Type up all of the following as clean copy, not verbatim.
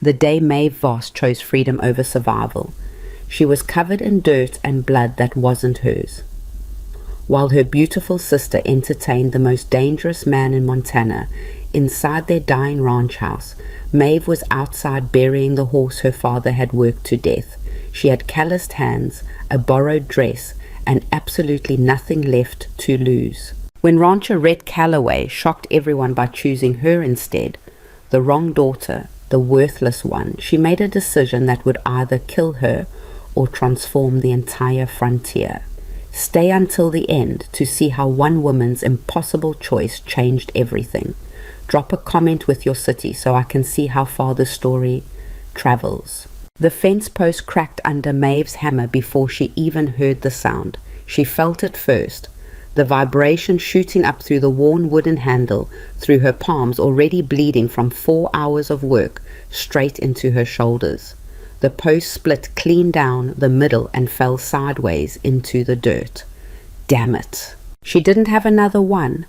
The day Maeve Voss chose freedom over survival. She was covered in dirt and blood that wasn't hers. While her beautiful sister entertained the most dangerous man in Montana, inside their dying ranch house, Maeve was outside burying the horse her father had worked to death. She had calloused hands, a borrowed dress, and absolutely nothing left to lose. When rancher Rhett Calloway shocked everyone by choosing her instead, the wrong daughter, the worthless one, she made a decision that would either kill her or transform the entire frontier. Stay until the end to see how one woman's impossible choice changed everything. Drop a comment with your city so I can see how far the story travels. The fence post cracked under Maeve's hammer before she even heard the sound. She felt it first, the vibration shooting up through the worn wooden handle, through her palms already bleeding from 4 hours of work, straight into her shoulders. The post split clean down the middle and fell sideways into the dirt. Damn it. She didn't have another one.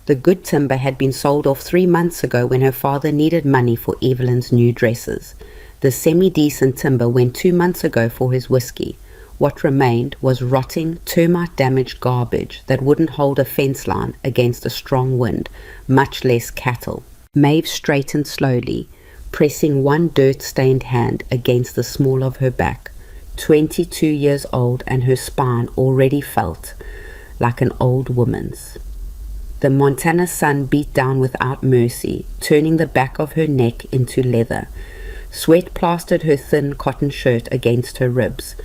The good timber had been sold off 3 months ago when her father needed money for Evelyn's new dresses. The semi-decent timber went 2 months ago for his whiskey. What remained was rotting, termite-damaged garbage that wouldn't hold a fence line against a strong wind, much less cattle. Maeve straightened slowly, pressing one dirt-stained hand against the small of her back. 22 years old, and her spine already felt like an old woman's. The Montana sun beat down without mercy, turning the back of her neck into leather. Sweat plastered her thin cotton shirt against her ribs.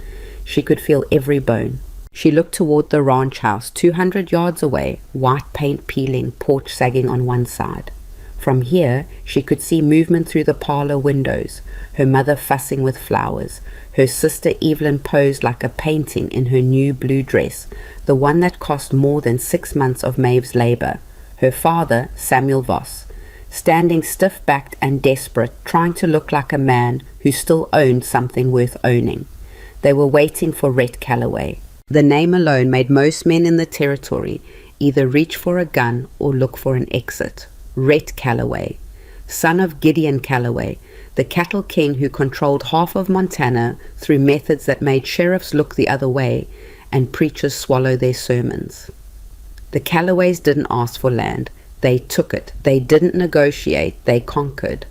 She could feel every bone. She looked toward the ranch house, 200 yards away, white paint peeling, porch sagging on one side. From here, she could see movement through the parlor windows, her mother fussing with flowers. Her sister Evelyn posed like a painting in her new blue dress, the one that cost more than 6 months of Maeve's labor. Her father, Samuel Voss, standing stiff-backed and desperate, trying to look like a man who still owned something worth owning. They were waiting for Rhett Calloway. The name alone made most men in the territory either reach for a gun or look for an exit. Rhett Calloway, son of Gideon Calloway, the cattle king who controlled half of Montana through methods that made sheriffs look the other way and preachers swallow their sermons. The Callaways didn't ask for land. They took it. They didn't negotiate. They conquered.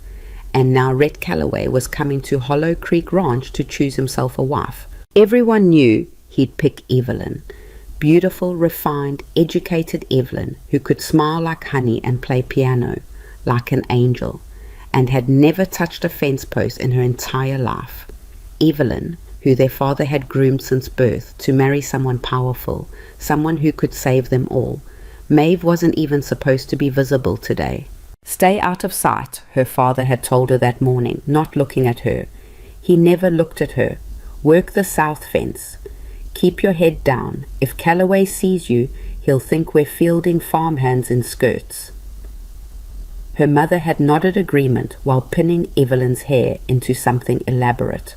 And now Rhett Calloway was coming to Hollow Creek Ranch to choose himself a wife. Everyone knew he'd pick Evelyn. Beautiful, refined, educated Evelyn, who could smile like honey and play piano like an angel, and had never touched a fence post in her entire life. Evelyn, who their father had groomed since birth to marry someone powerful, someone who could save them all. Maeve wasn't even supposed to be visible today. Stay out of sight, her father had told her that morning, not looking at her. He never looked at her. Work the south fence. Keep your head down. If Calloway sees you, he'll think we're fielding farmhands in skirts. Her mother had nodded agreement while pinning Evelyn's hair into something elaborate.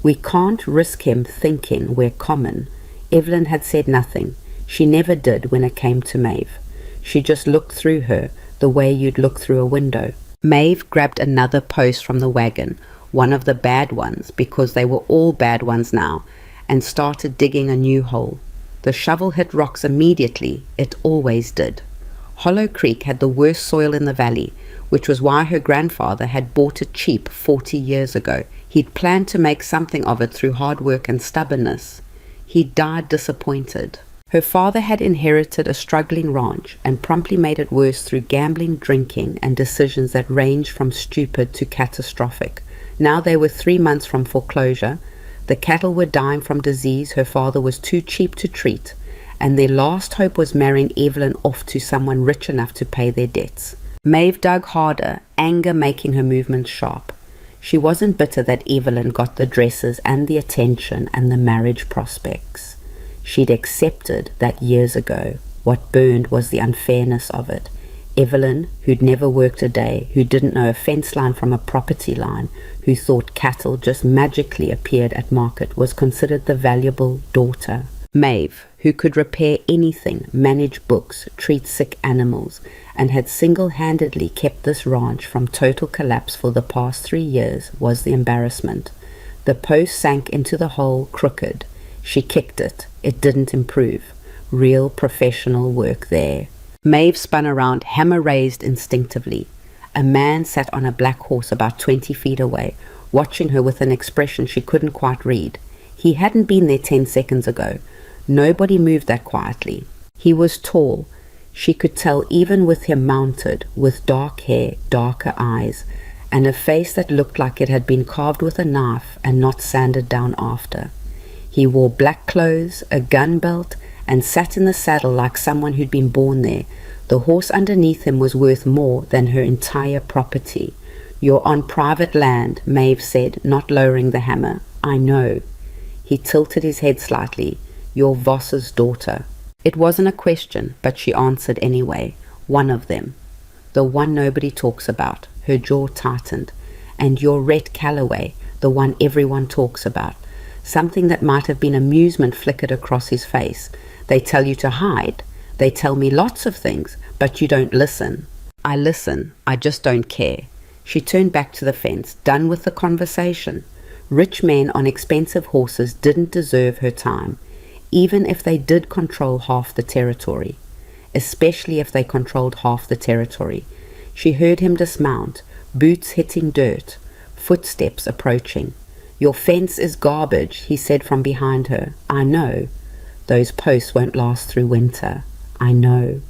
We can't risk him thinking we're common. Evelyn had said nothing. She never did when it came to Maeve. She just looked through her, the way you'd look through a window. Maeve grabbed another post from the wagon, one of the bad ones, because they were all bad ones now, and started digging a new hole. The shovel hit rocks immediately. It always did. Hollow Creek had the worst soil in the valley, which was why her grandfather had bought it cheap 40 years ago. He'd planned to make something of it through hard work and stubbornness. He died disappointed. Her father had inherited a struggling ranch and promptly made it worse through gambling, drinking, and decisions that ranged from stupid to catastrophic. Now they were 3 months from foreclosure. The cattle were dying from disease her father was too cheap to treat, and their last hope was marrying Evelyn off to someone rich enough to pay their debts. Maeve dug harder, anger making her movements sharp. She wasn't bitter that Evelyn got the dresses and the attention and the marriage prospects. She'd accepted that years ago. What burned was the unfairness of it. Evelyn, who'd never worked a day, who didn't know a fence line from a property line, who thought cattle just magically appeared at market, was considered the valuable daughter. Maeve, who could repair anything, manage books, treat sick animals, and had single-handedly kept this ranch from total collapse for the past 3 years, was the embarrassment. The post sank into the hole crooked. She kicked it. It didn't improve. Real professional work there. Maeve spun around, hammer raised instinctively. A man sat on a black horse about 20 feet away, watching her with an expression she couldn't quite read. He hadn't been there 10 seconds ago. Nobody moved that quietly. He was tall. She could tell even with him mounted, with dark hair, darker eyes, and a face that looked like it had been carved with a knife and not sanded down after. He wore black clothes, a gun belt, and sat in the saddle like someone who'd been born there. The horse underneath him was worth more than her entire property. "You're on private land," Maeve said, not lowering the hammer. "I know." He tilted his head slightly. "You're Voss's daughter." It wasn't a question, but she answered anyway. "One of them. The one nobody talks about." Her jaw tightened. "And you're Rhett Calloway, the one everyone talks about." Something that might have been amusement flickered across his face. "They tell you to hide. They tell me lots of things, but you don't listen." "I listen. I just don't care." She turned back to the fence, done with the conversation. Rich men on expensive horses didn't deserve her time, even if they did control half the territory. Especially if they controlled half the territory. She heard him dismount, boots hitting dirt, footsteps approaching. "Your fence is garbage," he said from behind her. "I know. Those posts won't last through winter. I know.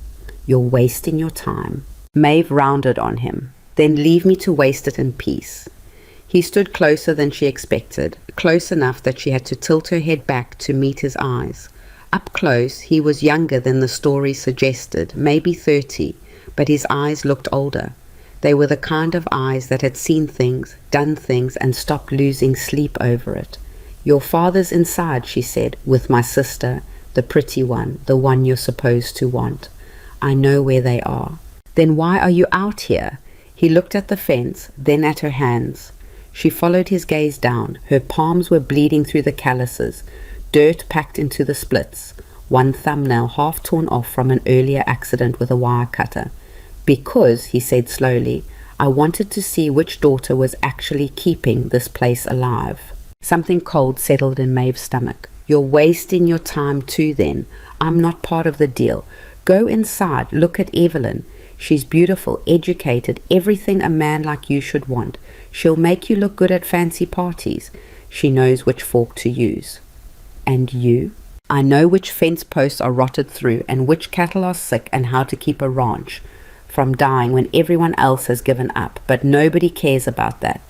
You're wasting your time." Maeve rounded on him. "Then leave me to waste it in peace." He stood closer than she expected, close enough that she had to tilt her head back to meet his eyes. Up close, he was younger than the story suggested, maybe 30, but his eyes looked older. They were the kind of eyes that had seen things, done things, and stopped losing sleep over it. "Your father's inside," she said, "with my sister, the pretty one, the one you're supposed to want. I know where they are." "Then why are you out here?" He looked at the fence, then at her hands. She followed his gaze down. Her palms were bleeding through the calluses, dirt packed into the splits, one thumbnail half torn off from an earlier accident with a wire cutter. "Because," he said slowly, "I wanted to see which daughter was actually keeping this place alive." Something cold settled in Maeve's stomach. "You're wasting your time too then. I'm not part of the deal. Go inside, look at Evelyn. She's beautiful, educated, everything a man like you should want. She'll make you look good at fancy parties. She knows which fork to use." "And you?" "I know which fence posts are rotted through and which cattle are sick and how to keep a ranch from dying when everyone else has given up, but nobody cares about that."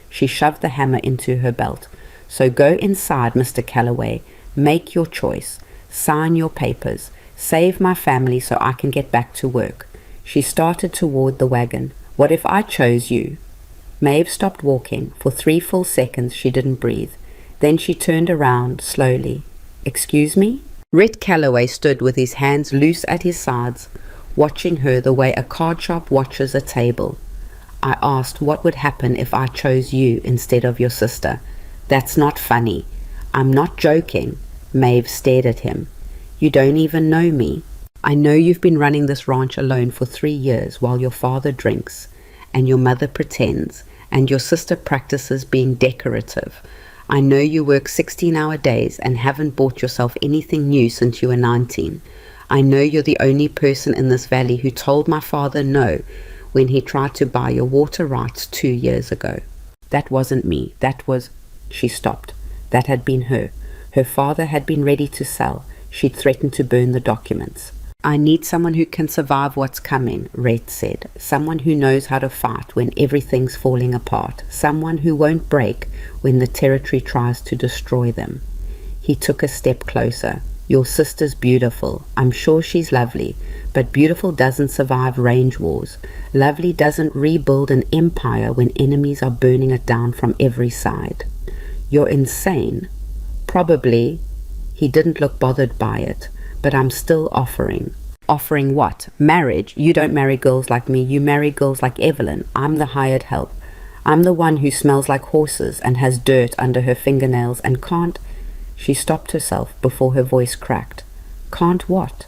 She shoved the hammer into her belt. "So go inside, Mr. Calloway. Make your choice. Sign your papers. Save my family so I can get back to work." She started toward the wagon. "What if I chose you?" Maeve stopped walking. For 3 full seconds she didn't breathe. Then she turned around slowly. "Excuse me?" Rhett Calloway stood with his hands loose at his sides, watching her the way a card shop watches a table. "I asked what would happen if I chose you instead of your sister. That's not funny." "I'm not joking." Maeve stared at him. "You don't even know me. I know you've been running this ranch alone for 3 years while your father drinks, and your mother pretends, and your sister practices being decorative. I know you work 16-hour days and haven't bought yourself anything new since you were 19. I know you're the only person in this valley who told my father no when he tried to buy your water rights 2 years ago." "That wasn't me. That was—" She stopped. That had been her. Her father had been ready to sell. She'd threatened to burn the documents. "I need someone who can survive what's coming," Rhett said. "Someone who knows how to fight when everything's falling apart. Someone who won't break when the territory tries to destroy them." He took a step closer. "Your sister's beautiful. I'm sure she's lovely. But beautiful doesn't survive range wars. Lovely doesn't rebuild an empire when enemies are burning it down from every side." "You're insane." "Probably." He didn't look bothered by it. "But I'm still offering." "Offering what? Marriage? You don't marry girls like me. You marry girls like Evelyn. I'm the hired help. I'm the one who smells like horses and has dirt under her fingernails and can't—" She stopped herself before her voice cracked. Can't what?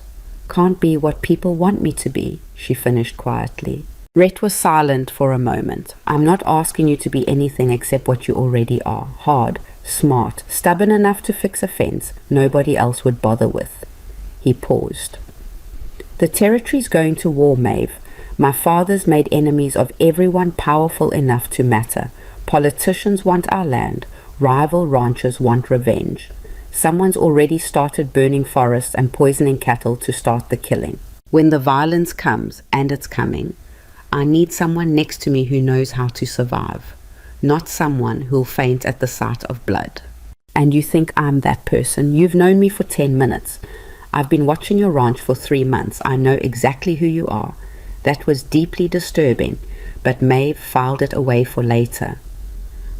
Can't be what people want me to be, she finished quietly. Rhett was silent for a moment. I'm not asking you to be anything except what you already are. Hard, smart, stubborn enough to fix a fence nobody else would bother with. He paused. The territory's going to war, Maeve. My father's made enemies of everyone powerful enough to matter. Politicians want our land. Rival ranchers want revenge. Someone's already started burning forests and poisoning cattle to start the killing. When the violence comes, and it's coming, I need someone next to me who knows how to survive, not someone who'll faint at the sight of blood. And you think I'm that person? You've known me for 10 minutes. I've been watching your ranch for 3 months. I know exactly who you are. That was deeply disturbing, but Maeve filed it away for later.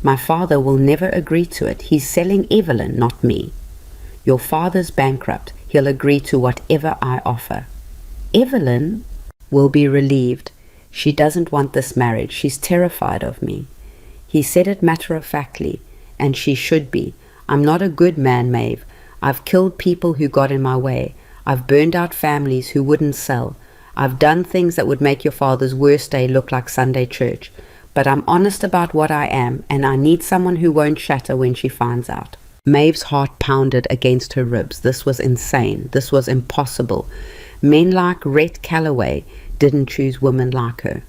My father will never agree to it. He's selling Evelyn, not me. Your father's bankrupt. He'll agree to whatever I offer. Evelyn will be relieved. She doesn't want this marriage. She's terrified of me. He said it matter-of-factly, and she should be. I'm not a good man, Maeve. I've killed people who got in my way. I've burned out families who wouldn't sell. I've done things that would make your father's worst day look like Sunday church. But I'm honest about what I am, and I need someone who won't shatter when she finds out. Maeve's heart pounded against her ribs. This was insane. This was impossible. Men like Rhett Calloway didn't choose women like her.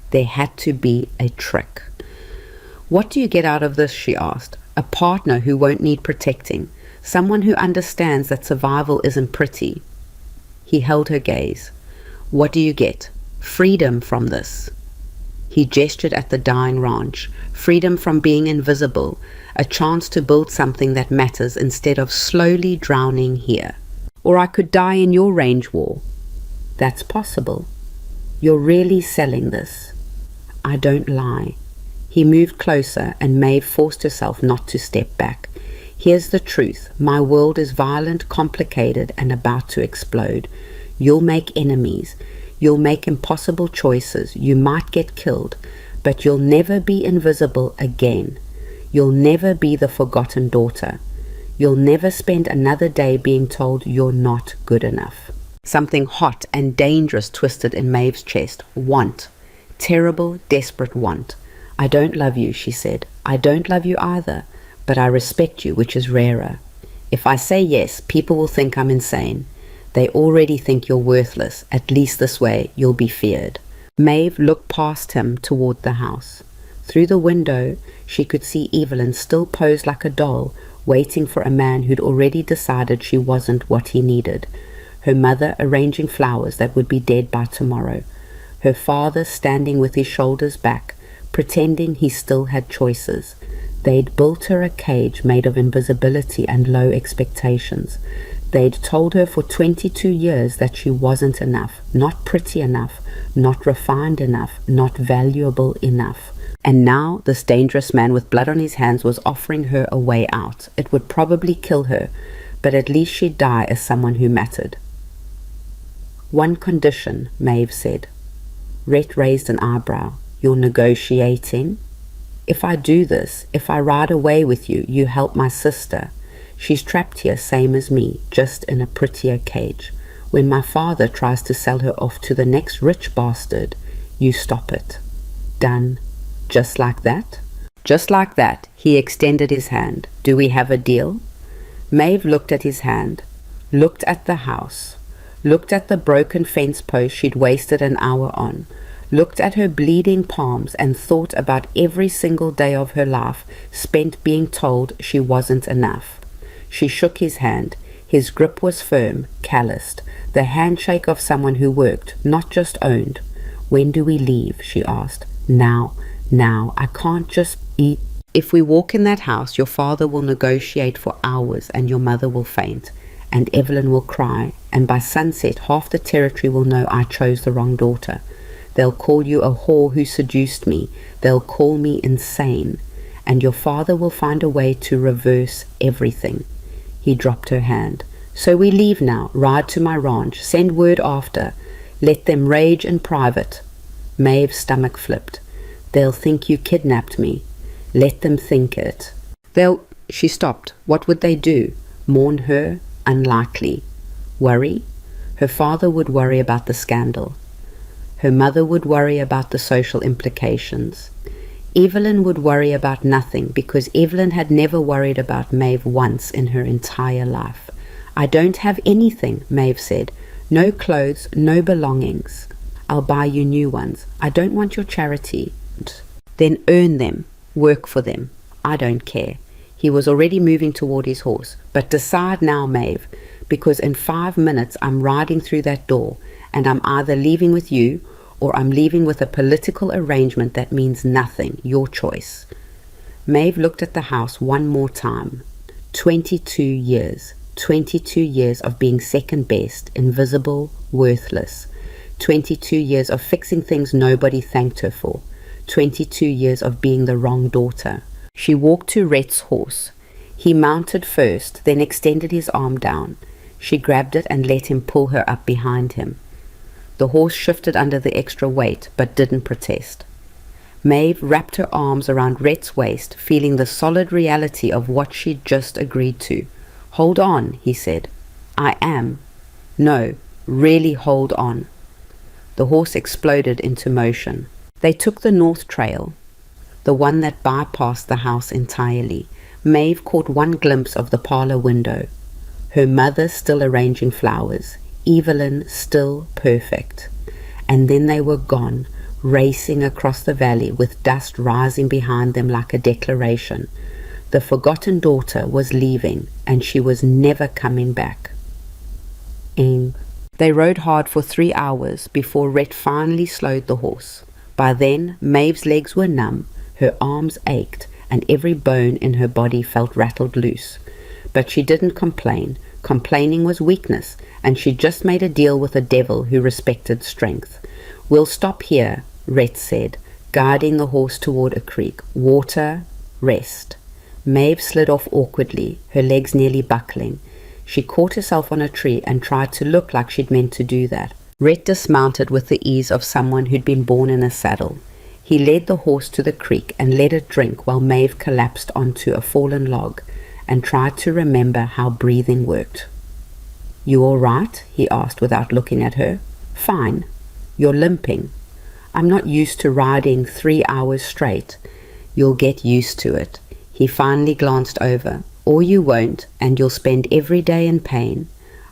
There had to be a trick. What do you get out of this? She asked. A partner who won't need protecting. Someone who understands that survival isn't pretty. He held her gaze. What do you get? Freedom from this. He gestured at the dying ranch. Freedom from being invisible. A chance to build something that matters instead of slowly drowning here. Or I could die in your range war. That's possible. You're really selling this. I don't lie. He moved closer, and Maeve forced herself not to step back. Here's the truth. My world is violent, complicated, and about to explode. You'll make enemies. You'll make impossible choices. You might get killed, but you'll never be invisible again. You'll never be the forgotten daughter. You'll never spend another day being told you're not good enough. Something hot and dangerous twisted in Maeve's chest. Want. Terrible, desperate want. I don't love you, she said. I don't love you either, but I respect you, which is rarer. If I say yes, people will think I'm insane. They already think you're worthless. At least this way, you'll be feared. Maeve looked past him toward the house. Through the window, she could see Evelyn still posed like a doll, waiting for a man who'd already decided she wasn't what he needed. Her mother arranging flowers that would be dead by tomorrow. Her father standing with his shoulders back, pretending he still had choices. They'd built her a cage made of invisibility and low expectations. They'd told her for 22 years that she wasn't enough, not pretty enough, not refined enough, not valuable enough. And now this dangerous man with blood on his hands was offering her a way out. It would probably kill her, but at least she'd die as someone who mattered. One condition, Maeve said. Rhett raised an eyebrow. You're negotiating? If I do this, if I ride away with you, you help my sister. She's trapped here same as me, just in a prettier cage. When my father tries to sell her off to the next rich bastard, you stop it. Done. Just like that? Just like that, he extended his hand. Do we have a deal? Maeve looked at his hand, looked at the house, looked at the broken fence post she'd wasted an hour on, looked at her bleeding palms and thought about every single day of her life spent being told she wasn't enough. She shook his hand. His grip was firm, calloused, the handshake of someone who worked, not just owned. When do we leave? She asked. Now. I can't just eat. If we walk in that house, your father will negotiate for hours and your mother will faint, and Evelyn will cry, and by sunset half the territory will know I chose the wrong daughter. They'll call you a whore who seduced me. They'll call me insane, and your father will find a way to reverse everything. He dropped her hand. So we leave now, ride to my ranch, send word after. Let them rage in private. Maeve's stomach flipped. They'll think you kidnapped me. Let them think it. She stopped. What would they do? Mourn her? Unlikely. Worry? Her father would worry about the scandal. Her mother would worry about the social implications. Evelyn would worry about nothing because Evelyn had never worried about Maeve once in her entire life. "I don't have anything," Maeve said. "No clothes, no belongings. I'll buy you new ones. I don't want your charity." "Then earn them. Work for them. I don't care." He was already moving toward his horse. "But decide now, Maeve, because in 5 minutes I'm riding through that door, and I'm either leaving with you or I'm leaving with a political arrangement that means nothing. Your choice." Maeve looked at the house one more time. 22 years. 22 years of being second best, invisible, worthless. 22 years of fixing things nobody thanked her for. 22 years of being the wrong daughter. She walked to Rhett's horse. He mounted first, then extended his arm down. She grabbed it and let him pull her up behind him. The horse shifted under the extra weight, but didn't protest. Maeve wrapped her arms around Rhett's waist, feeling the solid reality of what she'd just agreed to. "Hold on," he said. "I am." "No, really hold on." The horse exploded into motion. They took the north trail, the one that bypassed the house entirely. Maeve caught one glimpse of the parlor window. Her mother still arranging flowers. Evelyn still perfect. And then they were gone, racing across the valley with dust rising behind them like a declaration. The forgotten daughter was leaving, and she was never coming back. They rode hard for 3 hours before Rhett finally slowed the horse. By then, Maeve's legs were numb, her arms ached, and every bone in her body felt rattled loose. But she didn't complain. Complaining was weakness, and she just made a deal with a devil who respected strength. "We'll stop here," Rhett said, guiding the horse toward a creek. "Water, rest." Maeve slid off awkwardly, her legs nearly buckling. She caught herself on a tree and tried to look like she'd meant to do that. Rhett dismounted with the ease of someone who'd been born in a saddle. He led the horse to the creek and let it drink while Maeve collapsed onto a fallen log and tried to remember how breathing worked. "You all right?" he asked without looking at her. "Fine. You're limping." "I'm not used to riding 3 hours straight." "You'll get used to it." He finally glanced over. "Or you won't, and you'll spend every day in pain.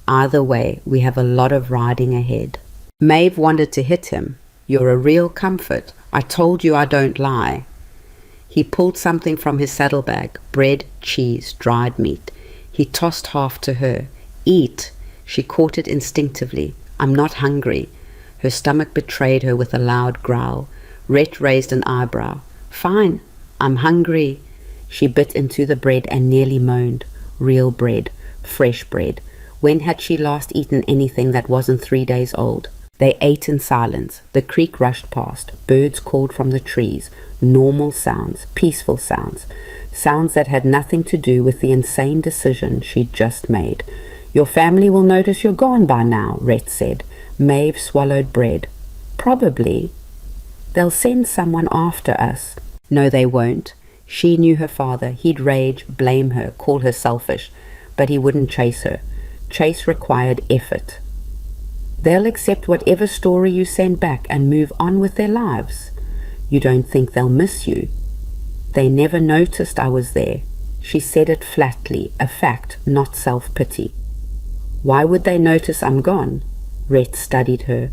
Either way, we have a lot of riding ahead." Maeve wanted to hit him. "You're a real comfort. I told you I don't lie." He pulled something from his saddlebag, bread, cheese, dried meat. He tossed half to her. "Eat." She caught it instinctively. "I'm not hungry." Her stomach betrayed her with a loud growl. Rhett raised an eyebrow. "Fine, I'm hungry." She bit into the bread and nearly moaned. Real bread, fresh bread. When had she last eaten anything that wasn't 3 days old? They ate in silence. The creek rushed past. Birds called from the trees. Normal sounds, peaceful sounds. Sounds that had nothing to do with the insane decision she'd just made. "Your family will notice you're gone by now," Rhett said. Maeve swallowed bread. "Probably. They'll send someone after us." "No, they won't." She knew her father. He'd rage, blame her, call her selfish. But he wouldn't chase her. Chase required effort. "They'll accept whatever story you send back and move on with their lives." "You don't think they'll miss you?" "They never noticed I was there." She said it flatly, a fact, not self-pity. "Why would they notice I'm gone?" Rhett studied her.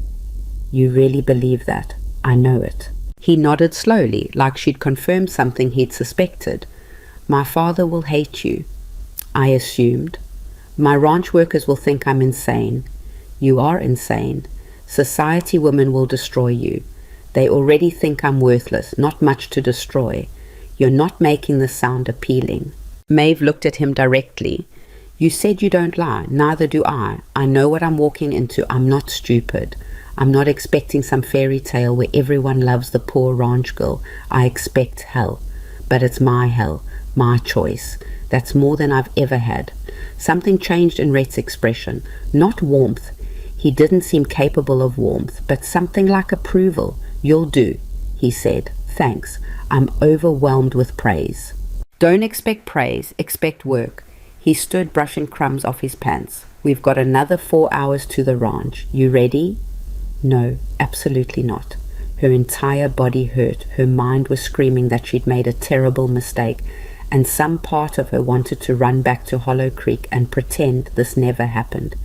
"You really believe that? I know it." He nodded slowly, like she'd confirmed something he'd suspected. "My father will hate you." "I assumed." "My ranch workers will think I'm insane." "You are insane. Society women will destroy you. They already think I'm worthless, not much to destroy. You're not making this sound appealing." Maeve looked at him directly. "You said you don't lie. Neither do I. I know what I'm walking into. I'm not stupid. I'm not expecting some fairy tale where everyone loves the poor ranch girl. I expect hell. But it's my hell, my choice. That's more than I've ever had." Something changed in Rhett's expression. Not warmth. He didn't seem capable of warmth, but something like approval. "You'll do," he said. "Thanks. I'm overwhelmed with praise." "Don't expect praise, expect work." He stood brushing crumbs off his pants. We've got another 4 hours to the ranch. You ready? No, absolutely not. Her entire body hurt. Her mind was screaming that she'd made a terrible mistake, and some part of her wanted to run back to Hollow Creek and pretend this never happened.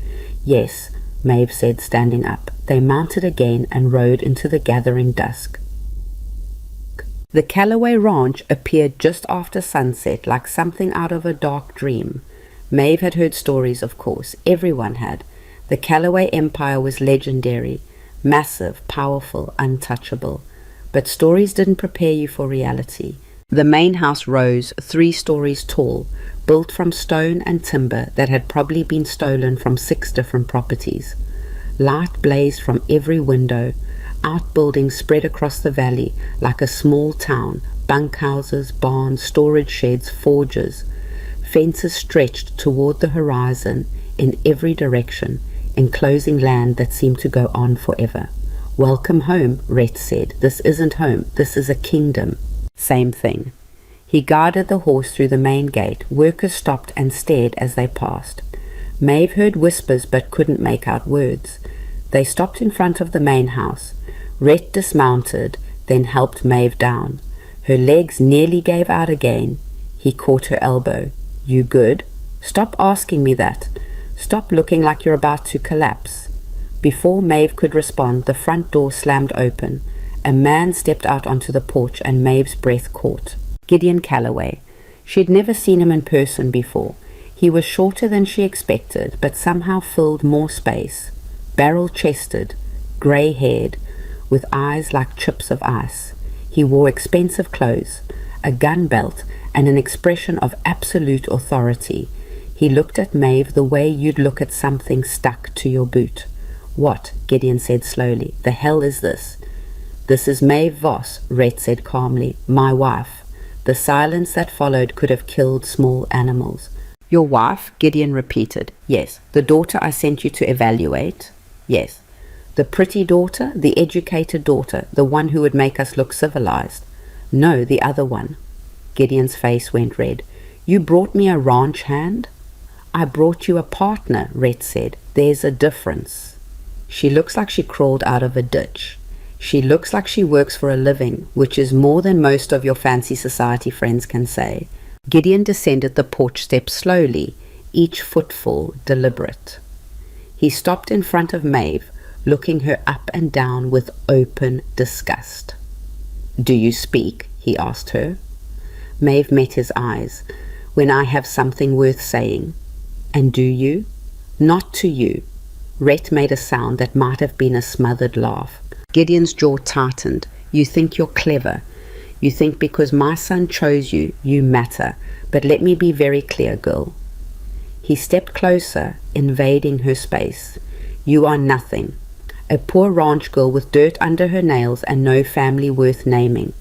Yes, Maeve said, standing up. They mounted again and rode into the gathering dusk. The Callaway Ranch appeared just after sunset, like something out of a dark dream. Maeve had heard stories, of course. Everyone had. The Callaway Empire was legendary, massive, powerful, untouchable. But stories didn't prepare you for reality. The main house rose 3 stories tall, built from stone and timber that had probably been stolen from 6 different properties. Light blazed from every window. Outbuildings spread across the valley like a small town, bunkhouses, barns, storage sheds, forges. Fences stretched toward the horizon in every direction, enclosing land that seemed to go on forever. Welcome home, Rhett said. This isn't home, this is a kingdom. Same thing. He guided the horse through the main gate. Workers stopped and stared as they passed. Maeve heard whispers but couldn't make out words. They stopped in front of the main house. Rhett dismounted, then helped Maeve down. Her legs nearly gave out again. He caught her elbow. You good? Stop asking me that. Stop looking like you're about to collapse. Before Maeve could respond, the front door slammed open. A man stepped out onto the porch and Maeve's breath caught. Gideon Callaway. She'd never seen him in person before. He was shorter than she expected, but somehow filled more space. Barrel-chested, grey-haired, with eyes like chips of ice. He wore expensive clothes, a gun belt, and an expression of absolute authority. He looked at Maeve the way you'd look at something stuck to your boot. What? Gideon said slowly. The hell is this? This is Maeve Voss, Rhett said calmly. My wife. The silence that followed could have killed small animals. Your wife? Gideon repeated. Yes. The daughter I sent you to evaluate? Yes. The pretty daughter? The educated daughter? The one who would make us look civilized? No, the other one. Gideon's face went red. You brought me a ranch hand? I brought you a partner, Rhett said. There's a difference. She looks like she crawled out of a ditch. She looks like she works for a living, which is more than most of your fancy society friends can say. Gideon descended the porch steps slowly, each footfall deliberate. He stopped in front of Maeve, looking her up and down with open disgust. Do you speak? He asked her. Maeve met his eyes. When I have something worth saying. And do you? Not to you. Rhett made a sound that might have been a smothered laugh. Gideon's jaw tightened. You think you're clever. You think because my son chose you, you matter. But let me be very clear, girl. He stepped closer, invading her space. You are nothing. A poor ranch girl with dirt under her nails and no family worth naming.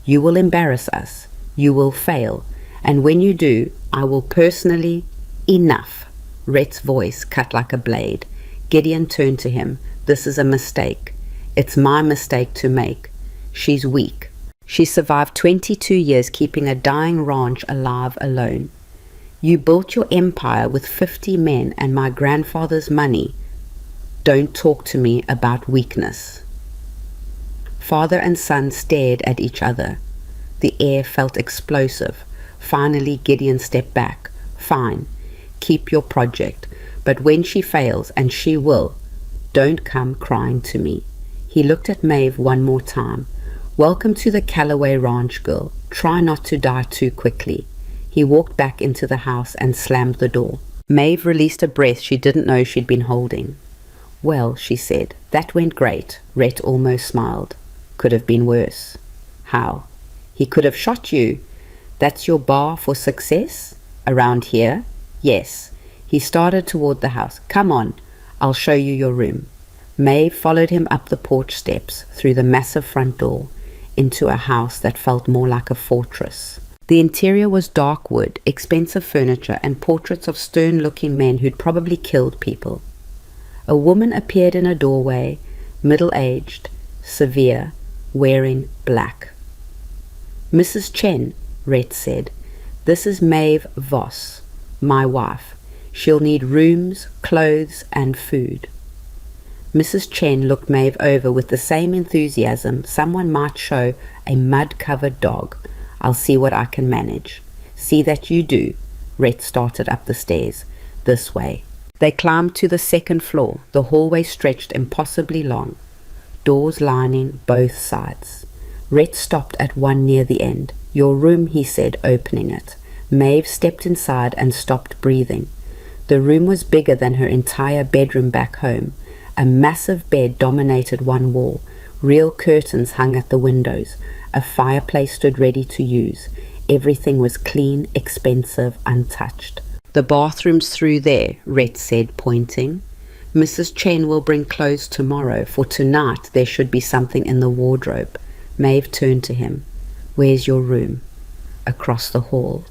You will embarrass us. You will fail. And when you do, I will personally... Enough. Rhett's voice cut like a blade. Gideon turned to him. This is a mistake. It's my mistake to make. She's weak. She survived 22 years keeping a dying ranch alive alone. You built your empire with 50 men and my grandfather's money. Don't talk to me about weakness. Father and son stared at each other. The air felt explosive. Finally, Gideon stepped back. Fine. Keep your project. But when she fails, and she will, don't come crying to me. He looked at Maeve one more time. Welcome to the Callaway Ranch, girl. Try not to die too quickly. He walked back into the house and slammed the door. Maeve released a breath she didn't know she'd been holding. Well, she said, that went great. Rhett almost smiled. Could have been worse. How? He could have shot you. That's your bar for success? Around here? Yes. He started toward the house. Come on, I'll show you your room. Maeve followed him up the porch steps, through the massive front door, into a house that felt more like a fortress. The interior was dark wood, expensive furniture, and portraits of stern-looking men who'd probably killed people. A woman appeared in a doorway, middle-aged, severe, wearing black. Mrs. Chen, Rhett said, this is Maeve Voss, my wife. She'll need rooms, clothes, and food. Mrs. Chen looked Maeve over with the same enthusiasm someone might show a mud-covered dog. I'll see what I can manage. See that you do. Rhett started up the stairs. This way. They climbed to the second floor. The hallway stretched impossibly long. Doors lining both sides. Rhett stopped at one near the end. Your room, he said, opening it. Maeve stepped inside and stopped breathing. The room was bigger than her entire bedroom back home. A massive bed dominated one wall. Real curtains hung at the windows. A fireplace stood ready to use. Everything was clean, expensive, untouched. The bathroom's through there, Rhett said, pointing. Mrs. Chen will bring clothes tomorrow. For tonight there should be something in the wardrobe. Maeve turned to him. Where's your room? Across the hall.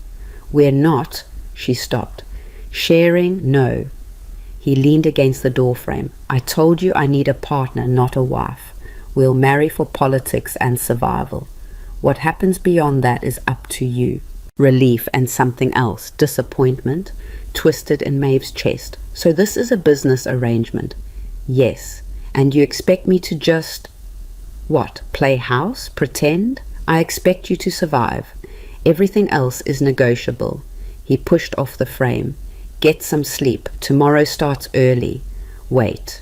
We're not, she stopped. Sharing? No. He leaned against the doorframe. I told you I need a partner, not a wife. We'll marry for politics and survival. What happens beyond that is up to you. Relief and something else, disappointment, twisted in Maeve's chest. So this is a business arrangement? Yes. And you expect me to just... What? Play house? Pretend? I expect you to survive. Everything else is negotiable. He pushed off the frame. Get some sleep. Tomorrow starts early. Wait.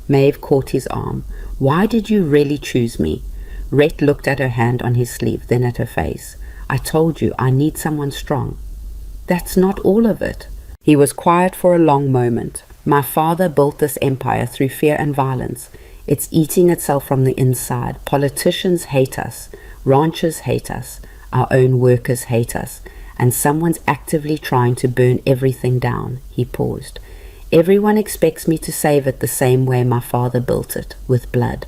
Maeve caught his arm. Why did you really choose me? Rhett looked at her hand on his sleeve, then at her face. I told you I need someone strong. That's not all of it. He was quiet for a long moment. My father built this empire through fear and violence. It's eating itself from the inside. Politicians hate us. Ranchers hate us. Our own workers hate us. And someone's actively trying to burn everything down. He paused. Everyone expects me to save it the same way my father built it, with blood.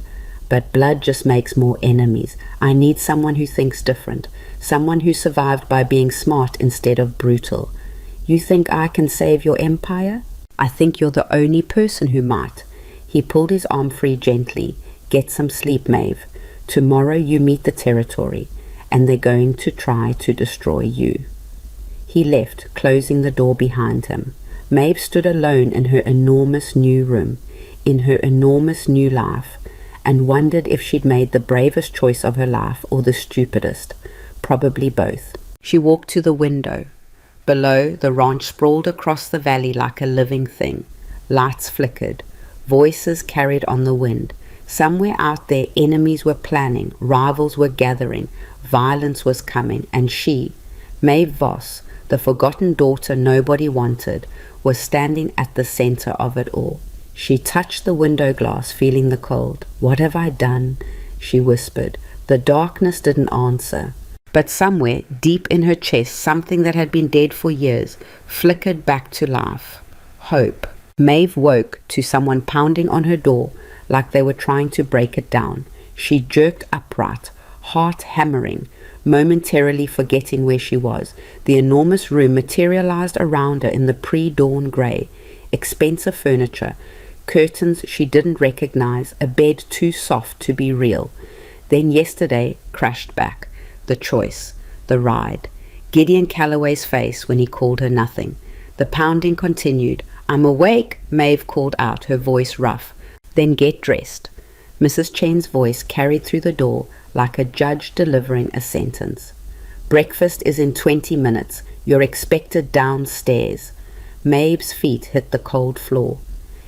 But blood just makes more enemies. I need someone who thinks different. Someone who survived by being smart instead of brutal. You think I can save your empire? I think you're the only person who might. He pulled his arm free gently. Get some sleep, Maeve. Tomorrow you meet the territory, and they're going to try to destroy you. He left, closing the door behind him. Maeve stood alone in her enormous new room, in her enormous new life, and wondered if she'd made the bravest choice of her life or the stupidest. Probably both. She walked to the window. Below, the ranch sprawled across the valley like a living thing. Lights flickered. Voices carried on the wind. Somewhere out there, enemies were planning, rivals were gathering, violence was coming, and she, Maeve Voss, the forgotten daughter nobody wanted, was standing at the center of it all. She touched the window glass, feeling the cold. What have I done? She whispered. The darkness didn't answer. But somewhere, deep in her chest, something that had been dead for years flickered back to life. Hope. Maeve woke to someone pounding on her door like they were trying to break it down. She jerked upright, heart hammering, momentarily forgetting where she was. The enormous room materialized around her in the pre-dawn grey. Expensive furniture, curtains she didn't recognize, a bed too soft to be real. Then yesterday crashed back. The choice, the ride. Gideon Calloway's face when he called her nothing. The pounding continued. I'm awake, Maeve called out, her voice rough. Then get dressed. Mrs. Chen's voice carried through the door like a judge delivering a sentence. Breakfast is in 20 minutes. You're expected downstairs. Maeve's feet hit the cold floor.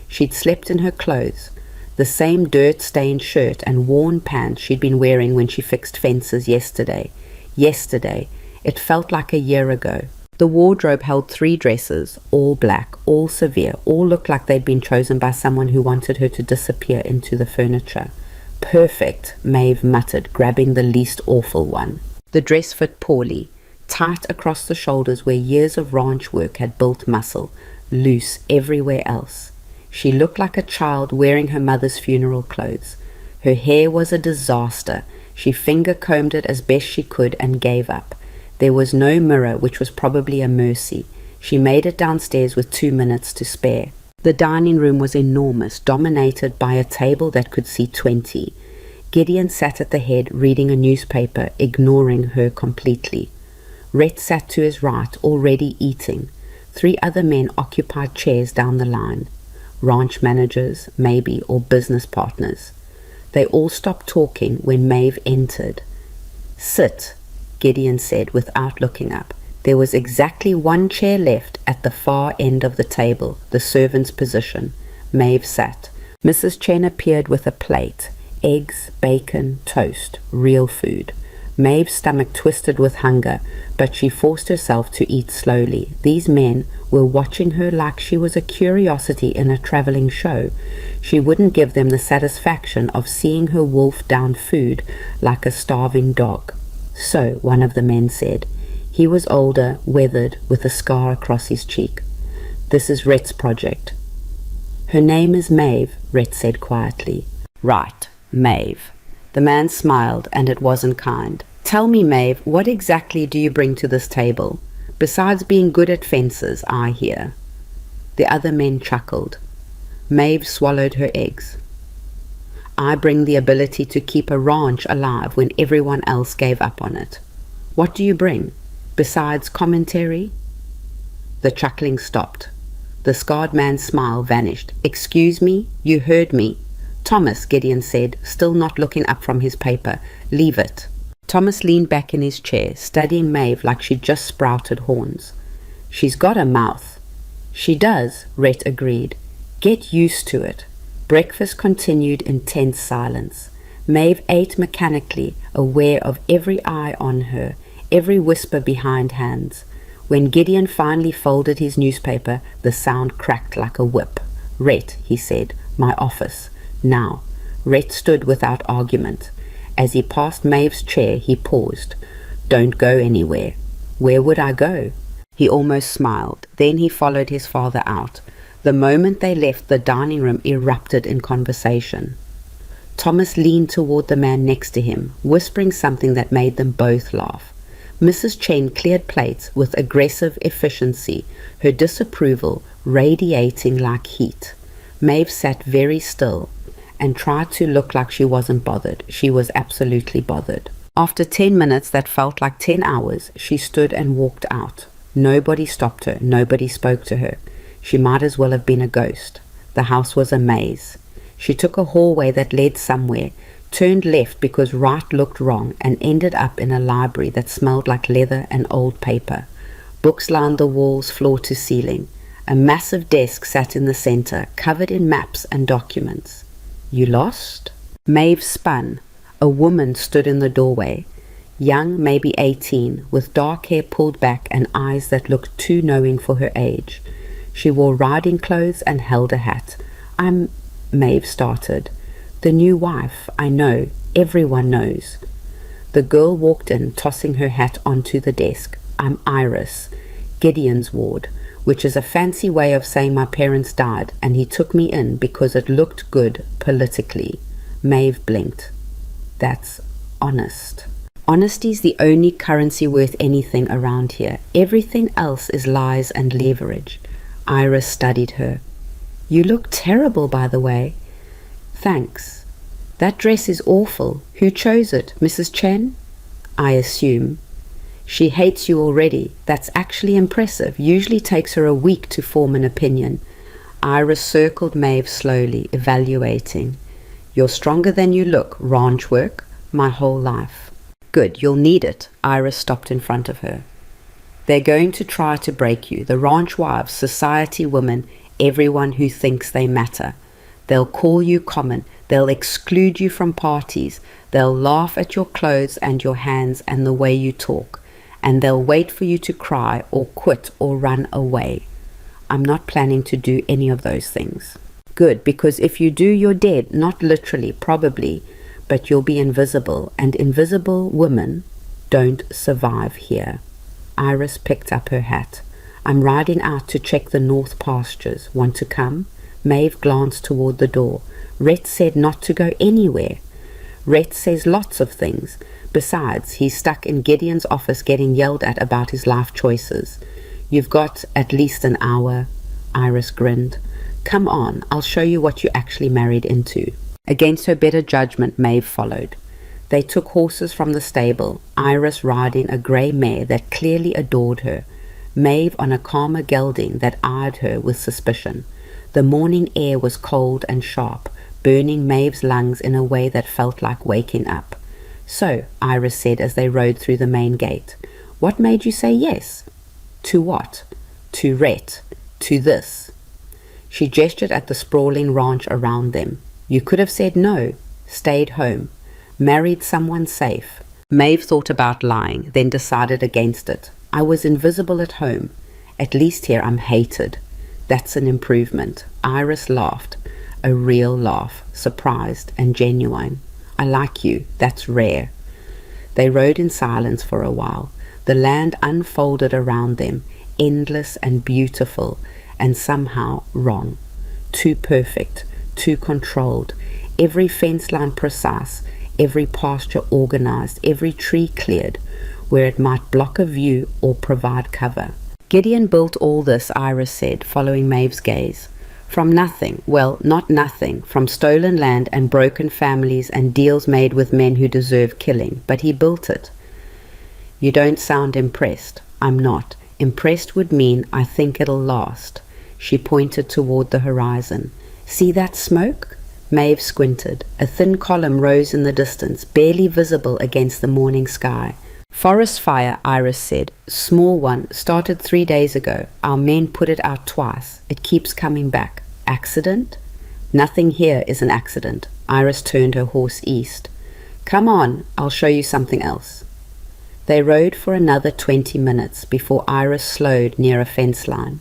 She'd slept in her clothes, the same dirt-stained shirt and worn pants she'd been wearing when she fixed fences yesterday. Yesterday. It felt like a year ago. The wardrobe held 3 dresses, all black, all severe, all looked like they'd been chosen by someone who wanted her to disappear into the furniture. Perfect, Maeve muttered, grabbing the least awful one. The dress fit poorly, tight across the shoulders where years of ranch work had built muscle, loose everywhere else. She looked like a child wearing her mother's funeral clothes. Her hair was a disaster. She finger-combed it as best she could and gave up. There was no mirror, which was probably a mercy. She made it downstairs with 2 minutes to spare. The dining room was enormous, dominated by a table that could seat 20. Gideon sat at the head, reading a newspaper, ignoring her completely. Rhett sat to his right, already eating. 3 other men occupied chairs down the line. Ranch managers, maybe, or business partners. They all stopped talking when Maeve entered. "Sit," Gideon said without looking up. There was exactly 1 chair left at the far end of the table, the servant's position. Maeve sat. Mrs. Chen appeared with a plate. Eggs, bacon, toast, real food. Maeve's stomach twisted with hunger, but she forced herself to eat slowly. These men were watching her like she was a curiosity in a traveling show. She wouldn't give them the satisfaction of seeing her wolf down food like a starving dog. "So," one of the men said. He was older, weathered, with a scar across his cheek. "This is Rhett's project." "Her name is Maeve," Rhett said quietly. "Right, Maeve." The man smiled, and it wasn't kind. "Tell me, Maeve, what exactly do you bring to this table? Besides being good at fences, I hear." The other men chuckled. Maeve swallowed her eggs. "I bring the ability to keep a ranch alive when everyone else gave up on it." "What do you bring? Besides commentary?" The chuckling stopped. The scarred man's smile vanished. "Excuse me? You heard me." "Thomas," Gideon said, still not looking up from his paper, "leave it." Thomas leaned back in his chair, studying Maeve like she'd just sprouted horns. "She's got a mouth." "She does," Rhett agreed. "Get used to it." Breakfast continued in tense silence. Maeve ate mechanically, aware of every eye on her, every whisper behind hands. When Gideon finally folded his newspaper, the sound cracked like a whip. "Rhett," he said, "my office. Now." Rhett stood without argument. As he passed Maeve's chair, he paused. "Don't go anywhere." "Where would I go?" He almost smiled. Then he followed his father out. The moment they left, the dining room erupted in conversation. Thomas leaned toward the man next to him, whispering something that made them both laugh. Mrs. Chen cleared plates with aggressive efficiency, her disapproval radiating like heat. Maeve sat very still and tried to look like she wasn't bothered. She was absolutely bothered. After 10 minutes that felt like 10 hours, she stood and walked out. Nobody stopped her. Nobody spoke to her. She might as well have been a ghost. The house was a maze. She took a hallway that led somewhere, turned left because right looked wrong, and ended up in a library that smelled like leather and old paper. Books lined the walls, floor to ceiling. A massive desk sat in the center, covered in maps and documents. "You lost?" Maeve spun. A woman stood in the doorway. Young, maybe 18, with dark hair pulled back and eyes that looked too knowing for her age. She wore riding clothes and held a hat. "I'm," Maeve started. "The new wife, I know. Everyone knows." The girl walked in, tossing her hat onto the desk. "I'm Iris, Gideon's ward, which is a fancy way of saying my parents died, and he took me in because it looked good politically." Maeve blinked. "That's honest." "Honesty's the only currency worth anything around here. Everything else is lies and leverage." Iris studied her. "You look terrible, by the way." "Thanks. That dress is awful. Who chose it? Mrs. Chen?" "I assume." "She hates you already. That's actually impressive. Usually takes her a week to form an opinion." Iris circled Maeve slowly, evaluating. "You're stronger than you look. Ranch work? My whole life." "Good, you'll need it." Iris stopped in front of her. "They're going to try to break you. The ranch wives, society women, everyone who thinks they matter. They'll call you common. They'll exclude you from parties. They'll laugh at your clothes and your hands and the way you talk. And they'll wait for you to cry or quit or run away. I'm not planning to do any of those things." "Good, because if you do, you're dead. Not literally, probably, but you'll be invisible. And invisible women don't survive here." Iris picked up her hat. "I'm riding out to check the north pastures. Want to come?" Maeve glanced toward the door. "Rhett said not to go anywhere." "Rhett says lots of things. Besides, he's stuck in Gideon's office getting yelled at about his life choices. You've got at least an hour." Iris grinned. "Come on, I'll show you what you actually married into." Against her better judgment, Maeve followed. They took horses from the stable, Iris riding a grey mare that clearly adored her. Maeve on a calmer gelding that eyed her with suspicion. The morning air was cold and sharp, burning Maeve's lungs in a way that felt like waking up. "So," Iris said as they rode through the main gate, "what made you say yes?" "To what?" "To Rhett. To this." She gestured at the sprawling ranch around them. "You could have said no, stayed home, married someone safe." Maeve thought about lying, then decided against it. "I was invisible at home. At least here I'm hated. That's an improvement." Iris laughed, a real laugh, surprised and genuine. "I like you. That's rare." They rode in silence for a while. The land unfolded around them, endless and beautiful, and somehow wrong. Too perfect, too controlled, every fence line precise, every pasture organized, every tree cleared, where it might block a view or provide cover. "Gideon built all this," Iris said, following Maeve's gaze. "From nothing, well, not nothing, from stolen land and broken families and deals made with men who deserve killing, but he built it." "You don't sound impressed." "I'm not. Impressed would mean I think it'll last." She pointed toward the horizon. "See that smoke?" Maeve squinted. A thin column rose in the distance, barely visible against the morning sky. "Forest fire," Iris said. "Small one, started 3 days ago. Our men put it out twice. It keeps coming back." "Accident?" "Nothing here is an accident." Iris turned her horse east. "Come on, I'll show you something else." They rode for another 20 minutes before Iris slowed near a fence line.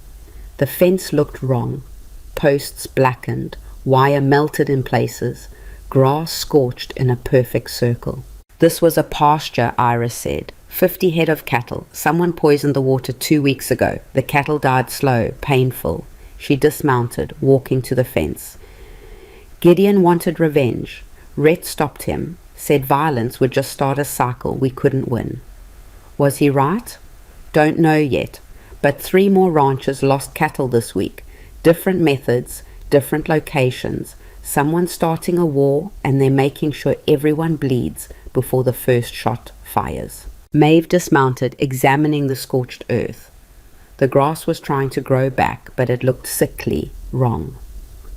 The fence looked wrong. Posts blackened, wire melted in places, grass scorched in a perfect circle. "This was a pasture," Iris said. 50 head of cattle. Someone poisoned the water 2 weeks ago. The cattle died slow, painful." She dismounted, walking to the fence. "Gideon wanted revenge. Rhett stopped him, said violence would just start a cycle we couldn't win." "Was he right?" "Don't know yet, but 3 more ranchers lost cattle this week. Different methods, different locations. Someone starting a war, and they're making sure everyone bleeds before the first shot fires." Maeve dismounted, examining the scorched earth. The grass was trying to grow back, but it looked sickly, wrong.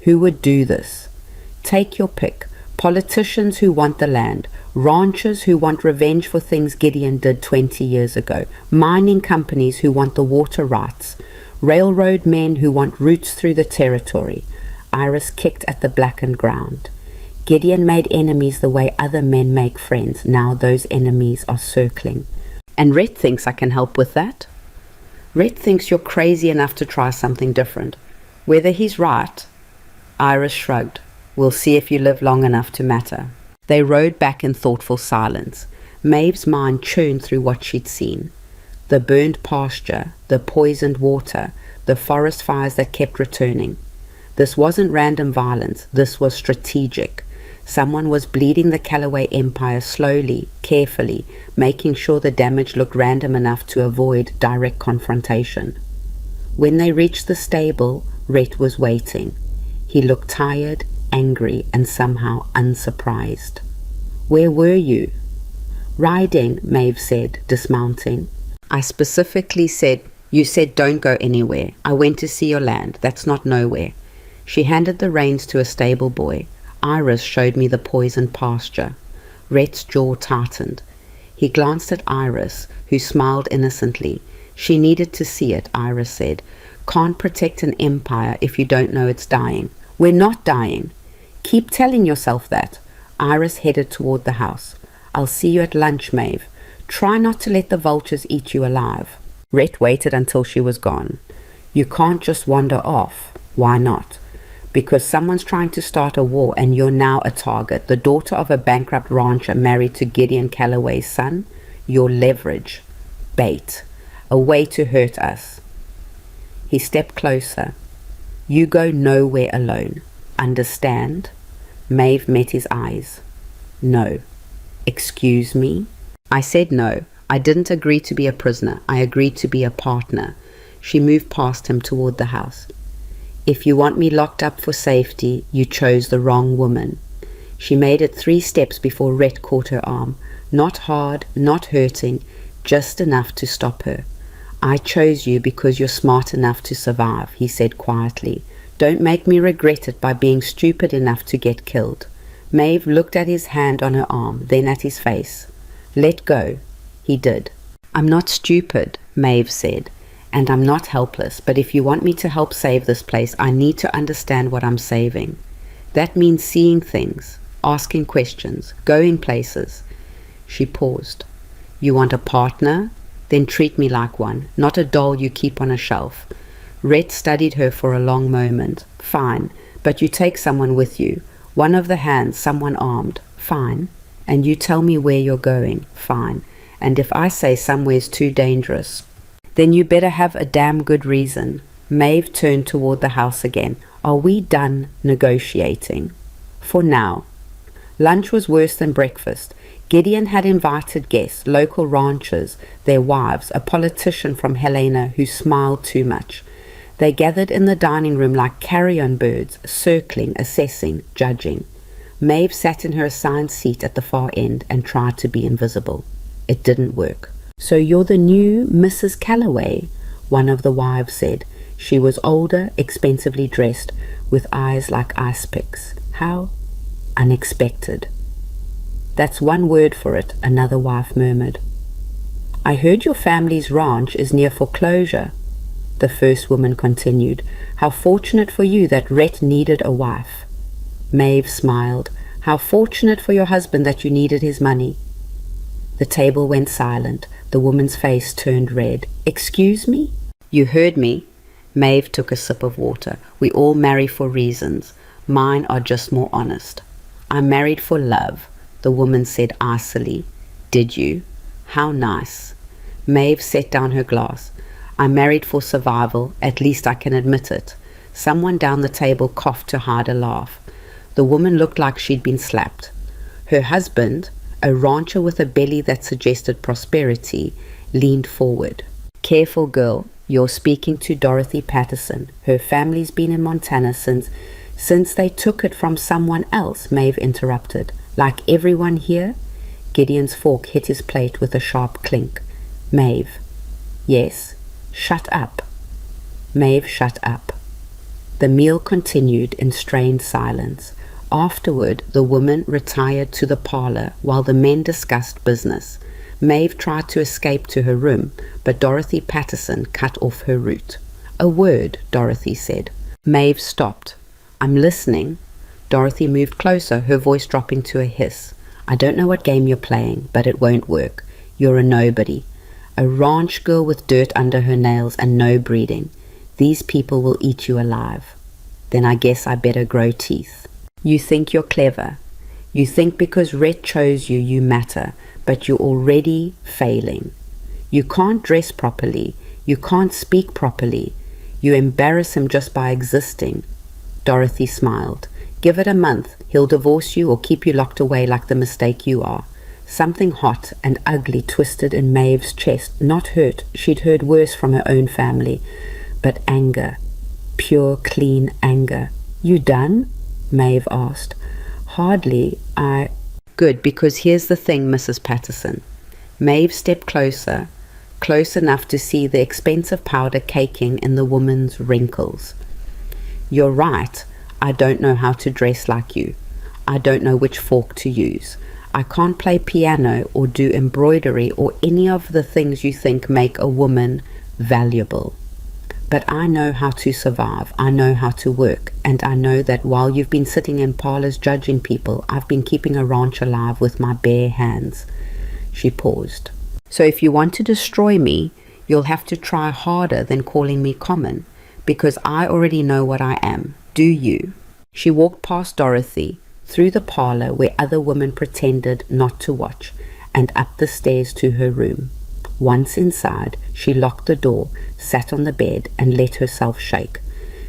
Who would do this? Take your pick. Politicians who want the land, ranchers who want revenge for things Gideon did 20 years ago, mining companies who want the water rights, railroad men who want routes through the territory. Iris kicked at the blackened ground. Gideon made enemies the way other men make friends. Now those enemies are circling. "And Rhett thinks I can help with that?" "Rhett thinks you're crazy enough to try something different. Whether he's right..." Iris shrugged. "We'll see if you live long enough to matter." They rode back in thoughtful silence. Maeve's mind churned through what she'd seen. The burned pasture, the poisoned water, the forest fires that kept returning. This wasn't random violence. This was strategic. Someone was bleeding the Callaway Empire slowly, carefully, making sure the damage looked random enough to avoid direct confrontation. When they reached the stable, Rhett was waiting. He looked tired, angry, and somehow unsurprised. "Where were you?" "Riding," Maeve said, dismounting. "I specifically said, you said don't go anywhere. I went to see your land. That's not nowhere." She handed the reins to a stable boy. Iris showed me the poisoned pasture. Rhett's jaw tightened. He glanced at Iris, who smiled innocently. "She needed to see it," Iris said. "Can't protect an empire if you don't know it's dying." "We're not dying." "Keep telling yourself that." Iris headed toward the house. "I'll see you at lunch, Maeve. Try not to let the vultures eat you alive." Rhett waited until she was gone. "You can't just wander off." "Why not?" "Because someone's trying to start a war and you're now a target. The daughter of a bankrupt rancher married to Gideon Callaway's son. Your leverage. Bait. A way to hurt us." He stepped closer. "You go nowhere alone. Understand?" Maeve met his eyes. "No." "Excuse me?" "I said no. I didn't agree to be a prisoner. I agreed to be a partner." She moved past him toward the house. "If you want me locked up for safety, you chose the wrong woman." She made it 3 steps before Rhett caught her arm. Not hard, not hurting, just enough to stop her. I chose you because you're smart enough to survive, he said quietly. Don't make me regret it by being stupid enough to get killed. Maeve looked at his hand on her arm, then at his face. Let go. He did. I'm not stupid, Maeve said, and I'm not helpless, but if you want me to help save this place, I need to understand what I'm saving. That means seeing things, asking questions, going places. She paused. You want a partner? Then treat me like one, not a doll you keep on a shelf. Rhett studied her for a long moment. Fine, but you take someone with you. One of the hands, someone armed. Fine. And you tell me where you're going. Fine. And if I say somewhere's too dangerous, then you better have a damn good reason. Maeve turned toward the house again. Are we done negotiating? For now. Lunch was worse than breakfast. Gideon had invited guests, local ranchers, their wives, a politician from Helena who smiled too much. They gathered in the dining room like carrion birds, circling, assessing, judging. Maeve sat in her assigned seat at the far end and tried to be invisible. It didn't work. So you're the new Mrs. Calloway, one of the wives said. She was older, expensively dressed, with eyes like ice picks. How unexpected. That's one word for it, another wife murmured. I heard your family's ranch is near foreclosure, the first woman continued. How fortunate for you that Rhett needed a wife. Maeve smiled. How fortunate for your husband that you needed his money. The table went silent. The woman's face turned red. Excuse me? You heard me. Maeve took a sip of water. We all marry for reasons. Mine are just more honest. I'm married for love, the woman said icily. Did you? How nice. Maeve set down her glass. I'm married for survival, at least I can admit it. Someone down the table coughed to hide a laugh. The woman looked like she'd been slapped. Her husband, a rancher with a belly that suggested prosperity, leaned forward. Careful, girl, you're speaking to Dorothy Patterson. Her family's been in Montana since they took it from someone else, Maeve interrupted. Like everyone here? Gideon's fork hit his plate with a sharp clink. Maeve. Yes. Shut up. Maeve shut up. The meal continued in strained silence. Afterward, the woman retired to the parlor while the men discussed business. Maeve tried to escape to her room, but Dorothy Patterson cut off her route. A word, Dorothy said. Maeve stopped. I'm listening. Dorothy moved closer, her voice dropping to a hiss. I don't know what game you're playing, but it won't work. You're a nobody. A ranch girl with dirt under her nails and no breeding. These people will eat you alive. Then I guess I better grow teeth. You think you're clever. You think because Rhett chose you, you matter, but you're already failing. You can't dress properly. You can't speak properly. You embarrass him just by existing. Dorothy smiled. Give it a month. He'll divorce you or keep you locked away like the mistake you are. Something hot and ugly twisted in Maeve's chest. Not hurt. She'd heard worse from her own family. But anger. Pure, clean anger. You done? Maeve asked. Hardly. Good, because here's the thing, Mrs. Patterson. Maeve stepped closer, close enough to see the expensive powder caking in the woman's wrinkles. You're right. I don't know how to dress like you. I don't know which fork to use. I can't play piano or do embroidery or any of the things you think make a woman valuable. But I know how to survive. I know how to work. And I know that while you've been sitting in parlors judging people, I've been keeping a ranch alive with my bare hands. She paused. So if you want to destroy me, you'll have to try harder than calling me common, because I already know what I am. Do you? She walked past Dorothy, through the parlor where other women pretended not to watch, and up the stairs to her room. Once inside, she locked the door, sat on the bed, and let herself shake.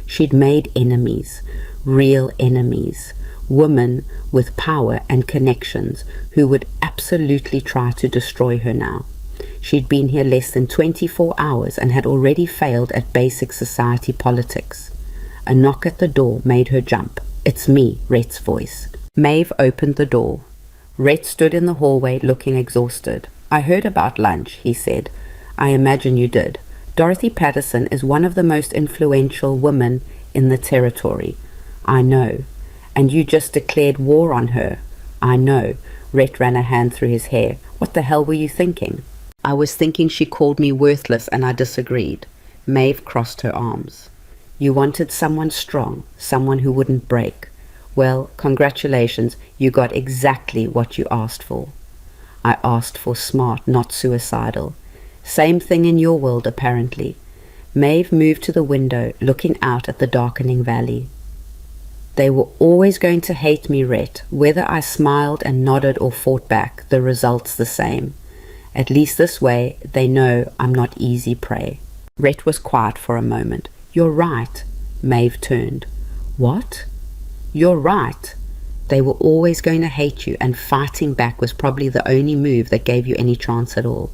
She'd made enemies, real enemies, women with power and connections who would absolutely try to destroy her now. She'd been here less than 24 hours and had already failed at basic society politics. A knock at the door made her jump. It's me, Rhett's voice. Maeve opened the door. Rhett stood in the hallway looking exhausted. I heard about lunch, he said. I imagine you did. Dorothy Patterson is one of the most influential women in the territory. I know. And you just declared war on her. I know. Rhett ran a hand through his hair. What the hell were you thinking? I was thinking she called me worthless and I disagreed. Maeve crossed her arms. You wanted someone strong, someone who wouldn't break. Well, congratulations, you got exactly what you asked for. I asked for smart, not suicidal. Same thing in your world, apparently. Maeve moved to the window, looking out at the darkening valley. They were always going to hate me, Rhett. Whether I smiled and nodded or fought back, the result's the same. At least this way, they know I'm not easy prey. Rhett was quiet for a moment. You're right. Maeve turned. What? You're right. They were always going to hate you, and fighting back was probably the only move that gave you any chance at all.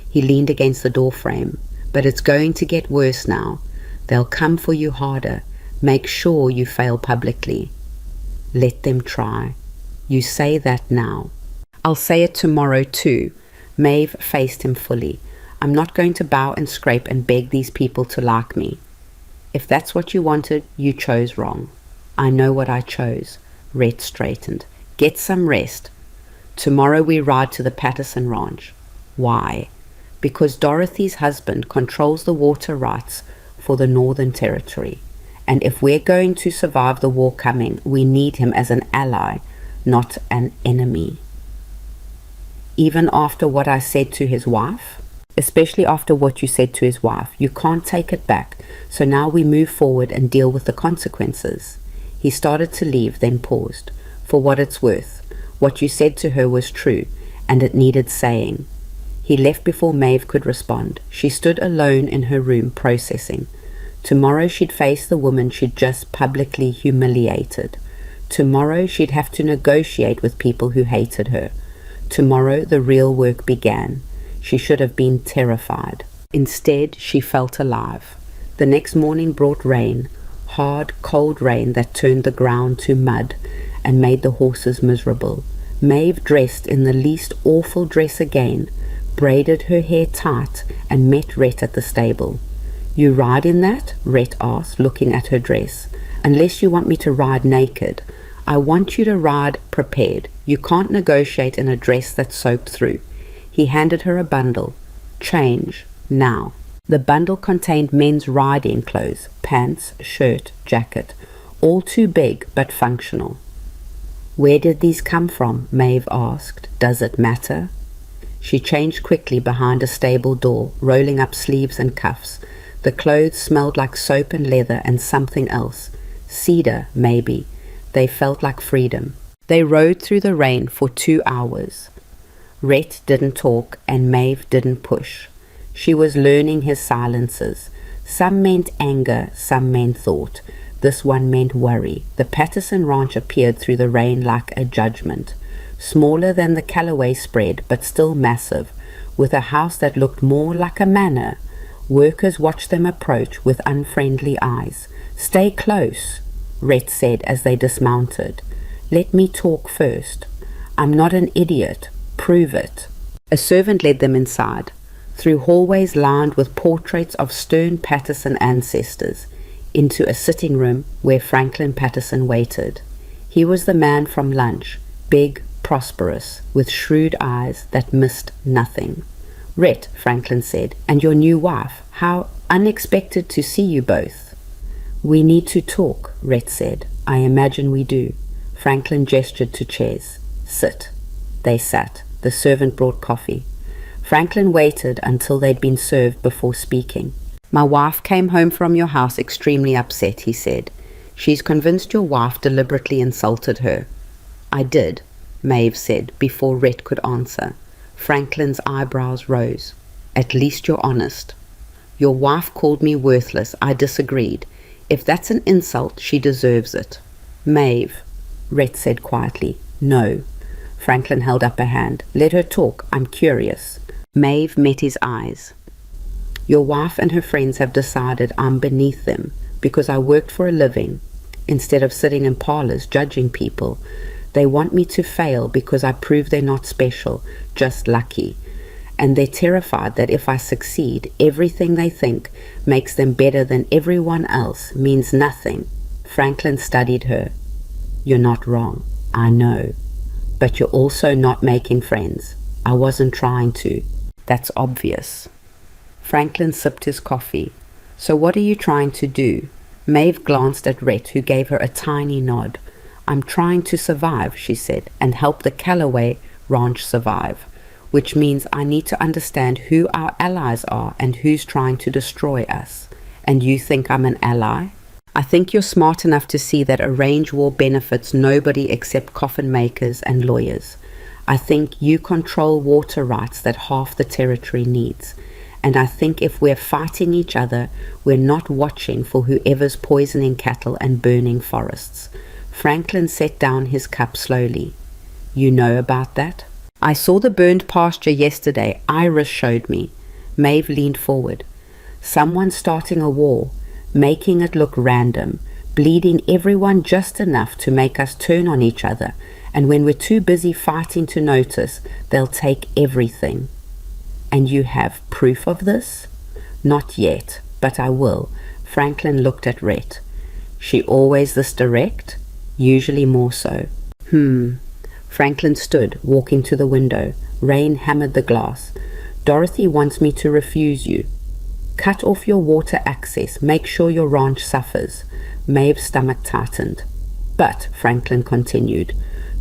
He leaned against the door frame. But it's going to get worse now. They'll come for you harder. Make sure you fail publicly. Let them try. You say that now. I'll say it tomorrow too. Maeve faced him fully. I'm not going to bow and scrape and beg these people to like me. If that's what you wanted, you chose wrong. I know what I chose. Rhett straightened. Get some rest. Tomorrow we ride to the Patterson Ranch. Why? Because Dorothy's husband controls the water rights for the Northern Territory. And if we're going to survive the war coming, we need him as an ally, not an enemy. Even after what I said to his wife? Especially after what you said to his wife. You can't take it back. So now we move forward and deal with the consequences. He started to leave, then paused. For what it's worth, what you said to her was true, and it needed saying. He left before Maeve could respond. She stood alone in her room, processing. Tomorrow she'd face the woman she'd just publicly humiliated. Tomorrow she'd have to negotiate with people who hated her. Tomorrow the real work began. She should have been terrified. Instead, she felt alive. The next morning brought rain, hard, cold rain that turned the ground to mud and made the horses miserable. Maeve dressed in the least awful dress again, braided her hair tight, and met Rhett at the stable. You ride in that? Rhett asked, looking at her dress. Unless you want me to ride naked. I want you to ride prepared. You can't negotiate in a dress that's soaked through. He handed her a bundle. Change, now. The bundle contained men's riding clothes, pants, shirt, jacket, all too big but functional. Where did these come from? Maeve asked. Does it matter? She changed quickly behind a stable door, rolling up sleeves and cuffs. The clothes smelled like soap and leather and something else. Cedar, maybe. They felt like freedom. They rode through the rain for 2 hours. Rhett didn't talk and Maeve didn't push. She was learning his silences. Some meant anger, some meant thought. This one meant worry. The Patterson Ranch appeared through the rain like a judgment. Smaller than the Callaway spread, but still massive, with a house that looked more like a manor. Workers watched them approach with unfriendly eyes. Stay close, Rhett said as they dismounted. Let me talk first. I'm not an idiot. Prove it. A servant led them inside, through hallways lined with portraits of stern Patterson ancestors, into a sitting room where Franklin Patterson waited. He was the man from lunch, big, prosperous, with shrewd eyes that missed nothing. Rhett, Franklin said, and your new wife. How unexpected to see you both. We need to talk, Rhett said. I imagine we do. Franklin gestured to chairs. Sit. They sat. The servant brought coffee. Franklin waited until they'd been served before speaking. My wife came home from your house extremely upset, he said. She's convinced your wife deliberately insulted her. I did, Maeve said, before Rhett could answer. Franklin's eyebrows rose. At least you're honest. Your wife called me worthless. I disagreed. If that's an insult, she deserves it. Maeve, Rhett said quietly. No. Franklin held up a hand. Let her talk. I'm curious. Maeve met his eyes. Your wife and her friends have decided I'm beneath them because I worked for a living. Instead of sitting in parlors judging people, they want me to fail because I prove they're not special, just lucky. and they're terrified that if I succeed, everything they think makes them better than everyone else means nothing. Franklin studied her. You're not wrong, I know, but you're also not making friends. I wasn't trying to. That's obvious. Franklin sipped his coffee. So what are you trying to do? Maeve glanced at Rhett, who gave her a tiny nod. I'm trying to survive, she said, and help the Calloway ranch survive, which means I need to understand who our allies are and who's trying to destroy us. And you think I'm an ally? I think you're smart enough to see that a range war benefits nobody except coffin makers and lawyers. I think you control water rights that half the territory needs. And I think if we're fighting each other, we're not watching for whoever's poisoning cattle and burning forests. Franklin set down his cup slowly. You know about that? I saw the burned pasture yesterday. Iris showed me. Maeve leaned forward. Someone starting a war, making it look random, bleeding everyone just enough to make us turn on each other, and when we're too busy fighting to notice, they'll take everything. And you have proof of this? Not yet, but I will. Franklin looked at Rhett. She always this direct? Usually more so. Franklin stood, walking to the window. Rain hammered the glass. Dorothy wants me to refuse you. Cut off your water access. Make sure your ranch suffers. Maeve's stomach tightened. But, Franklin continued,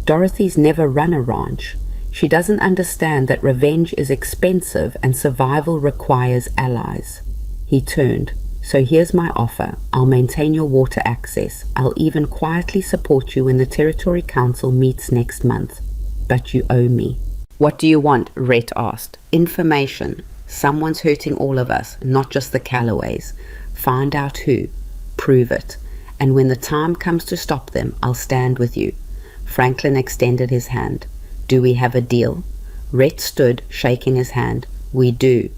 Dorothy's never run a ranch. She doesn't understand that revenge is expensive and survival requires allies. He turned. So here's my offer. I'll maintain your water access. I'll even quietly support you when the Territory Council meets next month. But you owe me. What do you want? Rhett asked. Information. Someone's hurting all of us, not just the Calloways. Find out who. Prove it. And when the time comes to stop them, I'll stand with you. Franklin extended his hand. Do we have a deal? Rhett stood, shaking his hand. We do.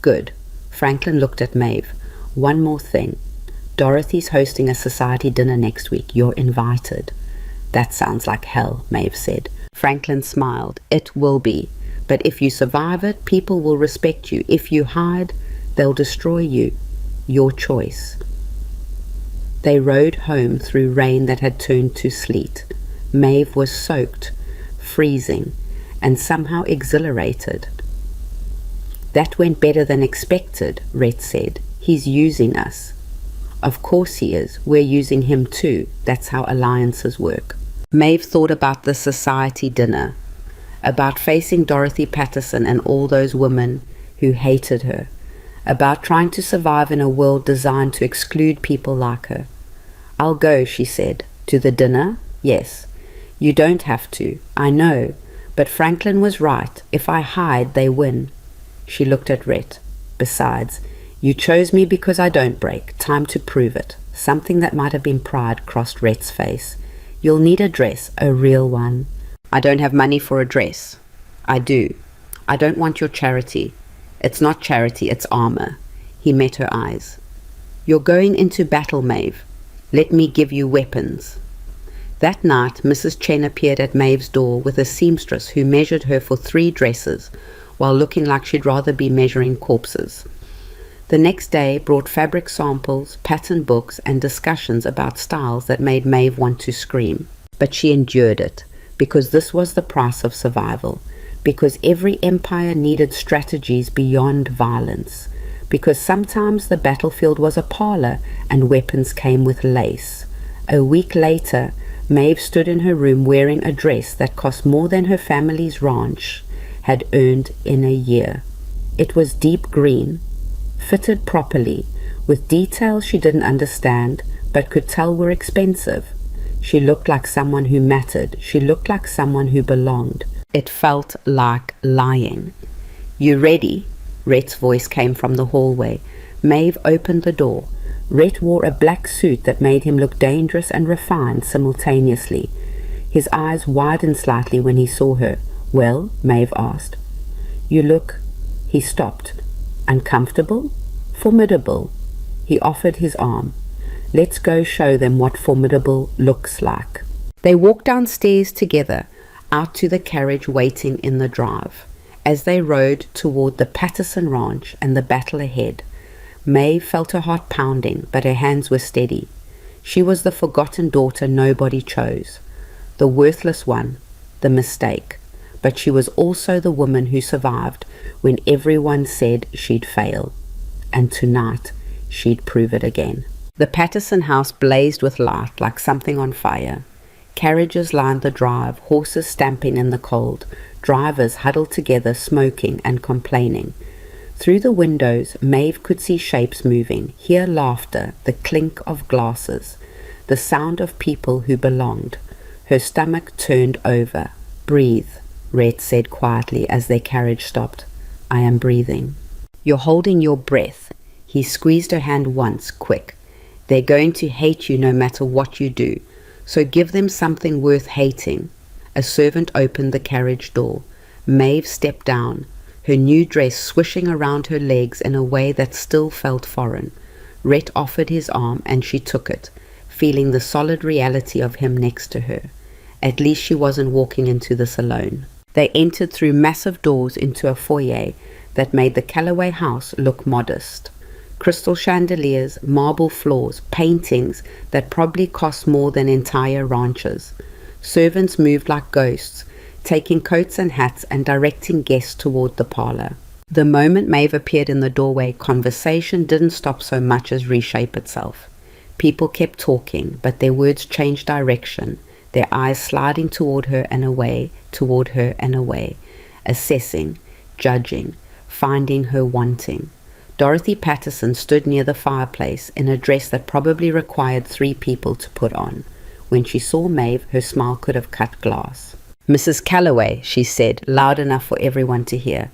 Good. Franklin looked at Maeve. One more thing. Dorothy's hosting a society dinner next week. You're invited. That sounds like hell, Maeve said. Franklin smiled. It will be. But if you survive it, people will respect you. If you hide, they'll destroy you. Your choice. They rode home through rain that had turned to sleet. Maeve was soaked, freezing, and somehow exhilarated. That went better than expected, Rhett said. He's using us. Of course he is. We're using him too. That's how alliances work. Maeve thought about the society dinner, about facing Dorothy Patterson and all those women who hated her, about trying to survive in a world designed to exclude people like her. I'll go, she said. To the dinner? Yes. You don't have to. I know. But Franklin was right. If I hide, they win. She looked at Rhett. Besides, you chose me because I don't break. Time to prove it. Something that might have been pride crossed Rhett's face. You'll need a dress, a real one. I don't have money for a dress. I do. I don't want your charity. It's not charity, it's armor. He met her eyes. You're going into battle, Maeve. Let me give you weapons. That night, Mrs. Chen appeared at Maeve's door with a seamstress who measured her for 3 dresses, while looking like she'd rather be measuring corpses. The next day brought fabric samples, pattern books, and discussions about styles that made Maeve want to scream. But she endured it, because this was the price of survival, because every empire needed strategies beyond violence, because sometimes the battlefield was a parlor and weapons came with lace. A week later, Maeve stood in her room wearing a dress that cost more than her family's ranch had earned in a year. It was deep green, fitted properly, with details she didn't understand but could tell were expensive. She looked like someone who mattered. She looked like someone who belonged. It felt like lying. You ready? Rhett's voice came from the hallway. Maeve opened the door. Rhett wore a black suit that made him look dangerous and refined simultaneously. His eyes widened slightly when he saw her. Well, Maeve asked. You look... He stopped. Uncomfortable? Formidable. He offered his arm. Let's go show them what formidable looks like. They walked downstairs together, out to the carriage waiting in the drive. As they rode toward the Patterson Ranch and the battle ahead, Maeve felt her heart pounding, but her hands were steady. She was the forgotten daughter nobody chose, the worthless one, the mistake, but she was also the woman who survived when everyone said she'd fail. And tonight, she'd prove it again. The Patterson house blazed with light like something on fire. Carriages lined the drive, horses stamping in the cold, drivers huddled together smoking and complaining. Through the windows, Maeve could see shapes moving, hear laughter, the clink of glasses, the sound of people who belonged. Her stomach turned over. "Breathe," Rhett said quietly as their carriage stopped. "I am breathing." "You're holding your breath." He squeezed her hand once, quick. "They're going to hate you no matter what you do, so give them something worth hating." A servant opened the carriage door. Maeve stepped down, her new dress swishing around her legs in a way that still felt foreign. Rhett offered his arm and she took it, feeling the solid reality of him next to her. At least she wasn't walking into this alone. They entered through massive doors into a foyer that made the Calloway house look modest. Crystal chandeliers, marble floors, paintings that probably cost more than entire ranches. Servants moved like ghosts, taking coats and hats and directing guests toward the parlor. The moment Maeve appeared in the doorway, conversation didn't stop so much as reshape itself. People kept talking, but their words changed direction, their eyes sliding toward her and away, assessing, judging, finding her wanting. Dorothy Patterson stood near the fireplace in a dress that probably required 3 people to put on. When she saw Maeve, her smile could have cut glass. "Mrs. Calloway," she said, loud enough for everyone to hear.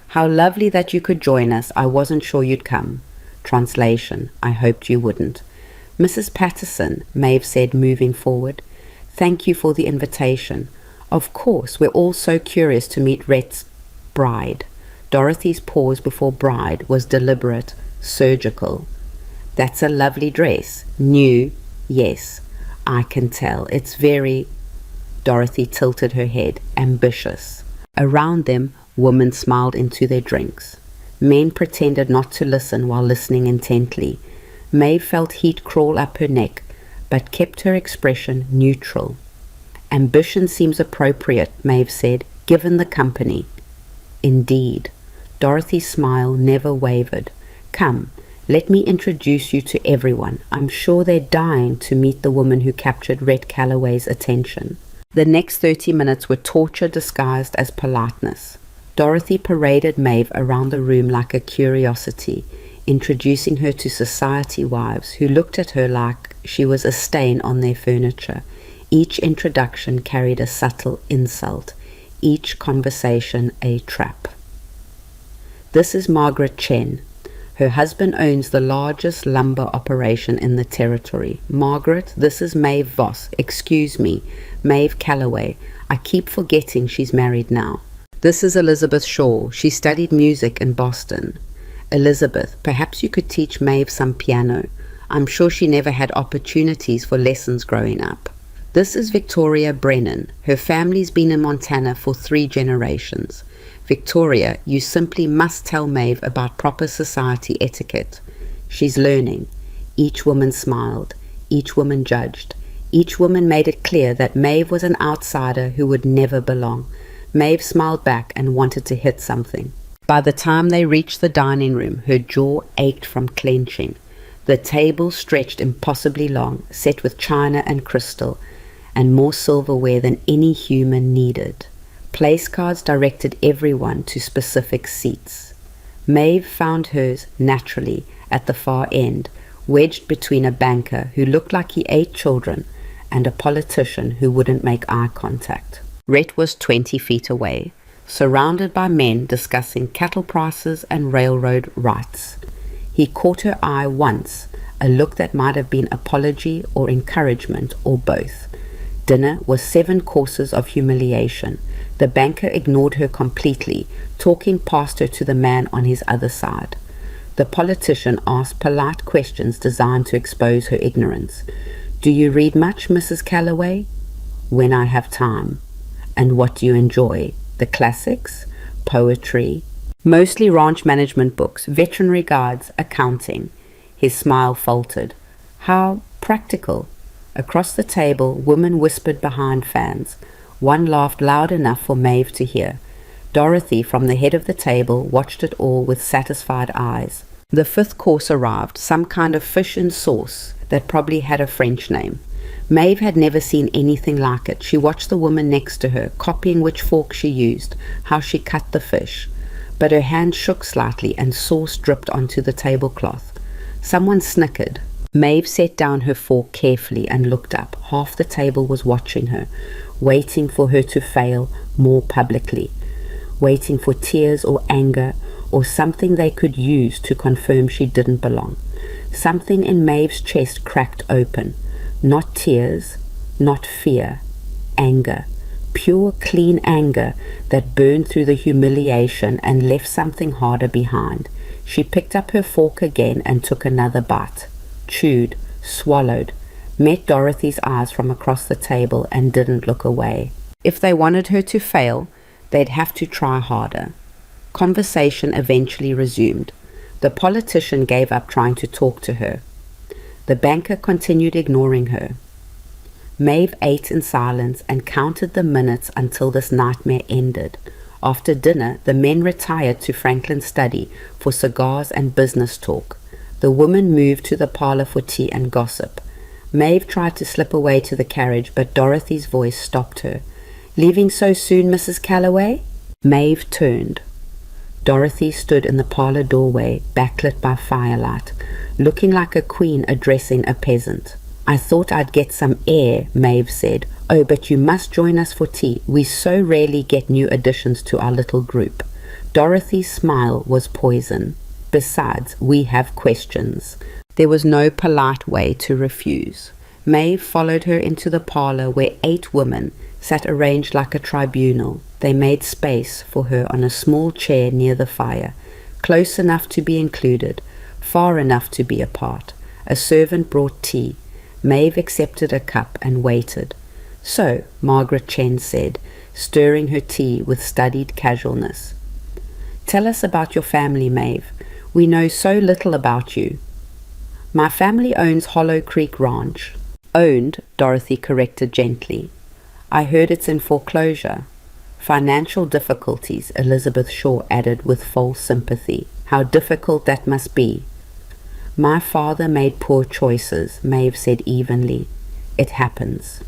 "How lovely that you could join us. I wasn't sure you'd come." Translation: I hoped you wouldn't. "Mrs. Patterson," Maeve said, moving forward, "thank you for the invitation. Of course, we're all so curious to meet Rhett's bride." Dorothy's pause before bride was deliberate, surgical. "That's a lovely dress. New, yes. I can tell. It's very..." Dorothy tilted her head. "Ambitious." Around them, women smiled into their drinks. Men pretended not to listen while listening intently. Maeve felt heat crawl up her neck, but kept her expression neutral. "Ambition seems appropriate," Maeve said, "given the company." "Indeed." Dorothy's smile never wavered. "Come, let me introduce you to everyone. I'm sure they're dying to meet the woman who captured Rhett Calloway's attention." The next 30 minutes were torture disguised as politeness. Dorothy paraded Maeve around the room like a curiosity, introducing her to society wives who looked at her like she was a stain on their furniture. Each introduction carried a subtle insult, each conversation a trap. "This is Margaret Chen. Her husband owns the largest lumber operation in the territory. Margaret, this is Maeve Voss. Excuse me, Maeve Calloway. I keep forgetting she's married now. This is Elizabeth Shaw. She studied music in Boston. Elizabeth, perhaps you could teach Maeve some piano. I'm sure she never had opportunities for lessons growing up. This is Victoria Brennan. Her family's been in Montana for 3 generations. Victoria, you simply must tell Maeve about proper society etiquette. She's learning." Each woman smiled. Each woman judged. Each woman made it clear that Maeve was an outsider who would never belong. Maeve smiled back and wanted to hit something. By the time they reached the dining room, her jaw ached from clenching. The table stretched impossibly long, set with china and crystal, and more silverware than any human needed. Place cards directed everyone to specific seats. Maeve found hers naturally at the far end, wedged between a banker who looked like he ate children and a politician who wouldn't make eye contact. Rhett was 20 feet away, surrounded by men discussing cattle prices and railroad rights. He caught her eye once, a look that might have been apology or encouragement or both. Dinner was 7 courses of humiliation. The banker ignored her completely, talking past her to the man on his other side. The politician asked polite questions designed to expose her ignorance. "Do you read much, Mrs. Calloway?" "When I have time." "And what do you enjoy? The classics?" poetry, mostly ranch management books, veterinary guides, accounting. His smile faltered. How practical. Across the table, women whispered behind fans. One laughed loud enough for Maeve to hear. Dorothy, from the head of the table, watched it all with satisfied eyes. The fifth course arrived, some kind of fish in sauce that probably had a French name. Maeve had never seen anything like it. She watched the woman next to her, copying which fork she used, how she cut the fish. But her hand shook slightly and sauce dripped onto the tablecloth. Someone snickered. Maeve set down her fork carefully and looked up. Half the table was watching her, waiting for her to fail more publicly, waiting for tears or anger or something they could use to confirm she didn't belong. Something in Maeve's chest cracked open. Not tears, not fear, anger. Pure, clean anger that burned through the humiliation and left something harder behind. She picked up her fork again and took another bite. Chewed, swallowed, met Dorothy's eyes from across the table and didn't look away. If they wanted her to fail, they'd have to try harder. Conversation eventually resumed. The politician gave up trying to talk to her. The banker continued ignoring her. Maeve ate in silence and counted the minutes until this nightmare ended. After dinner, the men retired to Franklin's study for cigars and business talk. The woman moved to the parlor for tea and gossip. Maeve tried to slip away to the carriage, but Dorothy's voice stopped her. "Leaving so soon, Mrs. Calloway?" Maeve turned. Dorothy stood in the parlor doorway, backlit by firelight, looking like a queen addressing a peasant. "I thought I'd get some air," Maeve said. "Oh, but you must join us for tea. We so rarely get new additions to our little group." Dorothy's smile was poison. "Besides, we have questions." There was no polite way to refuse. Maeve followed her into the parlor where 8 women sat arranged like a tribunal. They made space for her on a small chair near the fire, close enough to be included, far enough to be apart. A servant brought tea. Maeve accepted a cup and waited. "So," Margaret Chen said, stirring her tea with studied casualness. "Tell us about your family, Maeve. We know so little about you." "My family owns Hollow Creek Ranch." "Owned," Dorothy corrected gently. "I heard it's in foreclosure." "Financial difficulties," Elizabeth Shaw added with false sympathy. "How difficult that must be." "My father made poor choices," Maeve said evenly. "It happens."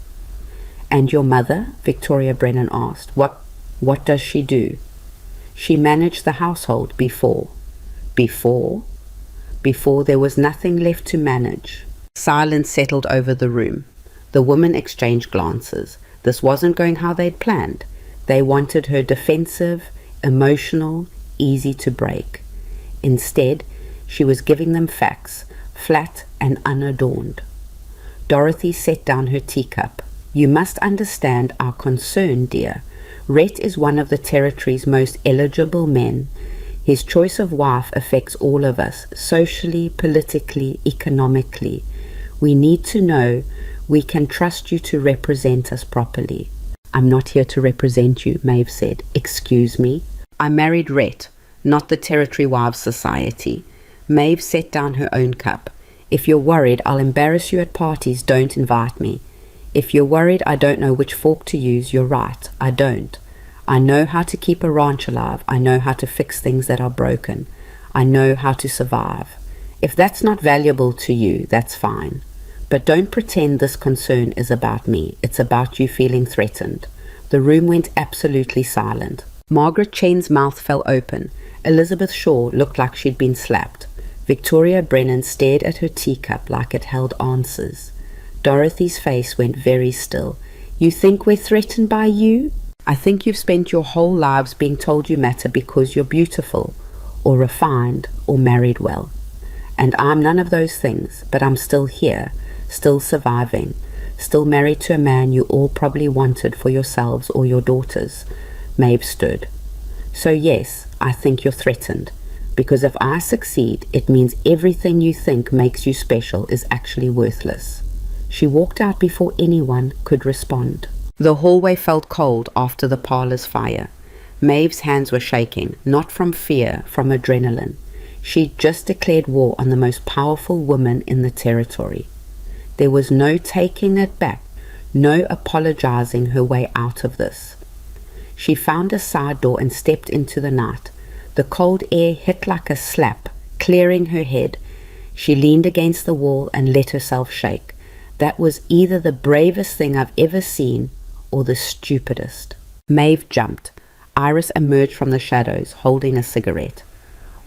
"And your mother?" Victoria Brennan asked. What does she do?" "She managed the household before." Before? Before there was nothing left to manage. Silence settled over the room. The women exchanged glances. This wasn't going how they'd planned. They wanted her defensive, emotional, easy to break. Instead, she was giving them facts, flat and unadorned. Dorothy set down her teacup. "You must understand our concern, dear. Rhett is one of the territory's most eligible men. His choice of wife affects all of us, socially, politically, economically. We need to know we can trust you to represent us properly." "I'm not here to represent you," Maeve said. "Excuse me?" "I married Rhett, not the Territory Wives Society." Maeve set down her own cup. "If you're worried I'll embarrass you at parties, don't invite me. If you're worried I don't know which fork to use, you're right, I don't. I know how to keep a ranch alive. I know how to fix things that are broken. I know how to survive. If that's not valuable to you, that's fine. But don't pretend this concern is about me. It's about you feeling threatened." The room went absolutely silent. Margaret Chen's mouth fell open. Elizabeth Shaw looked like she'd been slapped. Victoria Brennan stared at her teacup like it held answers. Dorothy's face went very still. "You think we're threatened by you? I think you've spent your whole lives being told you matter because you're beautiful, or refined, or married well. And I'm none of those things, but I'm still here, still surviving, still married to a man you all probably wanted for yourselves or your daughters." Maeve stood. "So yes, I think you're threatened, because if I succeed, it means everything you think makes you special is actually worthless." She walked out before anyone could respond. The hallway felt cold after the parlor's fire. Maeve's hands were shaking, not from fear, from adrenaline. She'd just declared war on the most powerful woman in the territory. There was no taking it back, no apologizing her way out of this. She found a side door and stepped into the night. The cold air hit like a slap, clearing her head. She leaned against the wall and let herself shake. That was either the bravest thing I've ever seen or the stupidest. Maeve jumped. Iris emerged from the shadows, holding a cigarette.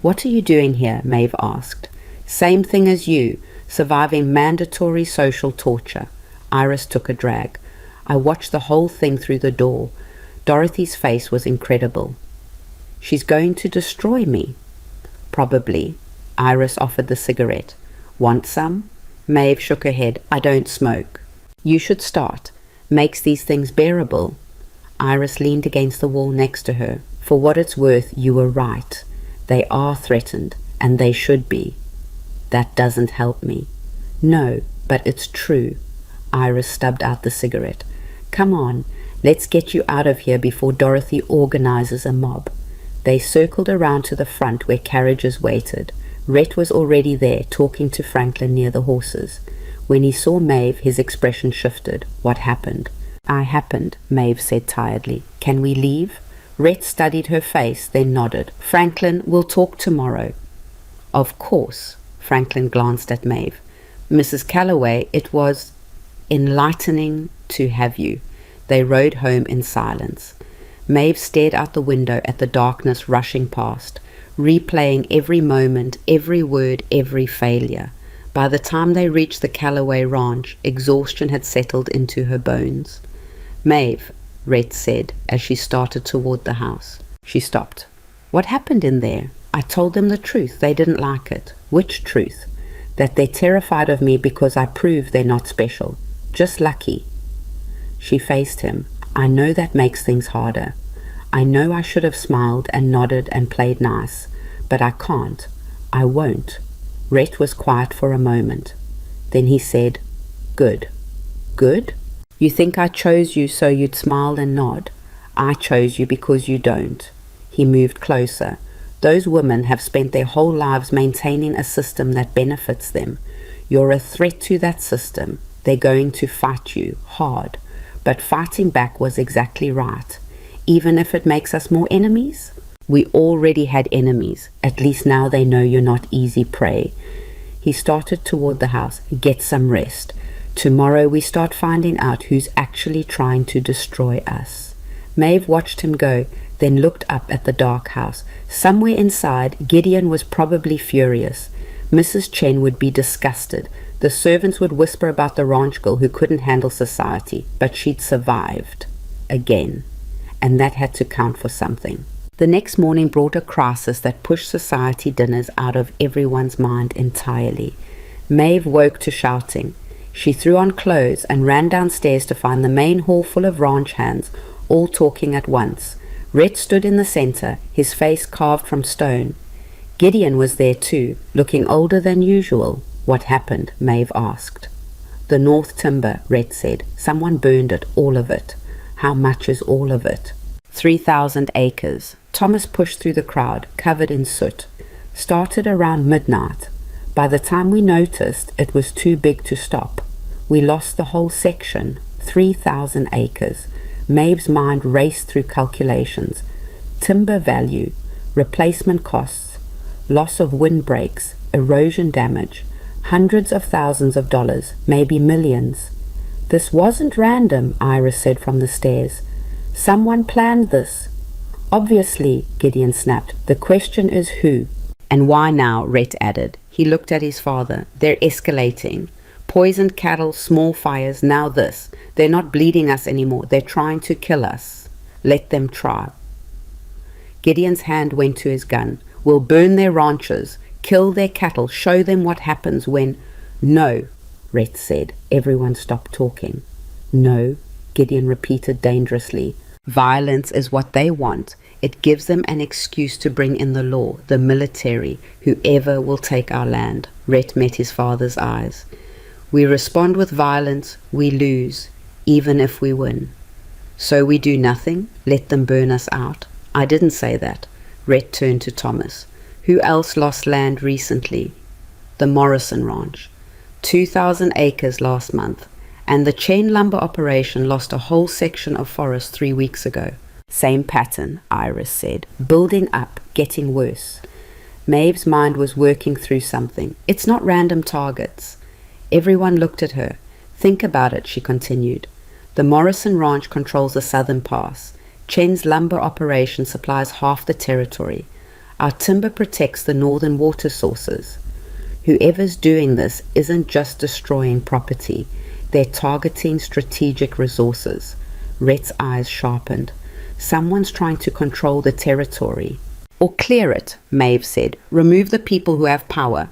"What are you doing here?" Maeve asked. "Same thing as you, surviving mandatory social torture." Iris took a drag. "I watched the whole thing through the door." Dorothy's face was incredible. "She's going to destroy me." "Probably." Iris offered the cigarette. "Want some?" Maeve shook her head. "I don't smoke." "You should start. Makes these things bearable." Iris leaned against the wall next to her. "For what it's worth, you were right. They are threatened, and they should be." "That doesn't help me." "No, but it's true." Iris stubbed out the cigarette. "Come on, let's get you out of here before Dorothy organizes a mob." They circled around to the front where carriages waited. Rhett was already there, talking to Franklin near the horses. When he saw Maeve, his expression shifted. "What happened?" "I happened," Maeve said tiredly. "Can we leave?" Rhett studied her face, then nodded. "Franklin, we'll talk tomorrow." "Of course." Franklin glanced at Maeve. "Mrs. Calloway, it was enlightening to have you." They rode home in silence. Maeve stared out the window at the darkness rushing past, replaying every moment, every word, every failure. By the time they reached the Calloway ranch, exhaustion had settled into her bones. "Maeve," Rhett said as she started toward the house. She stopped. "What happened in there?" "I told them the truth. They didn't like it." "Which truth?" "That they're terrified of me because I proved they're not special. Just lucky." She faced him. "I know that makes things harder. I know I should have smiled and nodded and played nice, but I can't. I won't." Rhett was quiet for a moment. Then he said, "Good." "Good? You think I chose you so you'd smile and nod? I chose you because you don't." He moved closer. "Those women have spent their whole lives maintaining a system that benefits them. You're a threat to that system. They're going to fight you hard. But fighting back was exactly right. Even if it makes us more enemies? We already had enemies. At least now they know you're not easy prey." He started toward the house. "Get some rest. Tomorrow we start finding out who's actually trying to destroy us." Maeve watched him go, then looked up at the dark house. Somewhere inside, Gideon was probably furious. Mrs. Chen would be disgusted. The servants would whisper about the ranch girl who couldn't handle society, but she'd survived. Again. And that had to count for something. The next morning brought a crisis that pushed society dinners out of everyone's mind entirely. Maeve woke to shouting. She threw on clothes and ran downstairs to find the main hall full of ranch hands, all talking at once. Rhett stood in the center, his face carved from stone. Gideon was there too, looking older than usual. "What happened?" Maeve asked. "The North Timber," Rhett said. "Someone burned it, all of it." "How much is all of it?" 3,000 acres. Thomas pushed through the crowd, covered in soot. "Started around midnight. By the time we noticed, it was too big to stop. We lost the whole section. 3,000 acres. Maeve's mind raced through calculations. Timber value, replacement costs, loss of windbreaks, erosion damage, hundreds of thousands of dollars, maybe millions. "This wasn't random," Iris said from the stairs. "Someone planned this." "Obviously," Gideon snapped. "The question is who?" "And why now?" Rhett added. He looked at his father. "They're escalating. Poisoned cattle, small fires, now this. They're not bleeding us anymore. They're trying to kill us. Let them try." Gideon's hand went to his gun. "We'll burn their ranches, kill their cattle, show them what happens when—" "No," Rhett said. Everyone stopped talking. "No," Gideon repeated dangerously. "Violence is what they want. It gives them an excuse to bring in the law, the military, whoever will take our land." Rhett met his father's eyes. "We respond with violence, we lose, even if we win. So we do nothing, let them burn us out." I didn't say that. Rhett turned to Thomas. Who else lost land recently? The Morrison Ranch. 2,000 acres last month. And the chain lumber operation lost a whole section of forest 3 weeks ago. Same pattern, Iris said. Building up, getting worse. Maeve's mind was working through something. It's not random targets. Everyone looked at her. Think about it, she continued. The Morrison Ranch controls the southern pass. Chen's lumber operation supplies half the territory. Our timber protects the northern water sources. Whoever's doing this isn't just destroying property. They're targeting strategic resources. Rhett's eyes sharpened. Someone's trying to control the territory. Or clear it, Maeve said. Remove the people who have power.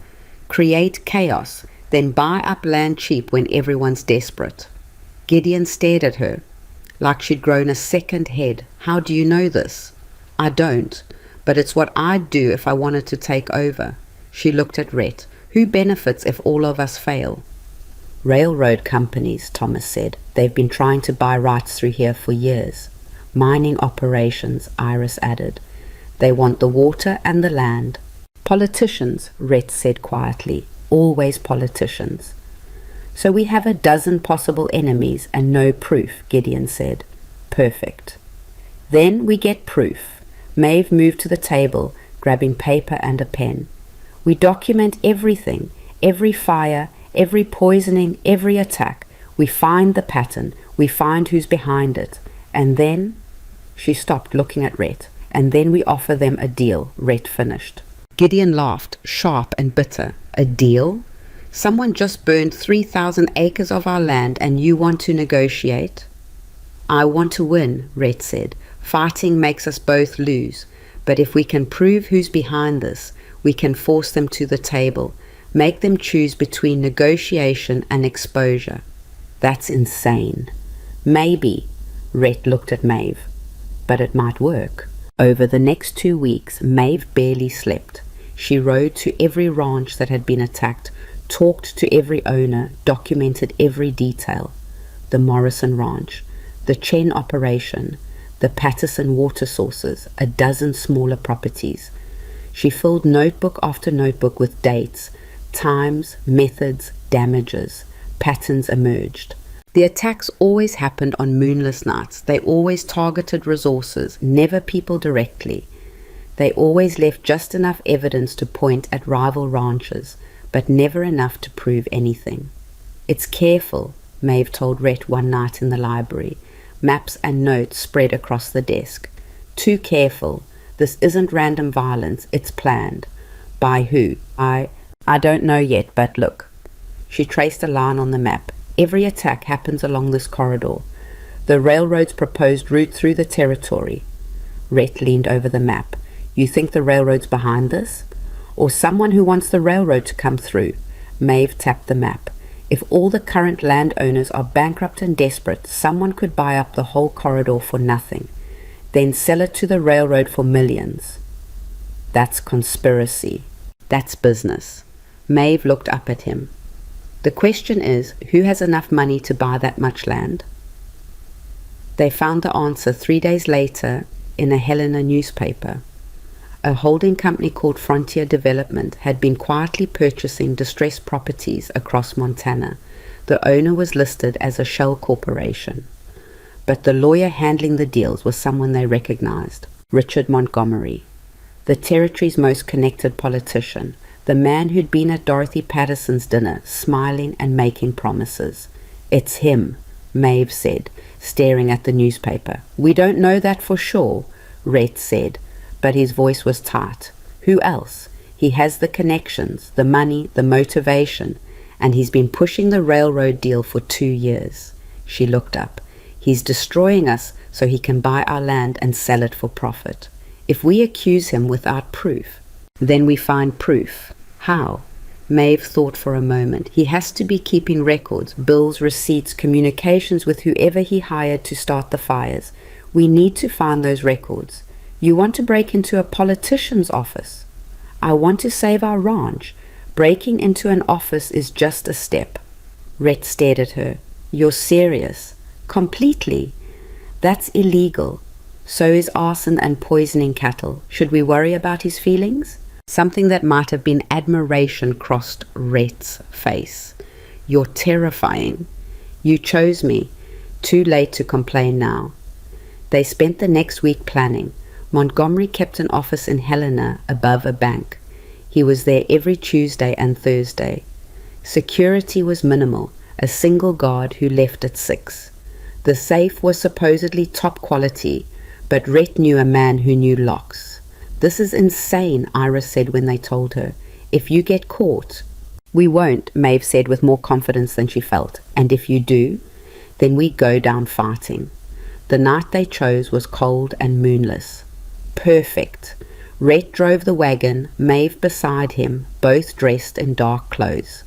Create chaos. Then buy up land cheap when everyone's desperate. Gideon stared at her, like she'd grown a second head. How do you know this? I don't, but it's what I'd do if I wanted to take over. She looked at Rhett. Who benefits if all of us fail? Railroad companies, Thomas said. They've been trying to buy rights through here for years. Mining operations, Iris added. They want the water and the land. Politicians, Rhett said quietly. Always politicians. So we have a dozen possible enemies and no proof, Gideon said. Perfect. Then we get proof. Maeve moved to the table, grabbing paper and a pen. We document everything, every fire, every poisoning, every attack. We find the pattern. We find who's behind it. And then... She stopped, looking at Rhett. And then we offer them a deal, Rhett finished. Gideon laughed, sharp and bitter. A deal? Someone just burned 3,000 acres of our land and you want to negotiate? I want to win, Rhett said. Fighting makes us both lose. But if we can prove who's behind this, we can force them to the table. Make them choose between negotiation and exposure. That's insane. Maybe, Rhett looked at Maeve. But it might work. Over the next 2 weeks, Maeve barely slept. She rode to every ranch that had been attacked, talked to every owner, documented every detail. The Morrison Ranch, the Chen operation, the Patterson water sources, a dozen smaller properties. She filled notebook after notebook with dates, times, methods, damages. Patterns emerged. The attacks always happened on moonless nights. They always targeted resources, never people directly. They always left just enough evidence to point at rival ranches, but never enough to prove anything. It's careful, Maeve told Rhett one night in the library. Maps and notes spread across the desk. Too careful. This isn't random violence, it's planned. By who? I don't know yet, but look. She traced a line on the map. Every attack happens along this corridor. The railroad's proposed route through the territory. Rhett leaned over the map. You think the railroad's behind this? Or someone who wants the railroad to come through? Maeve tapped the map. If all the current landowners are bankrupt and desperate, someone could buy up the whole corridor for nothing, then sell it to the railroad for millions. That's conspiracy. That's business. Maeve looked up at him. The question is, who has enough money to buy that much land? They found the answer 3 days later in a Helena newspaper. A holding company called Frontier Development had been quietly purchasing distressed properties across Montana. The owner was listed as a shell corporation. But the lawyer handling the deals was someone they recognized, Richard Montgomery, the territory's most connected politician, the man who'd been at Dorothy Patterson's dinner, smiling and making promises. It's him, Maeve said, staring at the newspaper. We don't know that for sure, Rhett said, but his voice was tight. Who else? He has the connections, the money, the motivation, and he's been pushing the railroad deal for 2 years. She looked up. He's destroying us so he can buy our land and sell it for profit. If we accuse him without proof, then we find proof. How? Maeve thought for a moment. He has to be keeping records, bills, receipts, communications with whoever he hired to start the fires. We need to find those records. You want to break into a politician's office? I want to save our ranch. Breaking into an office is just a step. Rhett stared at her. You're serious? Completely. That's illegal. So is arson and poisoning cattle. Should we worry about his feelings? Something that might have been admiration crossed Rhett's face. You're terrifying. You chose me. Too late to complain now. They spent the next week planning. Montgomery kept an office in Helena above a bank. He was there every Tuesday and Thursday. Security was minimal, a single guard who left at 6. The safe was supposedly top quality, but Rhett knew a man who knew locks. This is insane, Iris said when they told her. If you get caught... We won't, Maeve said with more confidence than she felt. And if you do, then we go down fighting. The night they chose was cold and moonless. Perfect. Rhett drove the wagon, Maeve beside him, both dressed in dark clothes.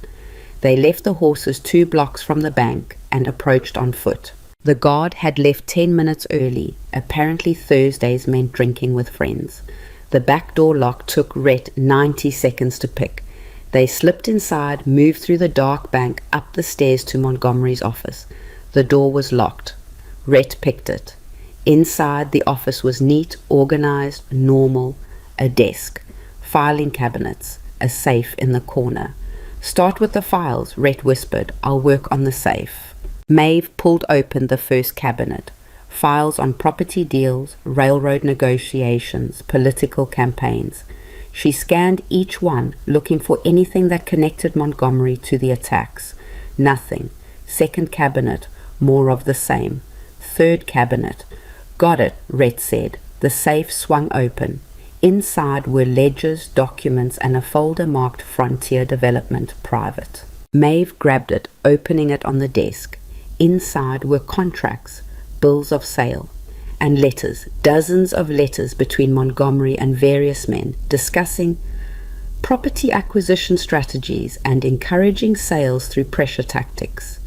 They left the horses 2 blocks from the bank and approached on foot. The guard had left 10 minutes early. Apparently Thursdays meant drinking with friends. The back door lock took Rhett 90 seconds to pick. They slipped inside, moved through the dark bank, up the stairs to Montgomery's office. The door was locked. Rhett picked it. Inside, the office was neat, organized, normal. A desk, filing cabinets, a safe in the corner. Start with the files, Rhett whispered. I'll work on the safe. Maeve pulled open the first cabinet. Files on property deals, railroad negotiations, political campaigns. She scanned each one, looking for anything that connected Montgomery to the attacks. Nothing. Second cabinet, more of the same. Third cabinet. Got it, Rhett said. The safe swung open. Inside were ledgers, documents, and a folder marked Frontier Development Private. Maeve grabbed it, opening it on the desk. Inside were contracts, bills of sale, and letters, dozens of letters between Montgomery and various men, discussing property acquisition strategies and encouraging sales through pressure tactics.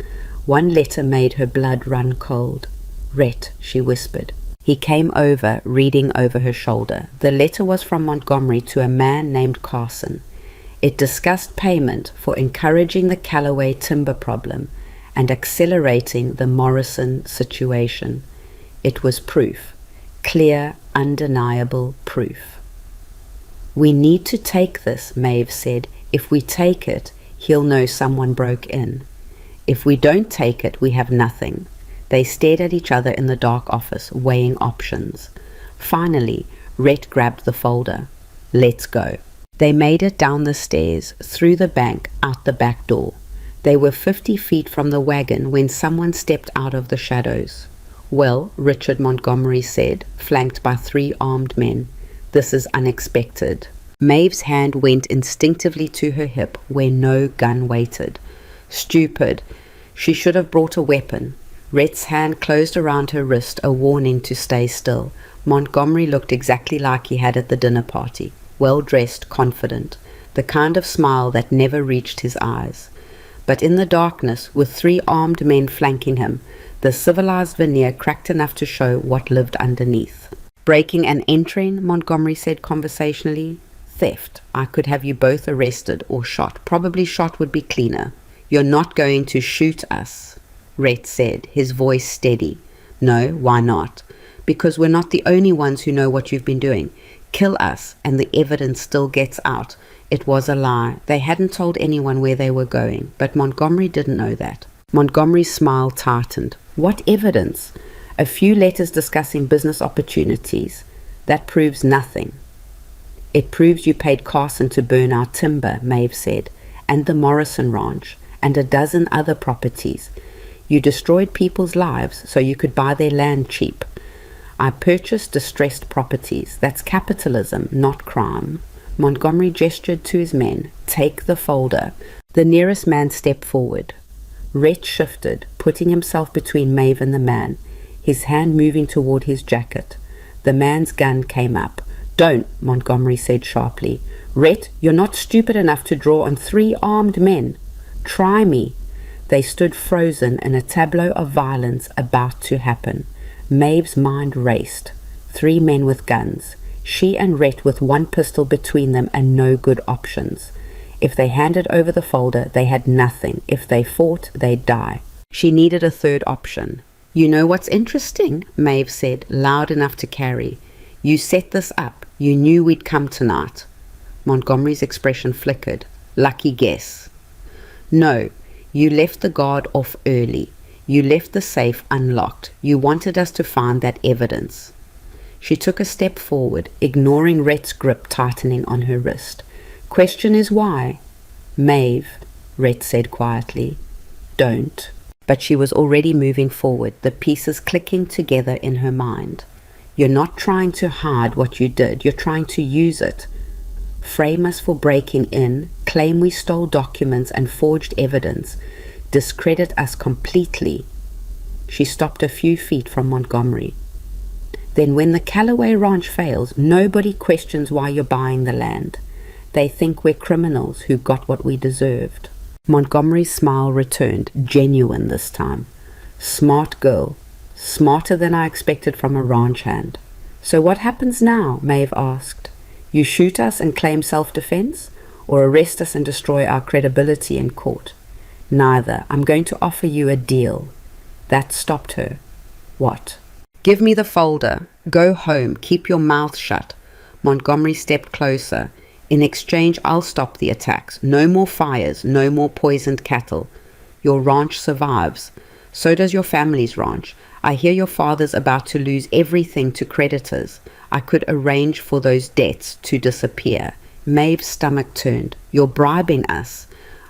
One letter made her blood run cold. Rhett, she whispered. He came over, reading over her shoulder. The letter was from Montgomery to a man named Carson. It discussed payment for encouraging the Callaway timber problem and accelerating the Morrison situation. It was proof, clear, undeniable proof. We need to take this, Maeve said. If we take it, he'll know someone broke in. If we don't take it, we have nothing. They stared at each other in the dark office, weighing options. Finally, Rhett grabbed the folder. Let's go. They made it down the stairs, through the bank, out the back door. They were 50 feet from the wagon when someone stepped out of the shadows. Well, Richard Montgomery said, flanked by 3 armed men. This is unexpected. Maeve's hand went instinctively to her hip where no gun waited. Stupid. She should have brought a weapon. Rhett's hand closed around her wrist, a warning to stay still. Montgomery looked exactly like he had at the dinner party, well-dressed, confident, the kind of smile that never reached his eyes. But in the darkness, with 3 armed men flanking him, the civilized veneer cracked enough to show what lived underneath. Breaking and entering, Montgomery said conversationally. Theft. I could have you both arrested or shot. Probably shot would be cleaner. You're not going to shoot us, Rhett said, his voice steady. No, why not? Because we're not the only ones who know what you've been doing. Kill us, and the evidence still gets out. It was a lie. They hadn't told anyone where they were going, but Montgomery didn't know that. Montgomery's smile tightened. What evidence? A few letters discussing business opportunities. That proves nothing. It proves you paid Carson to burn our timber, Maeve said, and the Morrison Ranch, and a dozen other properties. You destroyed people's lives so you could buy their land cheap. I purchased distressed properties. That's capitalism, not crime. Montgomery gestured to his men. Take the folder. The nearest man stepped forward. Rhett shifted, putting himself between Maeve and the man, his hand moving toward his jacket. The man's gun came up. Don't, Montgomery said sharply. Rhett, you're not stupid enough to draw on 3 armed men. Try me. They stood frozen in a tableau of violence about to happen. Maeve's mind raced. 3 men with guns. She and Rhett with 1 pistol between them and no good options. If they handed over the folder, they had nothing. If they fought, they'd die. She needed a third option. You know what's interesting? Maeve said, loud enough to carry. You set this up. You knew we'd come tonight. Montgomery's expression flickered. Lucky guess. No, you left the guard off early. You left the safe unlocked. You wanted us to find that evidence. She took a step forward, ignoring Rhett's grip tightening on her wrist. Question is why? Maeve, Rhett said quietly. Don't. But she was already moving forward, the pieces clicking together in her mind. You're not trying to hide what you did. You're trying to use it. Frame us for breaking in, claim we stole documents and forged evidence, discredit us completely. She stopped a few feet from Montgomery. Then when the Callaway Ranch fails, nobody questions why you're buying the land. They think we're criminals who got what we deserved. Montgomery's smile returned, genuine this time. Smart girl. Smarter than I expected from a ranch hand. So what happens now? Maeve asked. You shoot us and claim self-defense, or arrest us and destroy our credibility in court? Neither. I'm going to offer you a deal. That stopped her. What? Give me the folder. Go home. Keep your mouth shut. Montgomery stepped closer. In exchange, I'll stop the attacks. No more fires. No more poisoned cattle. Your ranch survives. So does your family's ranch. I hear your father's about to lose everything to creditors. I could arrange for those debts to disappear. Maeve's stomach turned. You're bribing us.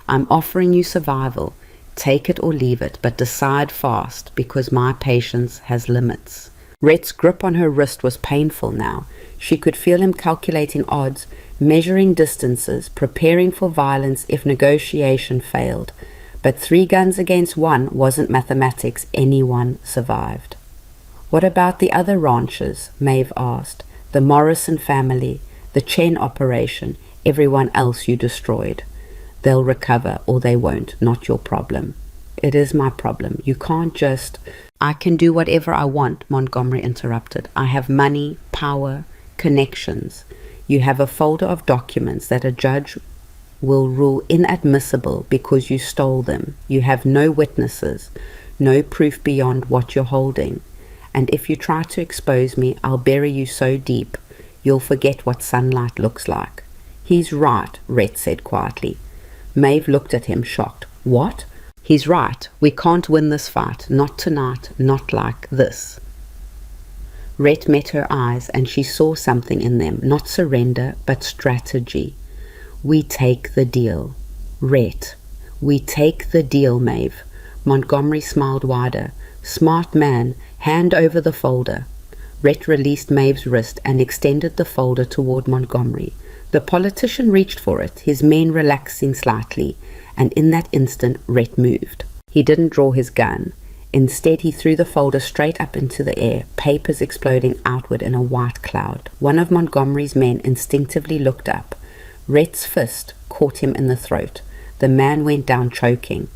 I'm offering you survival. Take it or leave it, but decide fast, because my patience has limits. Rhett's grip on her wrist was painful now. She could feel him calculating odds, measuring distances, preparing for violence if negotiation failed. But 3 guns against 1 wasn't mathematics. Anyone survived. What about the other ranches? Maeve asked. The Morrison family, the Chen operation, everyone else you destroyed. They'll recover or they won't, not your problem. It is my problem. You can't just... I can do whatever I want, Montgomery interrupted. I have money, power, connections. You have a folder of documents that a judge will rule inadmissible because you stole them. You have no witnesses, no proof beyond what you're holding. And if you try to expose me, I'll bury you so deep, you'll forget what sunlight looks like. He's right, Rhett said quietly. Maeve looked at him, shocked. What? He's right. We can't win this fight. Not tonight. Not like this. Rhett met her eyes, and she saw something in them. Not surrender, but strategy. We take the deal. Rhett. We take the deal, Maeve. Montgomery smiled wider. Smart man. Hand over the folder. Rhett released Maeve's wrist and extended the folder toward Montgomery. The politician reached for it, his mien relaxing slightly, and in that instant Rhett moved. He didn't draw his gun. Instead, he threw the folder straight up into the air, papers exploding outward in a white cloud. One of Montgomery's men instinctively looked up. Rhett's fist caught him in the throat. The man went down choking.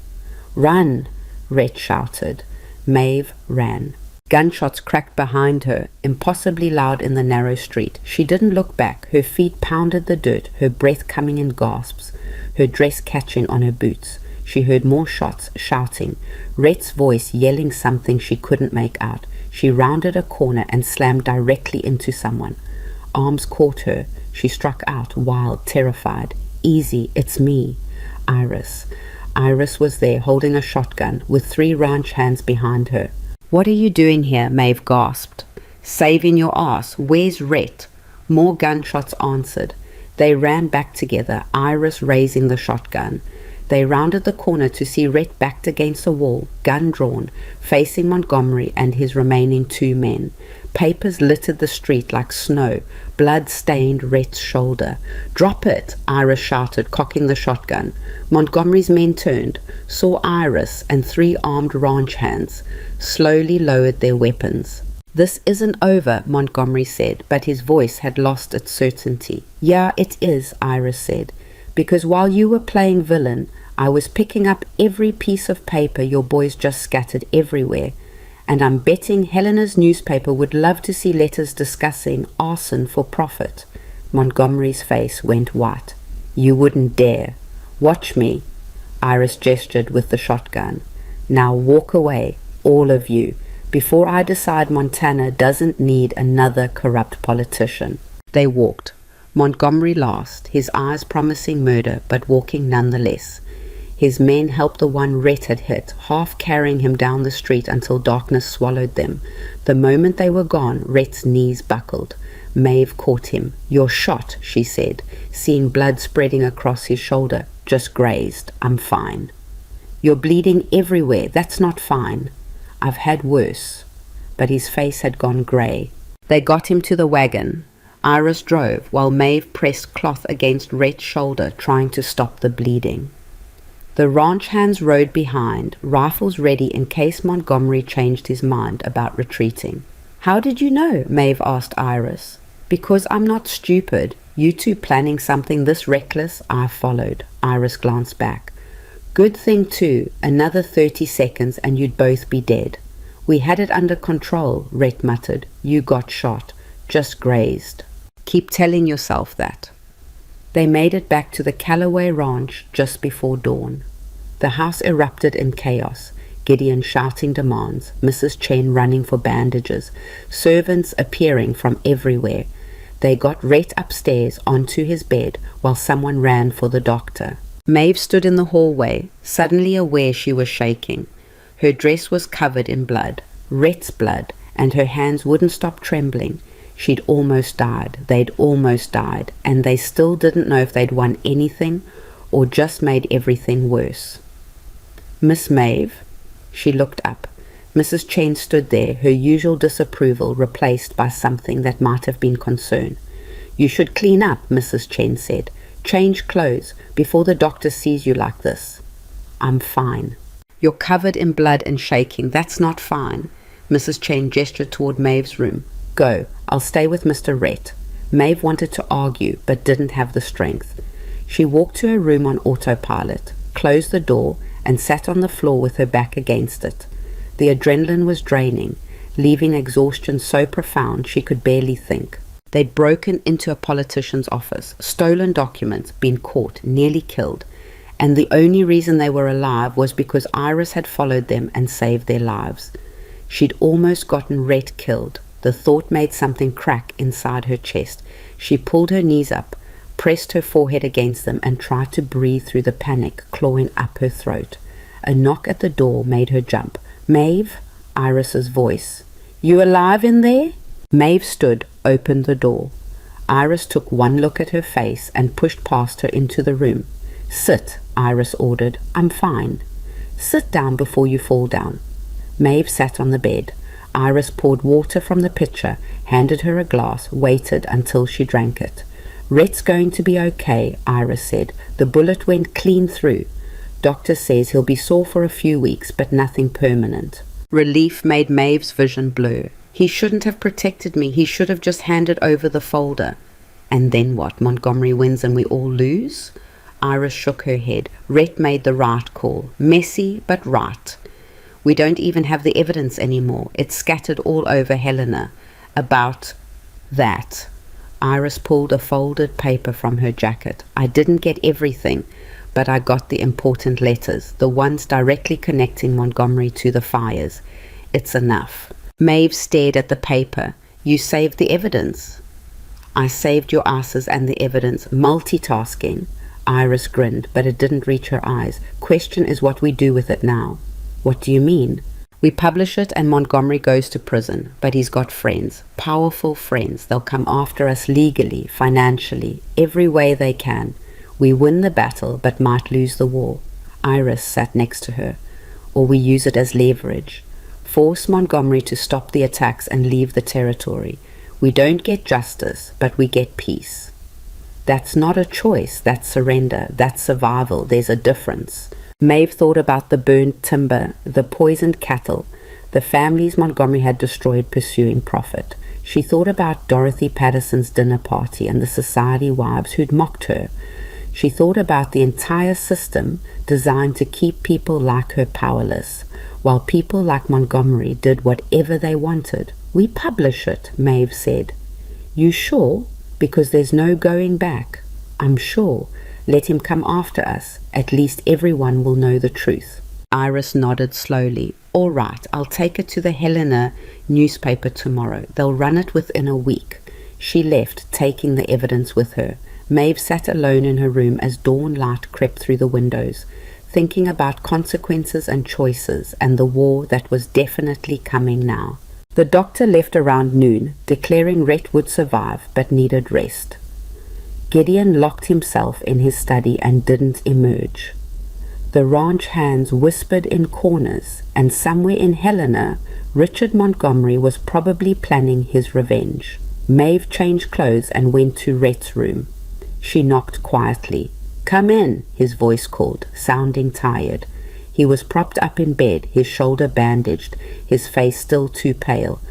Run! Rhett shouted. Maeve ran. Gunshots cracked behind her, impossibly loud in the narrow street. She didn't look back. Her feet pounded the dirt, her breath coming in gasps, her dress catching on her boots. She heard more shots, shouting, Rhett's voice yelling something she couldn't make out. She rounded a corner and slammed directly into someone. Arms caught her. She struck out, wild, terrified. Easy, it's me. Iris. Iris was there, holding a shotgun, with 3 ranch hands behind her. What are you doing here? Maeve gasped. Saving your ass. Where's Rhett? More gunshots answered. They ran back together, Iris raising the shotgun. They rounded the corner to see Rhett backed against a wall, gun drawn, facing Montgomery and his remaining 2 men. Papers littered the street like snow. Blood stained Rhett's shoulder. Drop it, Iris shouted, cocking the shotgun. Montgomery's men turned, saw Iris and 3 armed ranch hands, slowly lowered their weapons. This isn't over, Montgomery said, but his voice had lost its certainty. Yeah, it is, Iris said, because while you were playing villain, I was picking up every piece of paper your boys just scattered everywhere. And I'm betting Helena's newspaper would love to see letters discussing arson for profit. Montgomery's face went white. You wouldn't dare. Watch me. Iris gestured with the shotgun. Now walk away, all of you. before I decide Montana doesn't need another corrupt politician. They walked. Montgomery last, his eyes promising murder, but walking nonetheless. His men helped the one Rhett had hit, half carrying him down the street until darkness swallowed them. The moment they were gone, Rhett's knees buckled. Maeve caught him. "You're shot," she said, seeing blood spreading across his shoulder. "Just grazed. I'm fine." "You're bleeding everywhere. That's not fine." "I've had worse." But his face had gone grey. They got him to the wagon. Iris drove, while Maeve pressed cloth against Rhett's shoulder, trying to stop the bleeding. The ranch hands rode behind, rifles ready in case Montgomery changed his mind about retreating. "How did you know?" Maeve asked Iris. "Because I'm not stupid. You two planning something this reckless?" I followed. Iris glanced back. "Good thing too. Another 30 seconds and you'd both be dead." "We had it under control," Rhett muttered. "You got shot. Just grazed." "Keep telling yourself that." They made it back to the Callaway Ranch just before dawn. The house erupted in chaos. Gideon shouting demands, Mrs. Chen running for bandages, servants appearing from everywhere. They got Rhett upstairs onto his bed while someone ran for the doctor. Maeve stood in the hallway, suddenly aware she was shaking. Her dress was covered in blood, Rhett's blood, and her hands wouldn't stop trembling. She'd almost died. They'd almost died, and they still didn't know if they'd won anything or just made everything worse. "Miss Maeve?" She looked up. Mrs. Chen stood there, her usual disapproval replaced by something that might have been concern. "You should clean up," Mrs. Chen said. "Change clothes before the doctor sees you like this." "I'm fine." "You're covered in blood and shaking. That's not fine." Mrs. Chen gestured toward Maeve's room. "Go. I'll stay with Mr. Rhett." Maeve wanted to argue, but didn't have the strength. She walked to her room on autopilot, closed the door, and sat on the floor with her back against it. The adrenaline was draining, leaving exhaustion so profound she could barely think. They'd broken into a politician's office, stolen documents, been caught, nearly killed, and the only reason they were alive was because Iris had followed them and saved their lives. She'd almost gotten Rhett killed. The thought made something crack inside her chest. She pulled her knees up, pressed her forehead against them, and tried to breathe through the panic clawing up her throat. A knock at the door made her jump. "Maeve?" Iris's voice. "You alive in there?" Maeve stood, opened the door. Iris took one look at her face and pushed past her into the room. "Sit," Iris ordered. "I'm fine." "Sit down before you fall down." Maeve sat on the bed. Iris poured water from the pitcher, handed her a glass, waited until she drank it. "Rhett's going to be okay," Iris said. "The bullet went clean through. Doctor says he'll be sore for a few weeks, but nothing permanent." Relief made Maeve's vision blur. "He shouldn't have protected me. He should have just handed over the folder." "And then what? Montgomery wins and we all lose?" Iris shook her head. "Rhett made the right call. Messy, but right. We don't even have the evidence anymore. It's scattered all over Helena. About that." Iris pulled a folded paper from her jacket. "I didn't get everything, but I got the important letters, the ones directly connecting Montgomery to the fires. It's enough." Maeve stared at the paper. "You saved the evidence." "I saved your asses and the evidence." Multitasking. Iris grinned, but it didn't reach her eyes. "Question is what we do with it now." "What do you mean?" "We publish it and Montgomery goes to prison, but he's got friends, powerful friends. They'll come after us legally, financially, every way they can. We win the battle, but might lose the war." Iris sat next to her. "Or we use it as leverage. Force Montgomery to stop the attacks and leave the territory. We don't get justice, but we get peace." "That's not a choice. That's surrender. That's survival. There's a difference." Maeve thought about the burned timber, the poisoned cattle, the families Montgomery had destroyed pursuing profit. She thought about Dorothy Patterson's dinner party and the society wives who'd mocked her. She thought about the entire system designed to keep people like her powerless, while people like Montgomery did whatever they wanted. "We publish it," Maeve said. "You sure? Because there's no going back." "I'm sure. Let him come after us. At least everyone will know the truth." Iris nodded slowly. All right, I'll take it to the Helena newspaper tomorrow. They'll run it within a week. She left, taking the evidence with her. Maeve sat alone in her room as dawn light crept through the windows, thinking about consequences and choices and the war that was definitely coming now. The doctor left around noon, declaring Rhett would survive but needed rest. Gideon locked himself in his study and didn't emerge. The ranch hands whispered in corners, and somewhere in Helena, Richard Montgomery was probably planning his revenge. Maeve changed clothes and went to Rhett's room. She knocked quietly. "Come in," his voice called, sounding tired. He was propped up in bed, his shoulder bandaged, his face still too pale,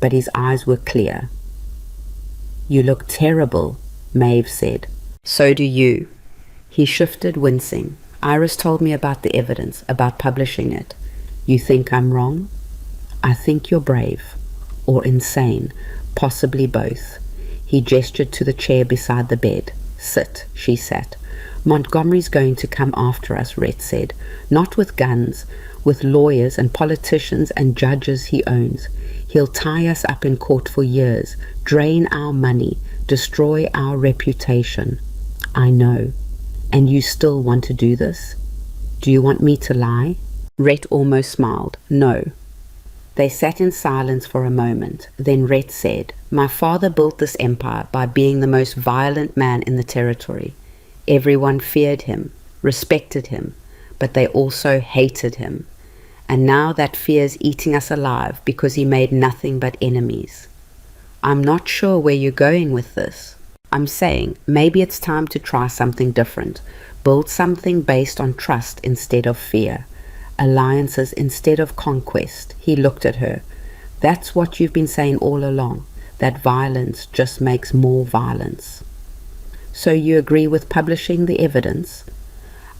but his eyes were clear. "You look terrible," Maeve said. "So do you." He shifted, wincing. "Iris told me about the evidence, about publishing it. You think I'm wrong?" "I think you're brave. Or insane. Possibly both." He gestured to the chair beside the bed. "Sit," she sat. "Montgomery's going to come after us," Rhett said. "Not with guns, with lawyers and politicians and judges he owns. He'll tie us up in court for years, drain our money, destroy our reputation." "I know. And you still want to do this? Do you want me to lie?" Rhett almost smiled. "No." They sat in silence for a moment. Then Rhett said, "My father built this empire by being the most violent man in the territory. Everyone feared him, respected him, but they also hated him. And now that fear's eating us alive because he made nothing but enemies. I'm not sure where you're going with this. I'm saying maybe it's time to try something different. Build something based on trust instead of fear. Alliances instead of conquest." He looked at her. "That's what you've been saying all along, that violence just makes more violence. So you agree with publishing the evidence?"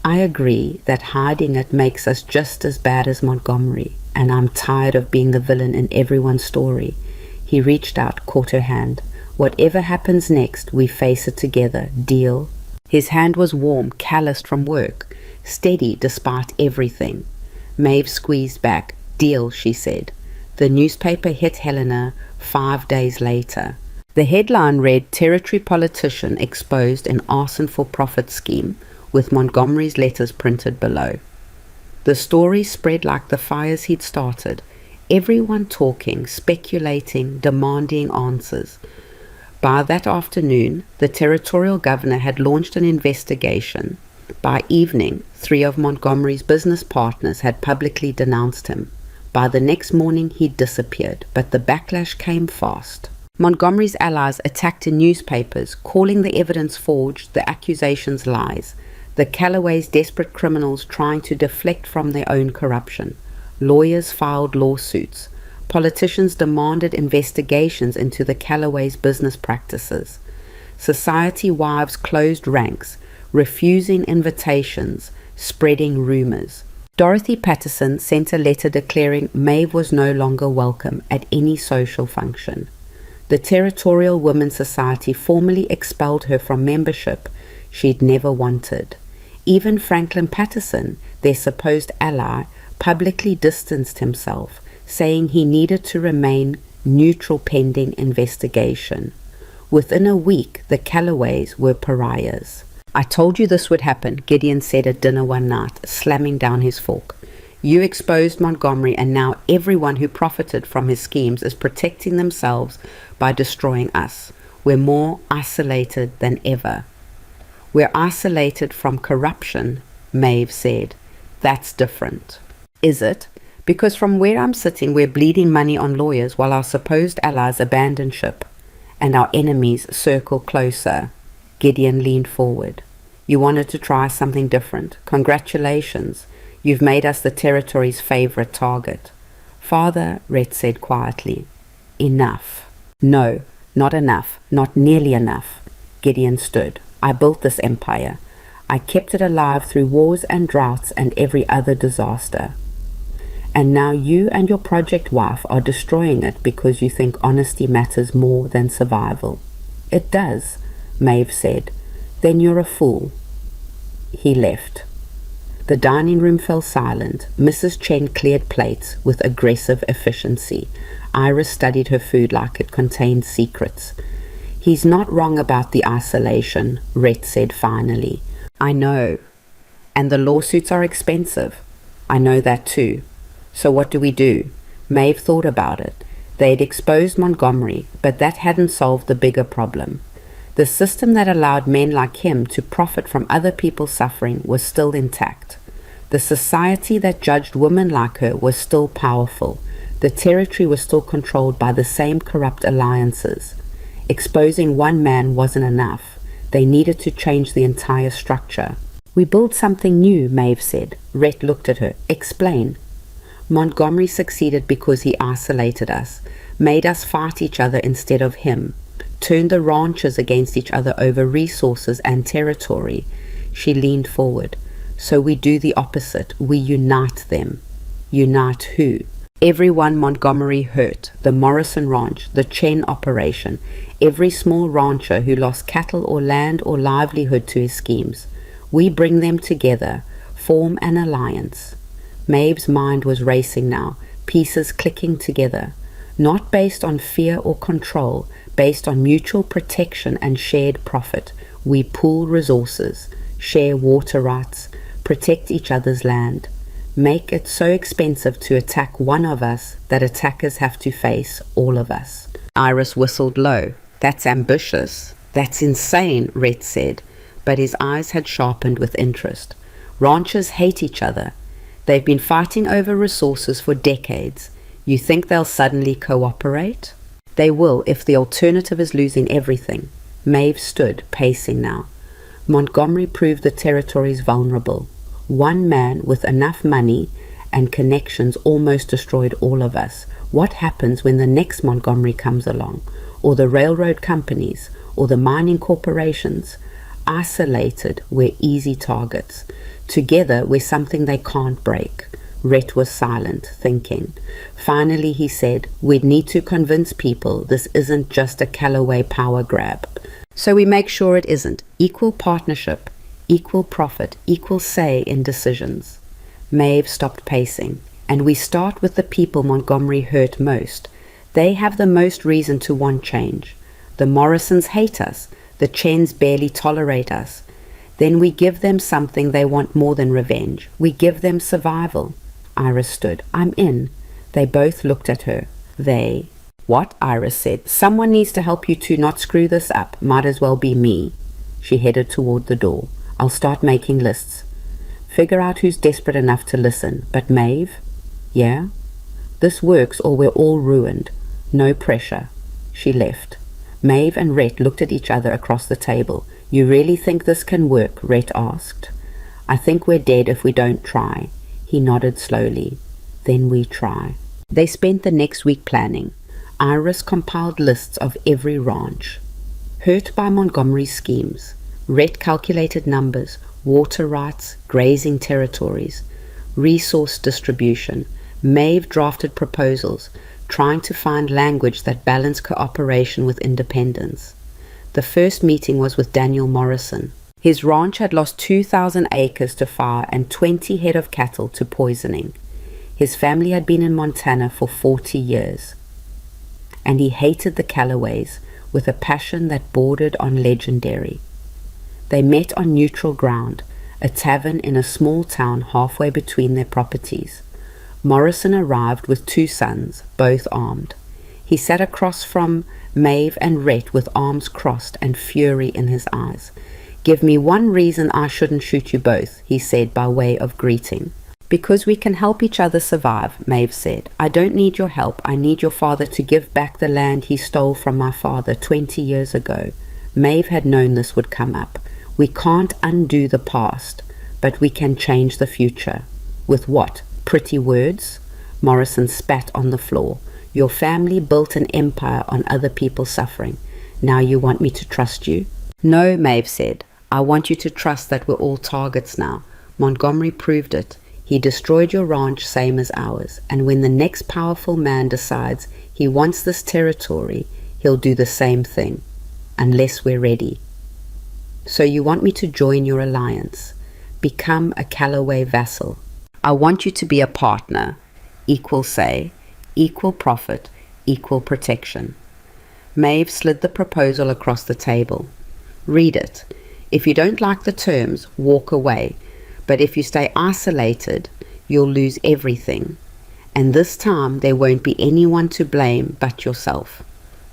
"I agree that hiding it makes us just as bad as Montgomery, and I'm tired of being the villain in everyone's story." He reached out, caught her hand. "Whatever happens next, we face it together. Deal?" His hand was warm, calloused from work, steady despite everything. Maeve squeezed back. "Deal," she said. The newspaper hit Helena 5 days later. The headline read, "Territory Politician Exposed in Arson for Profit Scheme," with Montgomery's letters printed below. The story spread like the fires he'd started. Everyone talking, speculating, demanding answers. By that afternoon, the territorial governor had launched an investigation. By evening, 3 of Montgomery's business partners had publicly denounced him. By the next morning, he'd disappeared, but the backlash came fast. Montgomery's allies attacked in newspapers, calling the evidence forged, the accusations lies. The Callaways desperate criminals trying to deflect from their own corruption. Lawyers filed lawsuits. Politicians demanded investigations into the Callaways' business practices. Society wives closed ranks, refusing invitations, spreading rumors. Dorothy Patterson sent a letter declaring Maeve was no longer welcome at any social function. The Territorial Women's Society formally expelled her from membership she'd never wanted. Even Franklin Patterson, their supposed ally, publicly distanced himself, saying he needed to remain neutral pending investigation. Within a week, the Callaways were pariahs. "I told you this would happen," Gideon said at dinner one night, slamming down his fork. "You exposed Montgomery, and now everyone who profited from his schemes is protecting themselves by destroying us. We're more isolated than ever." "We're isolated from corruption," Maeve said. "That's different." "Is it? Because from where I'm sitting, we're bleeding money on lawyers while our supposed allies abandon ship and our enemies circle closer." Gideon leaned forward. "You wanted to try something different. Congratulations. You've made us the territory's favorite target." "Father," Rhett said quietly, "enough." "No, not enough. Not nearly enough." Gideon stood. "I built this empire. I kept it alive through wars and droughts and every other disaster. And now you and your project wife are destroying it because you think honesty matters more than survival." "It does," Maeve said. "Then you're a fool." He left. The dining room fell silent. Mrs. Chen cleared plates with aggressive efficiency. Iris studied her food like it contained secrets. "He's not wrong about the isolation," Rhett said finally. "I know. And the lawsuits are expensive." "I know that too. So what do we do?" Maeve thought about it. They'd exposed Montgomery, but that hadn't solved the bigger problem. The system that allowed men like him to profit from other people's suffering was still intact. The society that judged women like her was still powerful. The territory was still controlled by the same corrupt alliances. Exposing one man wasn't enough. They needed to change the entire structure. "We built something new," Maeve said. Rhett looked at her. "Explain." "Montgomery succeeded because he isolated us, made us fight each other instead of him, turned the ranchers against each other over resources and territory." She leaned forward. "So we do the opposite. We unite them." "Unite who?" "Everyone Montgomery hurt. The Morrison Ranch, the Chen operation, every small rancher who lost cattle or land or livelihood to his schemes. We bring them together, form an alliance." Maeve's mind was racing now, pieces clicking together. Not based on fear or control, based on mutual protection and shared profit. We pool resources, share water rights, protect each other's land. Make it so expensive to attack one of us that attackers have to face all of us. Iris whistled low. "That's ambitious." "That's insane," Rhett said, but his eyes had sharpened with interest. "Ranchers hate each other. They've been fighting over resources for decades. You think they'll suddenly cooperate?" "They will if the alternative is losing everything." Maeve stood, pacing now. Montgomery proved the territory's vulnerable. One man with enough money and connections almost destroyed all of us. What happens when the next Montgomery comes along? Or the railroad companies? Or the mining corporations? Isolated, we're easy targets. Together, we're something they can't break. Rhett was silent, thinking. Finally, he said, "We'd need to convince people this isn't just a Callaway power grab. So we make sure it isn't. Equal partnership, equal profit, equal say in decisions." Maeve stopped pacing. "And we start with the people Montgomery hurt most. They have the most reason to want change. The Morrisons hate us. The Chens barely tolerate us. Then we give them something they want more than revenge. We give them survival." Iris stood. "I'm in." They both looked at her. "They?" "What?" Iris said. "Someone needs to help you two not screw this up. Might as well be me." She headed toward the door. "I'll start making lists. Figure out who's desperate enough to listen. But Maeve?" "Yeah?" "This works or we're all ruined. No pressure." She left. Maeve and Rhett looked at each other across the table. "You really think this can work?" Rhett asked. "I think we're dead if we don't try." He nodded slowly. "Then we try." They spent the next week planning. Iris compiled lists of every ranch. Hurt by Montgomery's schemes. Rhett calculated numbers, water rights, grazing territories, resource distribution. Maeve drafted proposals, trying to find language that balanced cooperation with independence. The first meeting was with Daniel Morrison. His ranch had lost 2,000 acres to fire and 20 head of cattle to poisoning. His family had been in Montana for 40 years. And he hated the Callaways with a passion that bordered on legendary. They met on neutral ground, a tavern in a small town halfway between their properties. Morrison arrived with 2 sons, both armed. He sat across from Maeve and Rhett with arms crossed and fury in his eyes. "Give me one reason I shouldn't shoot you both," he said by way of greeting. "Because we can help each other survive," Maeve said. "I don't need your help. I need your father to give back the land he stole from my father 20 years ago." Maeve had known this would come up. "We can't undo the past, but we can change the future." "With what? Pretty words?" Morrison spat on the floor. "Your family built an empire on other people's suffering. Now you want me to trust you?" "No," Maeve said. "I want you to trust that we're all targets now. Montgomery proved it. He destroyed your ranch same as ours. And when the next powerful man decides he wants this territory, he'll do the same thing. Unless we're ready." "So you want me to join your alliance?" Become a Callaway vassal. I want you to be a partner. Equal say, equal profit, equal protection. Maeve slid the proposal across the table. Read it. If you don't like the terms, walk away. But if you stay isolated, you'll lose everything. And this time there won't be anyone to blame but yourself.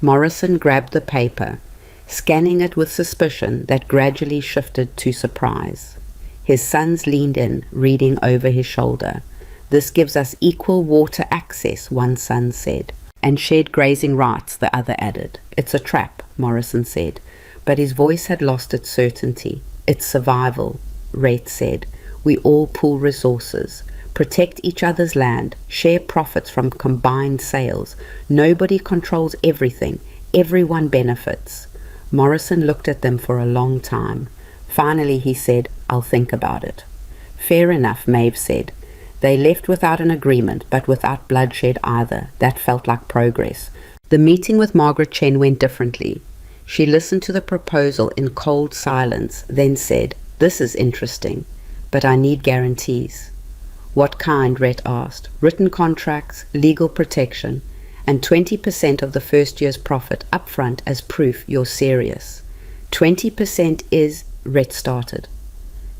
Morrison grabbed the paper, scanning it with suspicion that gradually shifted to surprise. His sons leaned in, reading over his shoulder. This gives us equal water access, one son said. And shared grazing rights, the other added. It's a trap, Morrison said. But his voice had lost its certainty. It's survival, Rhett said. We all pool resources, protect each other's land, share profits from combined sales. Nobody controls everything. Everyone benefits. Morrison looked at them for a long time. Finally he said, I'll think about it. Fair enough, Maeve said. They left without an agreement, but without bloodshed either. That felt like progress. The meeting with Margaret Chen went differently. She listened to the proposal in cold silence, then said, This is interesting, but I need guarantees. What kind? Rhett asked. Written contracts, legal protection, and 20% of the first year's profit upfront as proof you're serious. 20% is, Rhett started.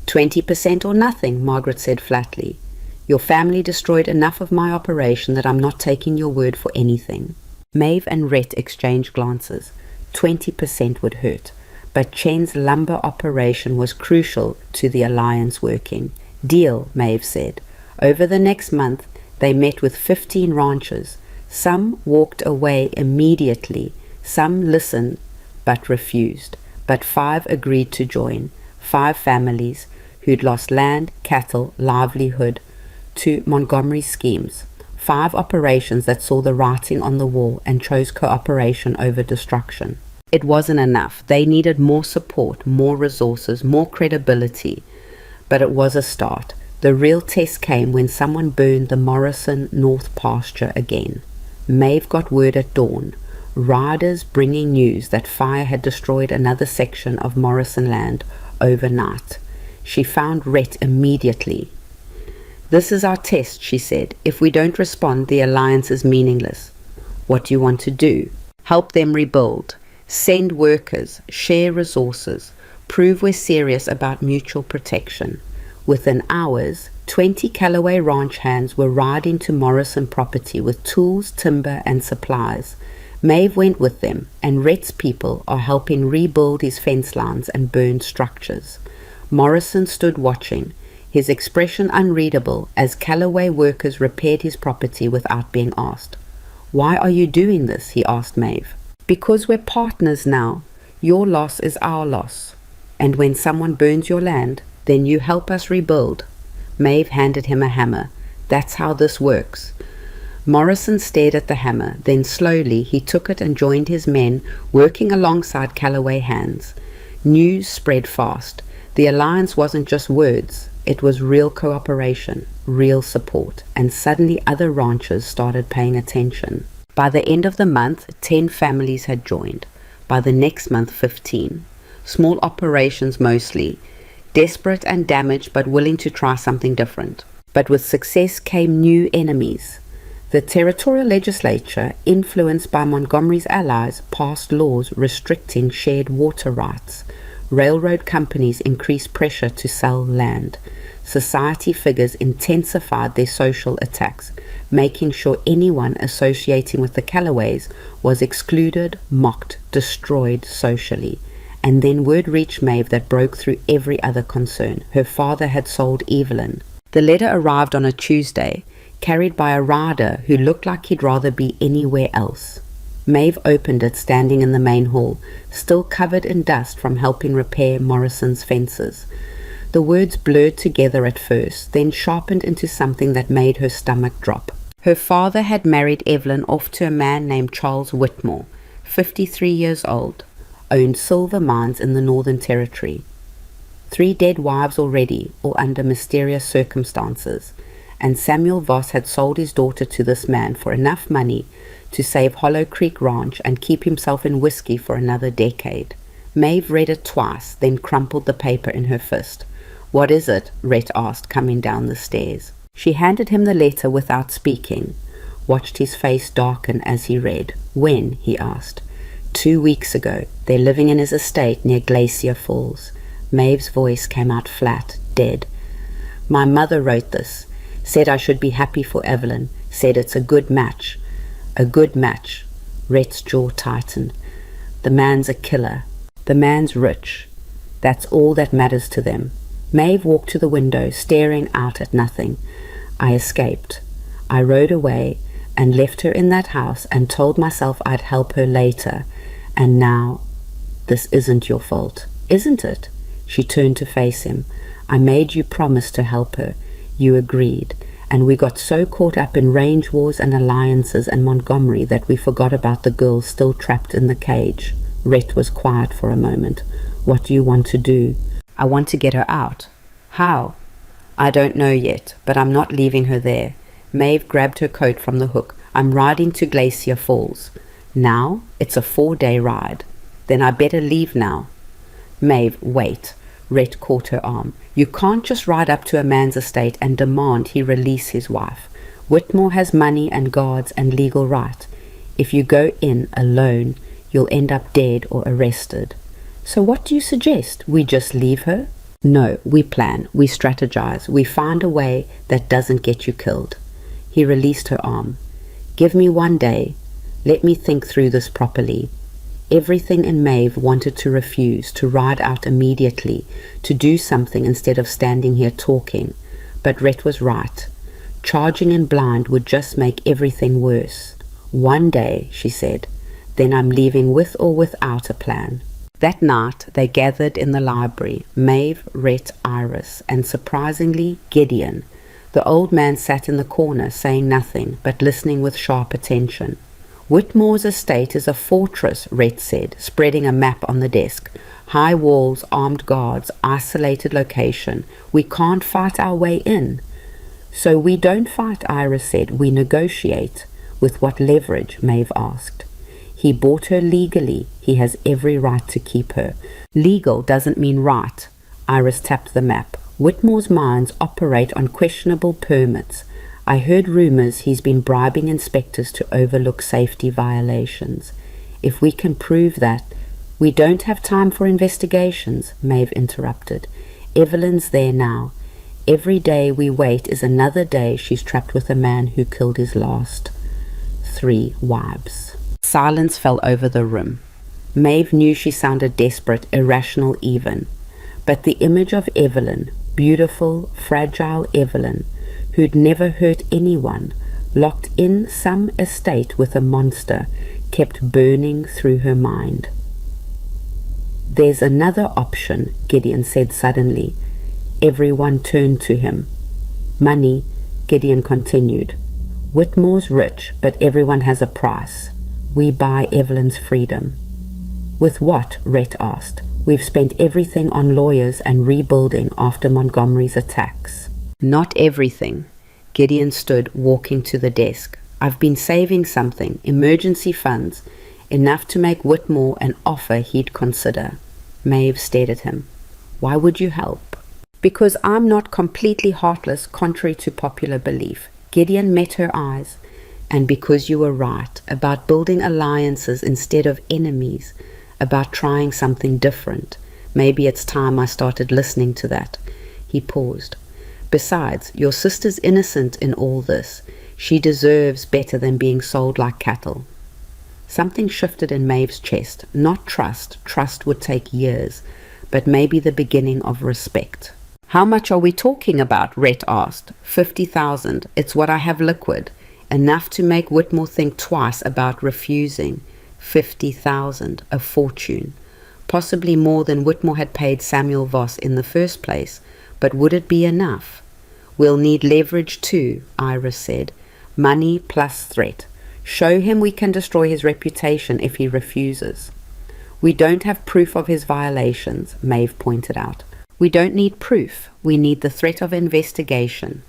20% or nothing, Margaret said flatly. Your family destroyed enough of my operation that I'm not taking your word for anything. Maeve and Rhett exchanged glances. 20% would hurt, but Chen's lumber operation was crucial to the alliance working. Deal, Maeve said. Over the next month, they met with 15 ranchers. Some walked away immediately, some listened but refused, but 5 agreed to join. 5 families who'd lost land, cattle, livelihood to Montgomery's schemes. 5 operations that saw the writing on the wall and chose cooperation over destruction. It wasn't enough. They needed more support, more resources, more credibility. But it was a start. The real test came when someone burned the Morrison North pasture again. Maeve got word at dawn. Riders bringing news that fire had destroyed another section of Morrison land overnight. She found Rhett immediately. This is our test, she said. If we don't respond, the alliance is meaningless. What do you want to do? Help them rebuild. Send workers. Share resources. Prove we're serious about mutual protection. Within hours, 20 Callaway ranch hands were riding to Morrison property with tools, timber, and supplies. Maeve went with them, and Rhett's people are helping rebuild his fence lines and burned structures. Morrison stood watching, his expression unreadable as Callaway workers repaired his property without being asked. Why are you doing this? He asked Maeve. Because we're partners now. Your loss is our loss. And when someone burns your land, then you help us rebuild. Maeve handed him a hammer. That's how this works. Morrison stared at the hammer. Then slowly he took it and joined his men, working alongside Callaway hands. News spread fast. The alliance wasn't just words. It was real cooperation, real support, and suddenly other ranchers started paying attention. By the end of the month, 10 families had joined. By the next month, 15. Small operations mostly, desperate and damaged but willing to try something different. But with success came new enemies. The territorial legislature, influenced by Montgomery's allies, passed laws restricting shared water rights. Railroad companies increased pressure to sell land. Society figures intensified their social attacks, making sure anyone associating with the Callaways was excluded, mocked, destroyed socially. And then word reached Maeve that broke through every other concern. Her father had sold Evelyn. The letter arrived on a Tuesday, carried by a rider who looked like he'd rather be anywhere else. Maeve opened it standing in the main hall, still covered in dust from helping repair Morrison's fences. The words blurred together at first, then sharpened into something that made her stomach drop. Her father had married Evelyn off to a man named Charles Whitmore, 53 years old, owned silver mines in the Northern Territory. 3 dead wives already, all under mysterious circumstances, and Samuel Voss had sold his daughter to this man for enough money to save Hollow Creek Ranch and keep himself in whiskey for another decade. Maeve read it twice, then crumpled the paper in her fist. "What is it?" Rhett asked, coming down the stairs. She handed him the letter without speaking, watched his face darken as he read. "When?" he asked. 2 weeks ago. They're living in his estate near Glacier Falls." Maeve's voice came out flat, dead. "My mother wrote this. Said I should be happy for Evelyn. Said it's a good match." "A good match." Rhett's jaw tightened. "The man's a killer. The man's rich. That's all that matters to them." Maeve walked to the window, staring out at nothing. "I escaped. I rode away and left her in that house and told myself I'd help her later. And now, this isn't your fault, isn't it?" She turned to face him. "I made you promise to help her. You agreed. And we got so caught up in range wars and alliances and Montgomery that we forgot about the girl still trapped in the cage." Rhett was quiet for a moment. "What do you want to do?" "I want to get her out." "How?" "I don't know yet, but I'm not leaving her there." Maeve grabbed her coat from the hook. "I'm riding to Glacier Falls." "Now? It's a 4-day ride." "Then I better leave now." "Maeve, wait." Rhett caught her arm. "You can't just ride up to a man's estate and demand he release his wife. Whitmore has money and guards and legal right. If you go in alone, you'll end up dead or arrested." "So what do you suggest? We just leave her?" "No, we plan, we strategize, we find a way that doesn't get you killed." He released her arm. "Give me 1 day. Let me think through this properly." Everything in Maeve wanted to refuse, to ride out immediately, to do something instead of standing here talking. But Rhett was right. Charging in blind would just make everything worse. 1 day, she said. Then I'm leaving with or without a plan. That night they gathered in the library, Maeve, Rhett, Iris, and surprisingly Gideon. The old man sat in the corner, saying nothing, but listening with sharp attention. "Whitmore's estate is a fortress," Rhett said, spreading a map on the desk. "High walls, armed guards, isolated location. We can't fight our way in." "So we don't fight," Iris said. "We negotiate." "With what leverage?" Maeve asked. "He bought her legally. He has every right to keep her." "Legal doesn't mean right." Iris tapped the map. "Whitmore's mines operate on questionable permits. I heard rumors he's been bribing inspectors to overlook safety violations. If we can prove that—" "We don't have time for investigations," Maeve interrupted. "Evelyn's there now. Every day we wait is another day she's trapped with a man who killed his last 3 wives." Silence fell over the room. Maeve knew she sounded desperate, irrational even. But the image of Evelyn, beautiful, fragile Evelyn, who'd never hurt anyone, locked in some estate with a monster, kept burning through her mind. "There's another option," Gideon said suddenly. Everyone turned to him. "Money," Gideon continued. "Whitmore's rich, but everyone has a price. We buy Evelyn's freedom." "With what?" Rhett asked. "We've spent everything on lawyers and rebuilding after Montgomery's attacks." "Not everything." Gideon stood, walking to the desk. "I've been saving something, emergency funds, enough to make Whitmore an offer he'd consider." Maeve stared at him. "Why would you help?" "Because I'm not completely heartless, contrary to popular belief." Gideon met her eyes. "And because you were right about building alliances instead of enemies, about trying something different. Maybe it's time I started listening to that." He paused. "Besides, your sister's innocent in all this. She deserves better than being sold like cattle." Something shifted in Maeve's chest. Not trust. Trust would take years, but maybe the beginning of respect. "How much are we talking about?" Rhett asked. 50,000. It's what I have liquid. Enough to make Whitmore think twice about refusing. 50,000. A fortune. Possibly more than Whitmore had paid Samuel Voss in the first place. But would it be enough? "We'll need leverage too," Iris said. "Money plus threat. Show him we can destroy his reputation if he refuses." "We don't have proof of his violations," Maeve pointed out. "We don't need proof. We need the threat of investigation.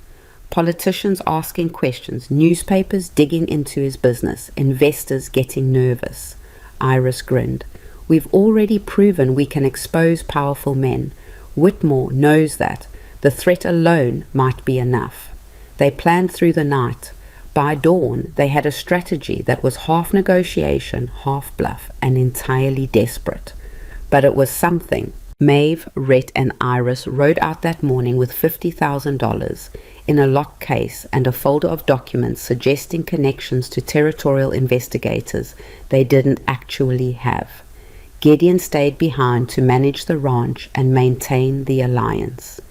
Politicians asking questions, newspapers digging into his business, investors getting nervous." Iris grinned. "We've already proven we can expose powerful men. Whitmore knows that. The threat alone might be enough. They planned through the night. By dawn, they had a strategy that was half negotiation, half bluff, and entirely desperate. But it was something. Maeve, Rhett, and Iris rode out that morning with $50,000 in a locked case and a folder of documents suggesting connections to territorial investigators they didn't actually have. Gideon stayed behind to manage the ranch and maintain the alliance.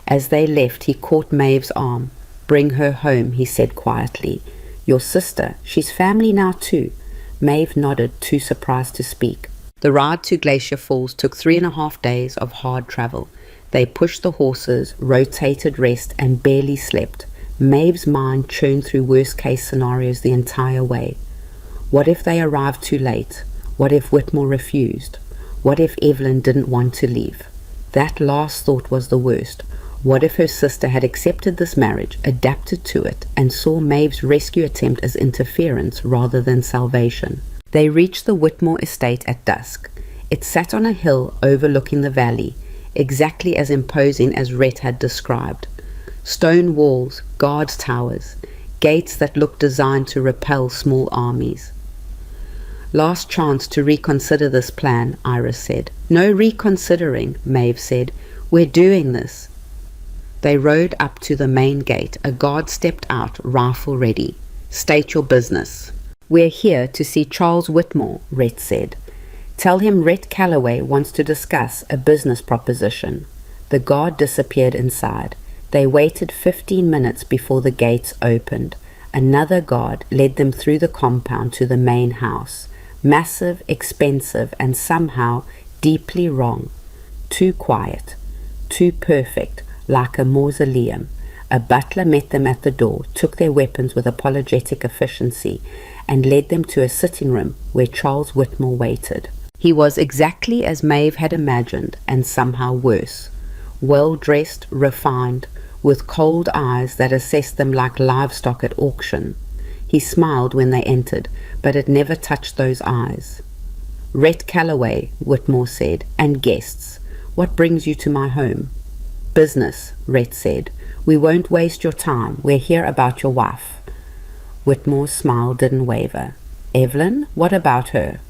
As they left, he caught Maeve's arm. "Bring her home," he said quietly. "Your sister, she's family now too." Maeve nodded, too surprised to speak. The ride to Glacier Falls took 3.5 days of hard travel. They pushed the horses, rotated rest, and barely slept. Maeve's mind churned through worst-case scenarios the entire way. What if they arrived too late? What if Whitmore refused? What if Evelyn didn't want to leave? That last thought was the worst. What if her sister had accepted this marriage, adapted to it, and saw Maeve's rescue attempt as interference rather than salvation? They reached the Whitmore estate at dusk. It sat on a hill overlooking the valley, exactly as imposing as Rhett had described. Stone walls, guard towers, gates that looked designed to repel small armies. "Last chance to reconsider this plan," Iris said. "No reconsidering," Maeve said. "We're doing this." They rode up to the main gate. A guard stepped out, rifle ready. "State your business." "We're here to see Charles Whitmore," Rhett said. "Tell him Rhett Calloway wants to discuss a business proposition." The guard disappeared inside. They waited 15 minutes before the gates opened. Another guard led them through the compound to the main house. Massive, expensive, and somehow deeply wrong. Too quiet. Too perfect, like a mausoleum. A butler met them at the door, took their weapons with apologetic efficiency, and led them to a sitting room where Charles Whitmore waited. He was exactly as Maeve had imagined, and somehow worse. Well-dressed, refined, with cold eyes that assessed them like livestock at auction. He smiled when they entered, but it never touched those eyes. "Rhett Calloway," Whitmore said, "and guests. What brings you to my home?" "Business," Rhett said. "We won't waste your time. We're here about your wife." Whitmore's smile didn't waver. "Evelyn, what about her?"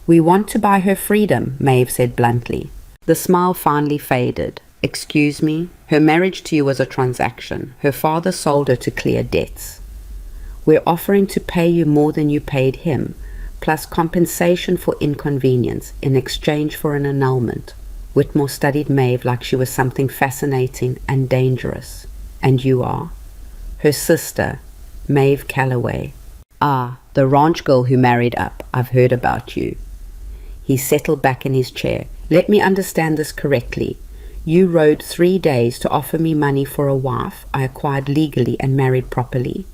"We want to buy her freedom," Maeve said bluntly. The smile finally faded. "Excuse me? Her marriage to you was a transaction. Her father sold her to clear debts. We're offering to pay you more than you paid him, plus compensation for inconvenience in exchange for an annulment." Whitmore studied Maeve like she was something fascinating and dangerous. "And you are?" "Her sister, Maeve Calloway." "Ah, the ranch girl who married up. I've heard about you." He settled back in his chair. "Let me understand this correctly. You rode 3 days to offer me money for a wife I acquired legally and married properly."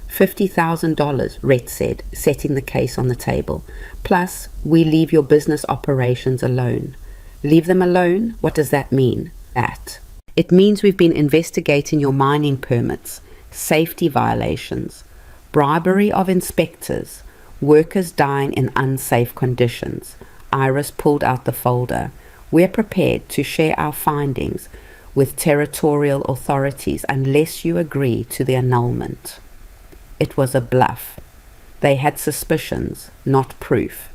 $50,000, Rhett said, setting the case on the table. "Plus, we leave your business operations alone." "Leave them alone? What does that mean?" "That. It means we've been investigating your mining permits, safety violations, bribery of inspectors, workers dying in unsafe conditions." Iris pulled out the folder. "We're prepared to share our findings with territorial authorities unless you agree to the annulment." It was a bluff. They had suspicions, not proof.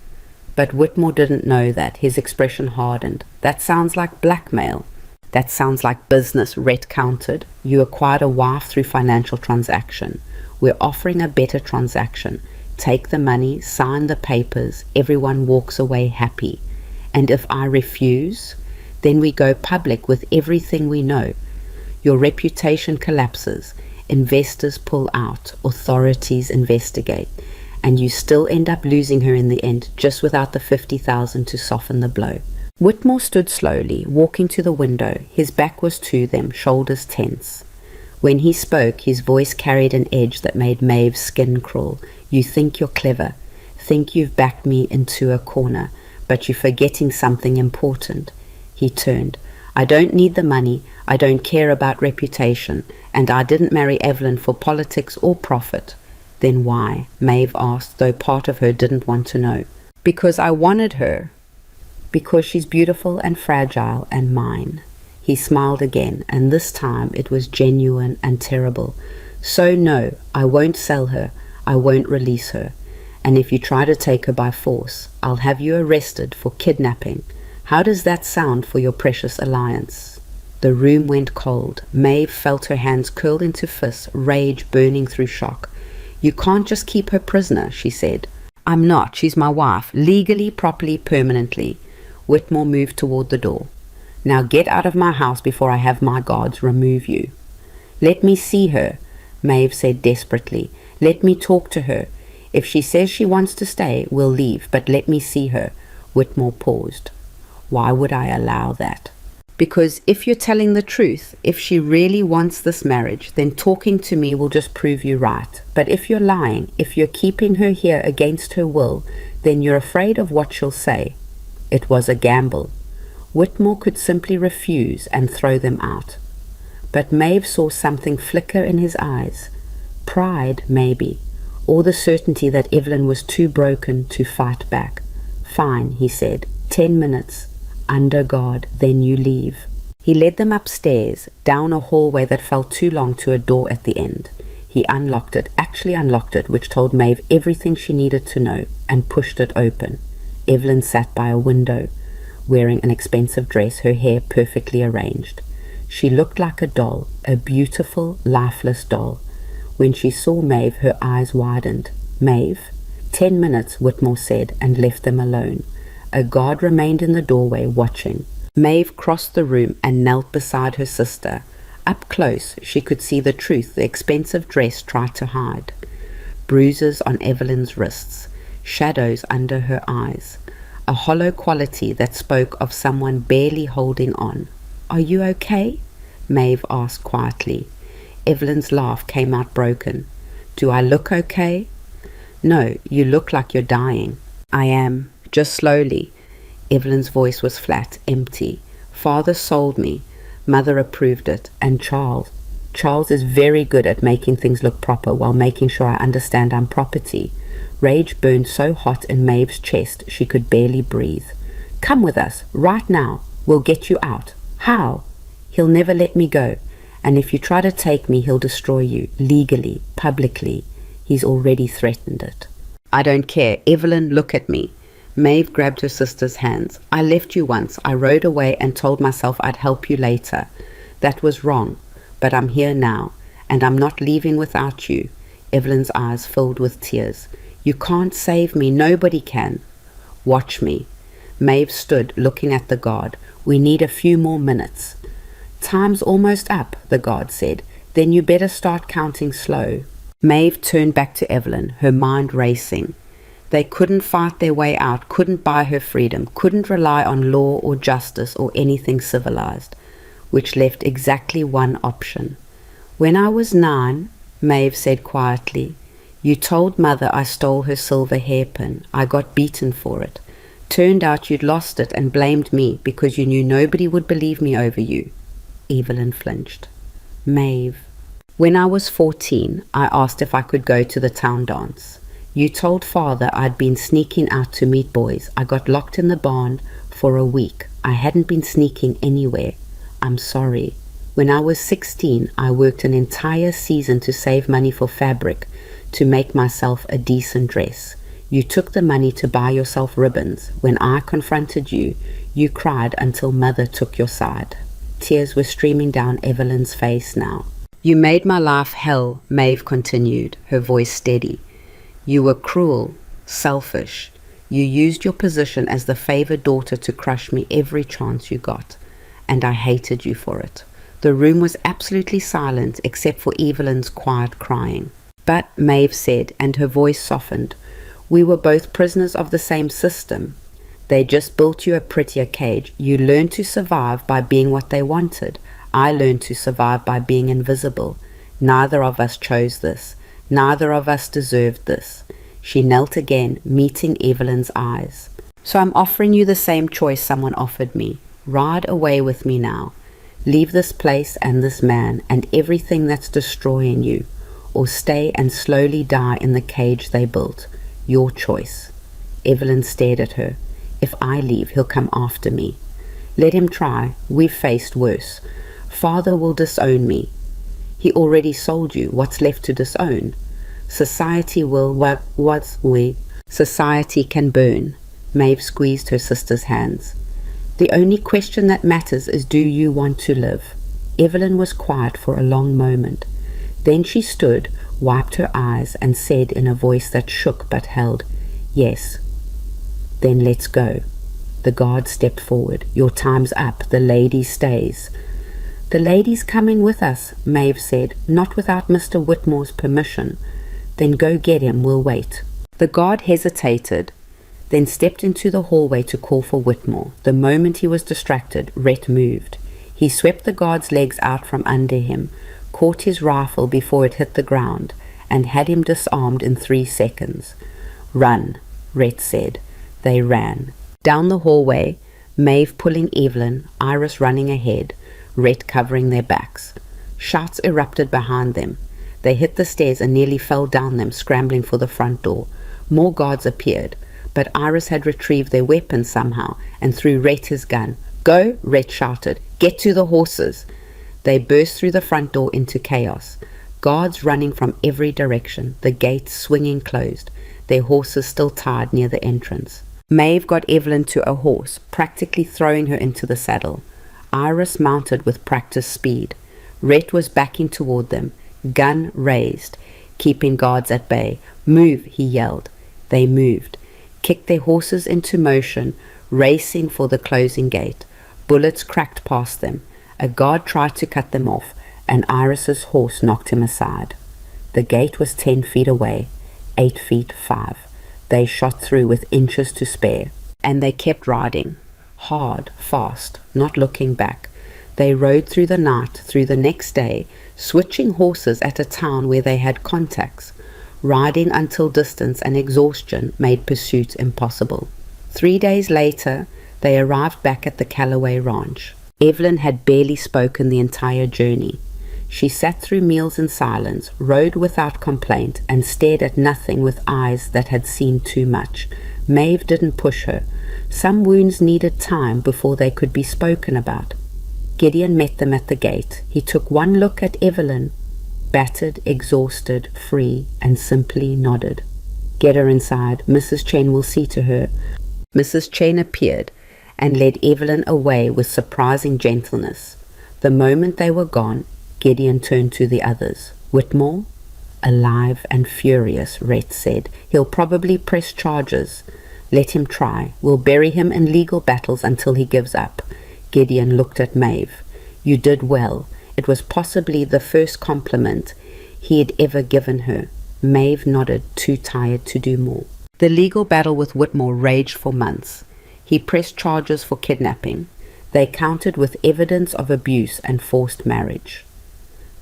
But Whitmore didn't know that. His expression hardened. "That sounds like blackmail." "That sounds like business," Rhett countered. "You acquired a wife through financial transaction. We're offering a better transaction. Take the money, sign the papers, everyone walks away happy. And if I refuse, then we go public with everything we know. Your reputation collapses, investors pull out, authorities investigate, and you still end up losing her in the end, just without the 50,000 to soften the blow." Whitmore stood slowly, walking to the window. His back was to them, shoulders tense. When he spoke, his voice carried an edge that made Maeve's skin crawl. "You think you're clever, think you've backed me into a corner, but you're forgetting something important." He turned. "I don't need the money, I don't care about reputation, and I didn't marry Evelyn for politics or profit." "Then why?" Maeve asked, though part of her didn't want to know. "Because I wanted her. Because she's beautiful and fragile and mine." He smiled again, and this time it was genuine and terrible. So no, I won't sell her. I won't release her. And if you try to take her by force, I'll have you arrested for kidnapping. How does that sound for your precious alliance? The room went cold. Maeve felt her hands curl into fists, rage burning through shock. You can't just keep her prisoner, she said. I'm not. She's my wife, legally, properly, permanently. Whitmore moved toward the door. Now get out of my house before I have my guards remove you. Let me see her, Maeve said desperately. Let me talk to her. If she says she wants to stay, we'll leave, but let me see her. Whitmore paused. Why would I allow that? Because if you're telling the truth, if she really wants this marriage, then talking to me will just prove you right. But if you're lying, if you're keeping her here against her will, then you're afraid of what she'll say. It was a gamble. Whitmore could simply refuse and throw them out. But Maeve saw something flicker in his eyes. Pride, maybe, or the certainty that Evelyn was too broken to fight back. Fine, he said. 10 minutes. Under guard, then you leave. He led them upstairs, down a hallway that felt too long to a door at the end. He actually unlocked it, which told Maeve everything she needed to know, and pushed it open. Evelyn sat by a window, wearing an expensive dress, her hair perfectly arranged. She looked like a doll, a beautiful, lifeless doll. When she saw Maeve, her eyes widened. Maeve? 10 minutes, Whitmore said, and left them alone. A guard remained in the doorway, watching. Maeve crossed the room and knelt beside her sister. Up close, she could see the truth the expensive dress tried to hide. Bruises on Evelyn's wrists, shadows under her eyes, a hollow quality that spoke of someone barely holding on. Are you okay? Maeve asked quietly. Evelyn's laugh came out broken. Do I look okay? No, you look like you're dying. I am, just slowly. Evelyn's voice was flat, empty. Father sold me. Mother approved it. And Charles. Charles is very good at making things look proper while making sure I understand I'm property. Rage burned so hot in Maeve's chest she could barely breathe. Come with us, right now. We'll get you out. How? He'll never let me go. And if you try to take me, he'll destroy you, legally, publicly. He's already threatened it. I don't care. Evelyn, look at me. Maeve grabbed her sister's hands. I left you once. I rode away and told myself I'd help you later. That was wrong. But I'm here now, and I'm not leaving without you. Evelyn's eyes filled with tears. You can't save me. Nobody can. Watch me. Maeve stood, looking at the guard. We need a few more minutes. Time's almost up, the guard said. Then you better start counting slow. Maeve turned back to Evelyn, her mind racing. They couldn't fight their way out, couldn't buy her freedom, couldn't rely on law or justice or anything civilized, which left exactly one option. When I was 9, Maeve said quietly, you told Mother I stole her silver hairpin. I got beaten for it. Turned out you'd lost it and blamed me because you knew nobody would believe me over you. Evelyn flinched. Maeve. When I was 14, I asked if I could go to the town dance. You told Father I'd been sneaking out to meet boys. I got locked in the barn for a week. I hadn't been sneaking anywhere. I'm sorry. When I was 16, I worked an entire season to save money for fabric, to make myself a decent dress. You took the money to buy yourself ribbons. When I confronted you, you cried until Mother took your side. Tears were streaming down Evelyn's face now. You made my life hell, Maeve continued, her voice steady. You were cruel, selfish. You used your position as the favored daughter to crush me every chance you got, and I hated you for it. The room was absolutely silent except for Evelyn's quiet crying. But, Maeve said, and her voice softened, we were both prisoners of the same system. They just built you a prettier cage. You learned to survive by being what they wanted. I learned to survive by being invisible. Neither of us chose this. Neither of us deserved this. She knelt again, meeting Evelyn's eyes. So I'm offering you the same choice someone offered me. Ride away with me now. Leave this place and this man and everything that's destroying you. Or stay and slowly die in the cage they built. Your choice. Evelyn stared at her. If I leave, he'll come after me. Let him try. We've faced worse. Father will disown me. He already sold you. What's left to disown? Society will, Society can burn. Maeve squeezed her sister's hands. The only question that matters is, do you want to live? Evelyn was quiet for a long moment. Then she stood, wiped her eyes, and said in a voice that shook but held, "Yes." "Then let's go." The guard stepped forward. "Your time's up. The lady stays." "The lady's coming with us," Maeve said, "not without Mr. Whitmore's permission." "Then go get him. We'll wait." The guard hesitated, then stepped into the hallway to call for Whitmore. The moment he was distracted, Rhett moved. He swept the guard's legs out from under him, caught his rifle before it hit the ground, and had him disarmed in 3 seconds. "Run," Rhett said. They ran. Down the hallway, Maeve pulling Evelyn, Iris running ahead, Rhett covering their backs. Shouts erupted behind them. They hit the stairs and nearly fell down them, scrambling for the front door. More guards appeared, but Iris had retrieved their weapons somehow and threw Rhett his gun. "Go," Rhett shouted. "Get to the horses." They burst through the front door into chaos. Guards running from every direction, the gates swinging closed, their horses still tied near the entrance. Maeve got Evelyn to a horse, practically throwing her into the saddle. Iris mounted with practiced speed. Rhett was backing toward them, gun raised, keeping guards at bay. "Move," he yelled. They moved, kicked their horses into motion, racing for the closing gate. Bullets cracked past them. A guard tried to cut them off, and Iris's horse knocked him aside. The gate was 10 feet away, 8 feet 5. They shot through with inches to spare, and they kept riding, hard, fast, not looking back. They rode through the night, through the next day, switching horses at a town where they had contacts, riding until distance and exhaustion made pursuit impossible. 3 days later, they arrived back at the Callaway Ranch. Evelyn had barely spoken the entire journey. She sat through meals in silence, rode without complaint, and stared at nothing with eyes that had seen too much. Maeve didn't push her. Some wounds needed time before they could be spoken about. Gideon met them at the gate. He took one look at Evelyn, battered, exhausted, free, and simply nodded. "Get her inside. Mrs. Chen will see to her." Mrs. Chen appeared and led Evelyn away with surprising gentleness. The moment they were gone, Gideon turned to the others. "Whitmore?" "Alive and furious," Rhett said. "He'll probably press charges. Let him try. We'll bury him in legal battles until he gives up." Gideon looked at Maeve. "You did well." It was possibly the first compliment he had ever given her. Maeve nodded, too tired to do more. The legal battle with Whitmore raged for months. He pressed charges for kidnapping. They countered with evidence of abuse and forced marriage.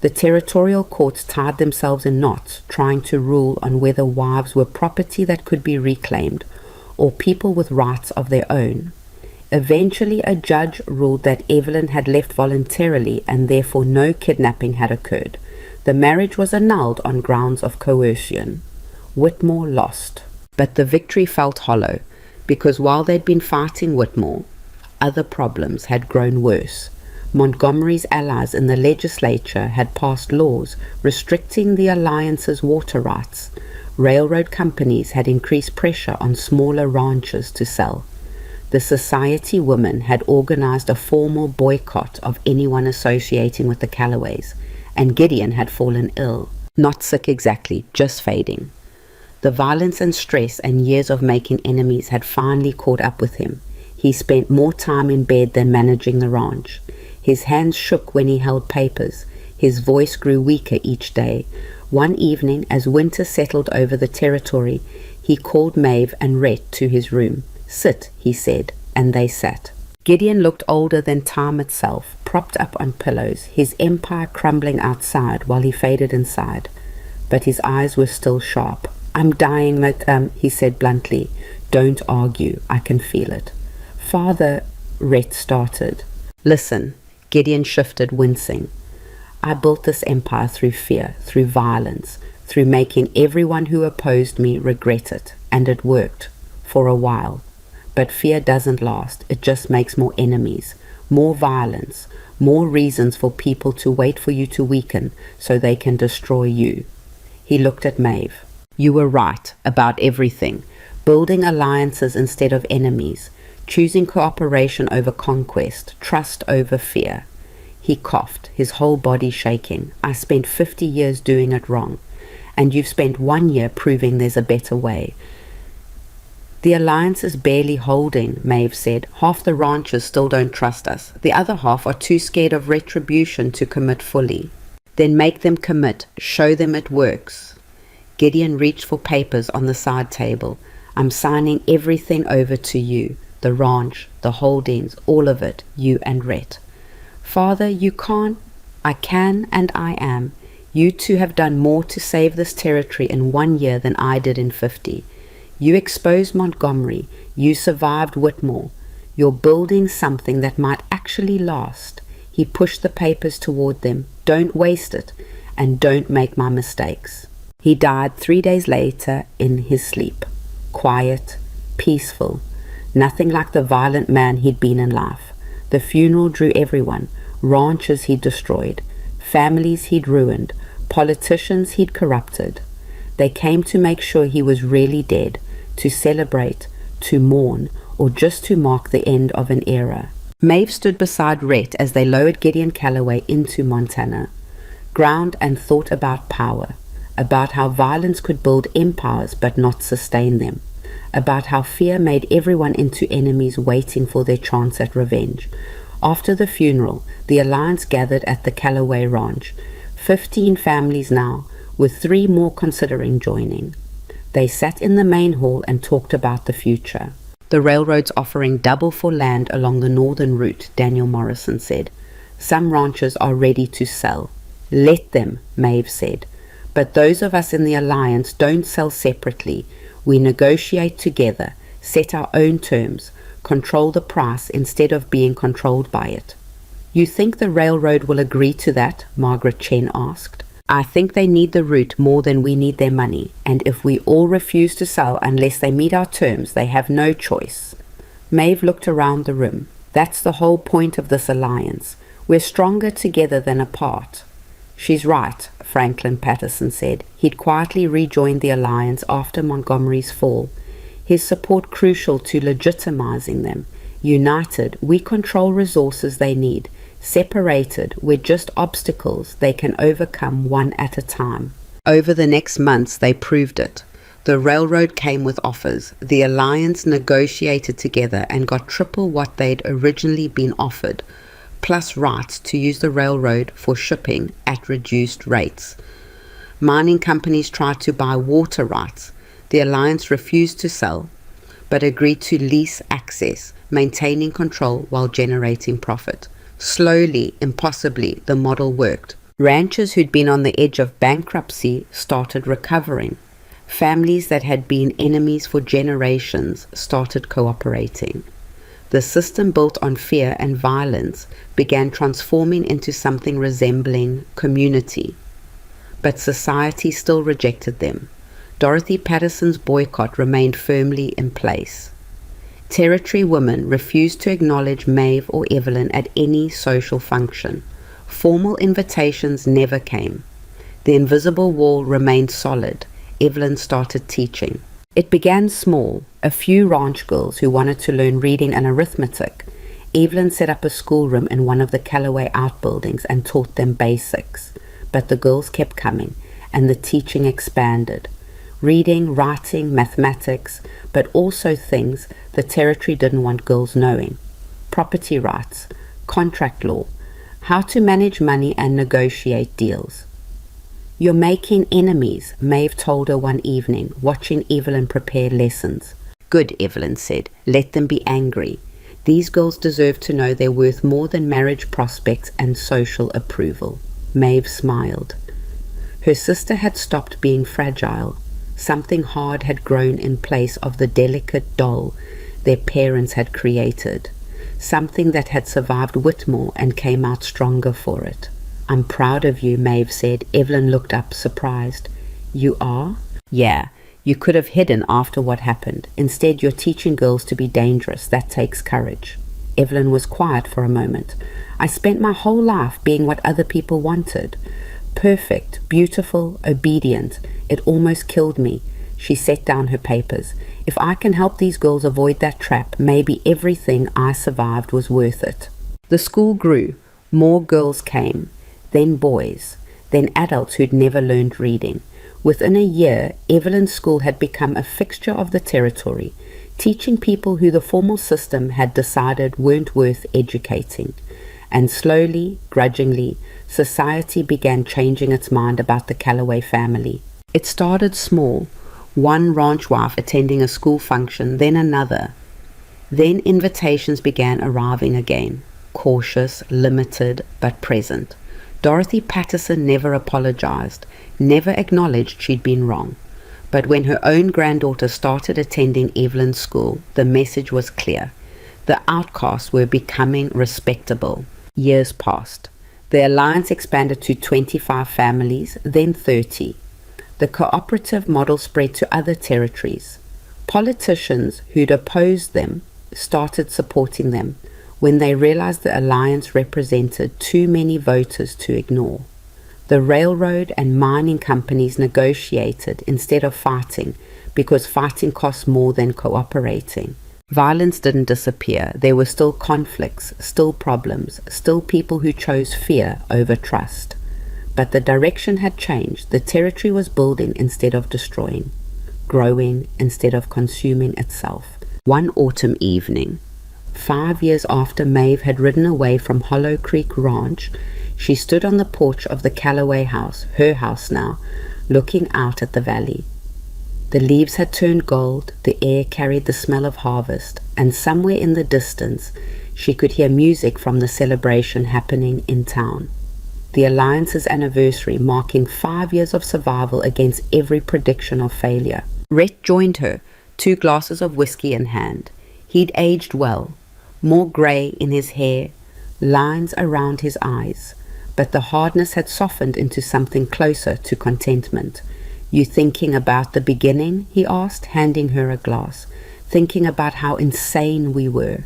The territorial courts tied themselves in knots, trying to rule on whether wives were property that could be reclaimed or people with rights of their own. Eventually, a judge ruled that Evelyn had left voluntarily and therefore no kidnapping had occurred. The marriage was annulled on grounds of coercion. Whitmore lost, but the victory felt hollow, because while they'd been fighting Whitmore, other problems had grown worse. Montgomery's allies in the legislature had passed laws restricting the alliance's water rights. Railroad companies had increased pressure on smaller ranches to sell. The society women had organized a formal boycott of anyone associating with the Callaways, and Gideon had fallen ill. Not sick exactly, just fading. The violence and stress and years of making enemies had finally caught up with him. He spent more time in bed than managing the ranch. His hands shook when he held papers. His voice grew weaker each day. One evening, as winter settled over the territory, he called Maeve and Rhett to his room. "Sit," he said, and they sat. Gideon looked older than time itself, propped up on pillows, his empire crumbling outside while he faded inside. But his eyes were still sharp. "I'm dying, he said bluntly. "Don't argue, I can feel it." "Father," Rhett started. "Listen," Gideon shifted, wincing. "I built this empire through fear, through violence, through making everyone who opposed me regret it, and it worked, for a while. But fear doesn't last, it just makes more enemies. more violence, more reasons for people to wait for you to weaken so they can destroy you. He looked at Maeve. You were right about everything. Building alliances instead of enemies, choosing cooperation over conquest, trust over fear. He coughed, his whole body shaking. I spent 50 years doing it wrong, and you've spent 1 year proving there's a better way. The alliance is barely holding, Maeve said. Half the ranchers still don't trust us. The other half are too scared of retribution to commit fully. Then make them commit. Show them it works. Gideon reached for papers on the side table. I'm signing everything over to you. The ranch, the holdings, all of it, you and Rhett. Father, you can't. I can and I am. You two have done more to save this territory in 1 year than I did in 50. You exposed Montgomery. You survived Whitmore. You're building something that might actually last. He pushed the papers toward them. Don't waste it, and don't make my mistakes. He died 3 days later in his sleep. Quiet, peaceful, nothing like the violent man he'd been in life. The funeral drew everyone. Ranches he'd destroyed, families he'd ruined, politicians he'd corrupted. They came to make sure he was really dead, to celebrate, to mourn, or just to mark the end of an era. Maeve stood beside Rhett as they lowered Gideon Calloway into Montana, ground and thought about power, about how violence could build empires but not sustain them, about how fear made everyone into enemies waiting for their chance at revenge. After the funeral, the alliance gathered at the Calloway Ranch, 15 families now, with 3 more considering joining. They sat in the main hall and talked about the future. The railroad's offering double for land along the northern route, Daniel Morrison said. Some ranchers are ready to sell. Let them, Maeve said. But those of us in the alliance don't sell separately. We negotiate together, set our own terms, control the price instead of being controlled by it. You think the railroad will agree to that? Margaret Chen asked. I think they need the route more than we need their money, and if we all refuse to sell unless they meet our terms, they have no choice. Maeve looked around the room. That's the whole point of this alliance. We're stronger together than apart. She's right, Franklin Patterson said. He'd quietly rejoined the alliance after Montgomery's fall, his support crucial to legitimizing them. United, we control resources they need. Separated, we're just obstacles they can overcome one at a time. Over the next months, they proved it. The railroad came with offers. The alliance negotiated together and got triple what they'd originally been offered, plus rights to use the railroad for shipping at reduced rates. Mining companies tried to buy water rights. The alliance refused to sell, but agreed to lease access, maintaining control while generating profit. Slowly, impossibly, the model worked. Ranchers who'd been on the edge of bankruptcy started recovering. Families that had been enemies for generations started cooperating. The system built on fear and violence began transforming into something resembling community. But society still rejected them. Dorothy Patterson's boycott remained firmly in place. Territory women refused to acknowledge Maeve or Evelyn at any social function. Formal invitations never came. The invisible wall remained solid. Evelyn started teaching. It began small, a few ranch girls who wanted to learn reading and arithmetic. Evelyn set up a schoolroom in one of the Calloway outbuildings and taught them basics. But the girls kept coming, and the teaching expanded. Reading, writing, mathematics, but also things the territory didn't want girls knowing. Property rights, contract law, how to manage money and negotiate deals. You're making enemies, Maeve told her one evening, watching Evelyn prepare lessons. Good, Evelyn said. Let them be angry. These girls deserve to know they're worth more than marriage prospects and social approval. Maeve smiled. Her sister had stopped being fragile. Something hard had grown in place of the delicate doll their parents had created. Something that had survived Whitmore and came out stronger for it. I'm proud of you, Maeve said. Evelyn looked up, surprised. You are? Yeah. You could have hidden after what happened. Instead, you're teaching girls to be dangerous. That takes courage. Evelyn was quiet for a moment. "I spent my whole life being what other people wanted. Perfect, beautiful, obedient. It almost killed me." She set down her papers. "If I can help these girls avoid that trap, maybe everything I survived was worth it." The school grew. More girls came, then boys, then adults who'd never learned reading. Within a year, Evelyn's school had become a fixture of the territory, teaching people who the formal system had decided weren't worth educating. And slowly, grudgingly, society began changing its mind about the Calloway family. It started small, one ranch wife attending a school function, then another. Then invitations began arriving again, cautious, limited, but present. Dorothy Patterson never apologized, never acknowledged she'd been wrong. But when her own granddaughter started attending Evelyn's school, the message was clear. The outcasts were becoming respectable. Years passed. The alliance expanded to 25 families, then 30. The cooperative model spread to other territories. Politicians who'd opposed them started supporting them when they realized the alliance represented too many voters to ignore. The railroad and mining companies negotiated instead of fighting because fighting costs more than cooperating. Violence didn't disappear. There were still conflicts, still problems, still people who chose fear over trust. But the direction had changed. The territory was building instead of destroying, growing instead of consuming itself. One autumn evening, 5 years after Maeve had ridden away from Hollow Creek Ranch, she stood on the porch of the Calloway house, her house now, looking out at the valley. The leaves had turned gold, the air carried the smell of harvest, and somewhere in the distance she could hear music from the celebration happening in town. The Alliance's anniversary, marking 5 years of survival against every prediction of failure. Rhett joined her, 2 glasses of whiskey in hand. He'd aged well, more grey in his hair, lines around his eyes, but the hardness had softened into something closer to contentment. "You thinking about the beginning?" he asked, handing her a glass. "Thinking about how insane we were?"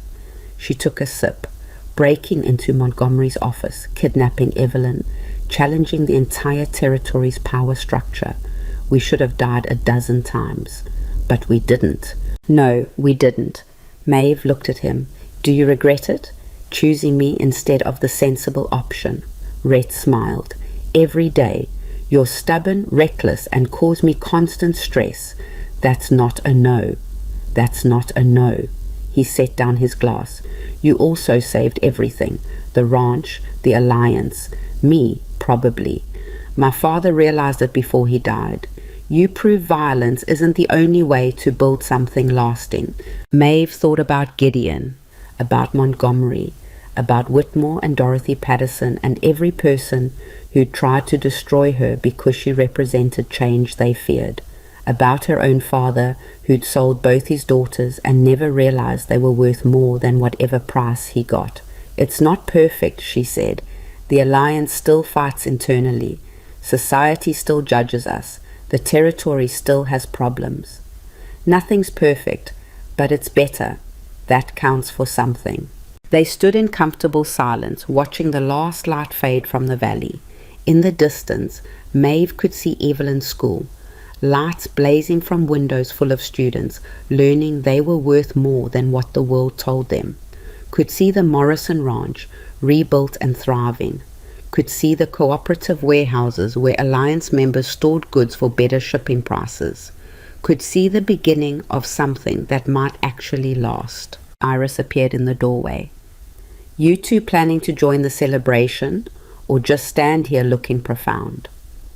She took a sip, breaking into Montgomery's office, kidnapping Evelyn, challenging the entire territory's power structure. "We should have died a dozen times, but we didn't." "No, we didn't." Maeve looked at him. "Do you regret it? Choosing me instead of the sensible option?" Rhett smiled. "Every day. You're stubborn, reckless, and cause me constant stress. That's not a no. That's not a no." He set down his glass. "You also saved everything. The ranch, the alliance. Me, probably. My father realized it before he died. You prove violence isn't the only way to build something lasting." Maeve thought about Gideon, about Montgomery, about Whitmore and Dorothy Patterson, and every person who tried to destroy her because she represented change they feared, about her own father who'd sold both his daughters and never realized they were worth more than whatever price he got. "It's not perfect," she said. "The alliance still fights internally. Society still judges us. The territory still has problems. Nothing's perfect, but it's better. That counts for something." They stood in comfortable silence, watching the last light fade from the valley. In the distance, Maeve could see Evelyn's school, lights blazing from windows full of students, learning they were worth more than what the world told them. Could see the Morrison Ranch, rebuilt and thriving. Could see the cooperative warehouses where Alliance members stored goods for better shipping prices. Could see the beginning of something that might actually last. Iris appeared in the doorway. "You two planning to join the celebration, or just stand here looking profound?"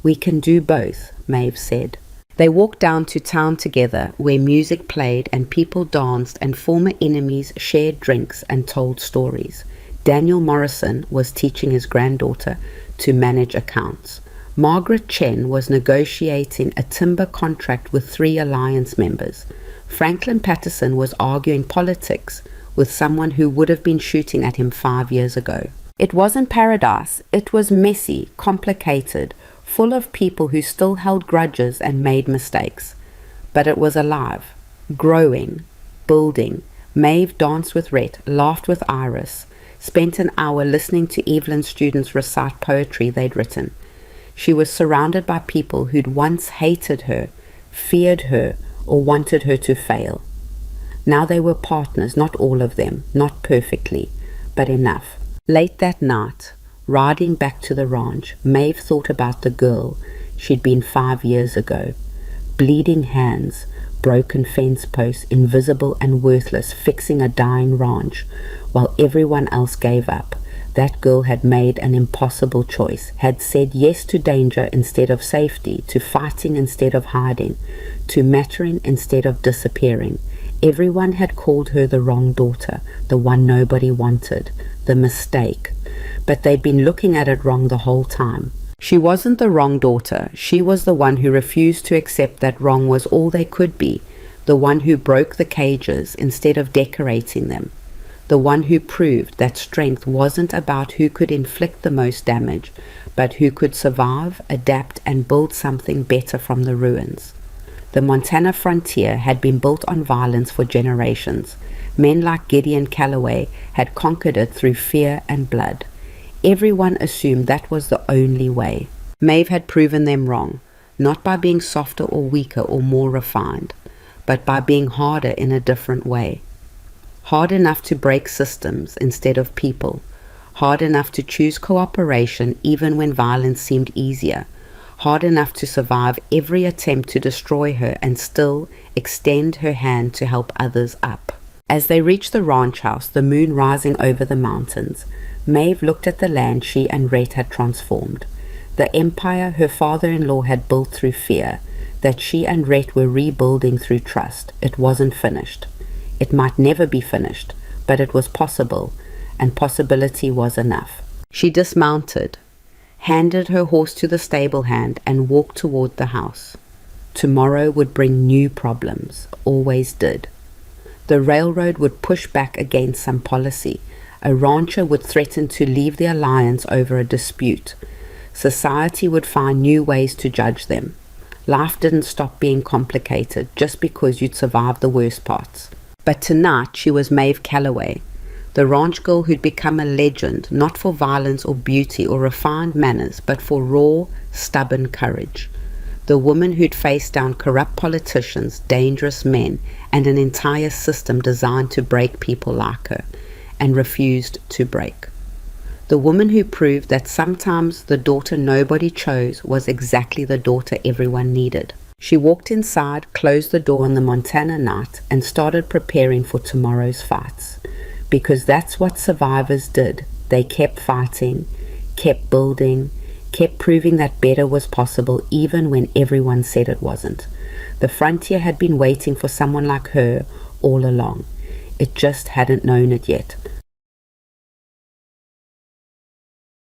"We can do both," Maeve said. They walked down to town together, where music played and people danced and former enemies shared drinks and told stories. Daniel Morrison was teaching his granddaughter to manage accounts. Margaret Chen was negotiating a timber contract with 3 Alliance members. Franklin Patterson was arguing politics with someone who would have been shooting at him 5 years ago. It wasn't paradise. It was messy, complicated, full of people who still held grudges and made mistakes. But it was alive, growing, building, Maeve danced with Rhett, laughed with Iris, spent an hour listening to Evelyn's students recite poetry they'd written. She was surrounded by people who'd once hated her, feared her, or wanted her to fail. Now they were partners, not all of them, not perfectly, but enough. Late that night, riding back to the ranch, Maeve thought about the girl she'd been 5 years ago. Bleeding hands, broken fence posts, invisible and worthless, fixing a dying ranch, while everyone else gave up. That girl had made an impossible choice, had said yes to danger instead of safety, to fighting instead of hiding, to mattering instead of disappearing. Everyone had called her the wrong daughter, the one nobody wanted, the mistake. But they'd been looking at it wrong the whole time. She wasn't the wrong daughter. She was the one who refused to accept that wrong was all they could be, the one who broke the cages instead of decorating them, the one who proved that strength wasn't about who could inflict the most damage, but who could survive, adapt, and build something better from the ruins. The Montana frontier had been built on violence for generations. Men like Gideon Calloway had conquered it through fear and blood. Everyone assumed that was the only way. Maeve had proven them wrong, not by being softer or weaker or more refined, but by being harder in a different way. Hard enough to break systems instead of people. Hard enough to choose cooperation even when violence seemed easier. Hard enough to survive every attempt to destroy her and still extend her hand to help others up. As they reached the ranch house, the moon rising over the mountains, Maeve looked at the land she and Rhett had transformed. The empire her father-in-law had built through fear, that she and Rhett were rebuilding through trust. It wasn't finished. It might never be finished, but it was possible, and possibility was enough. She dismounted, handed her horse to the stable hand, and walked toward the house. Tomorrow would bring new problems, always did. The railroad would push back against some policy. A rancher would threaten to leave the alliance over a dispute. Society would find new ways to judge them. Life didn't stop being complicated just because you'd survived the worst parts. But tonight she was Maeve Calloway, the ranch girl who'd become a legend, not for violence or beauty or refined manners, but for raw, stubborn courage. The woman who'd faced down corrupt politicians, dangerous men, and an entire system designed to break people like her, and refused to break. The woman who proved that sometimes the daughter nobody chose was exactly the daughter everyone needed. She walked inside, closed the door on the Montana night, and started preparing for tomorrow's fights. Because that's what survivors did. They kept fighting, kept building, kept proving that better was possible even when everyone said it wasn't. The frontier had been waiting for someone like her all along. It just hadn't known it yet.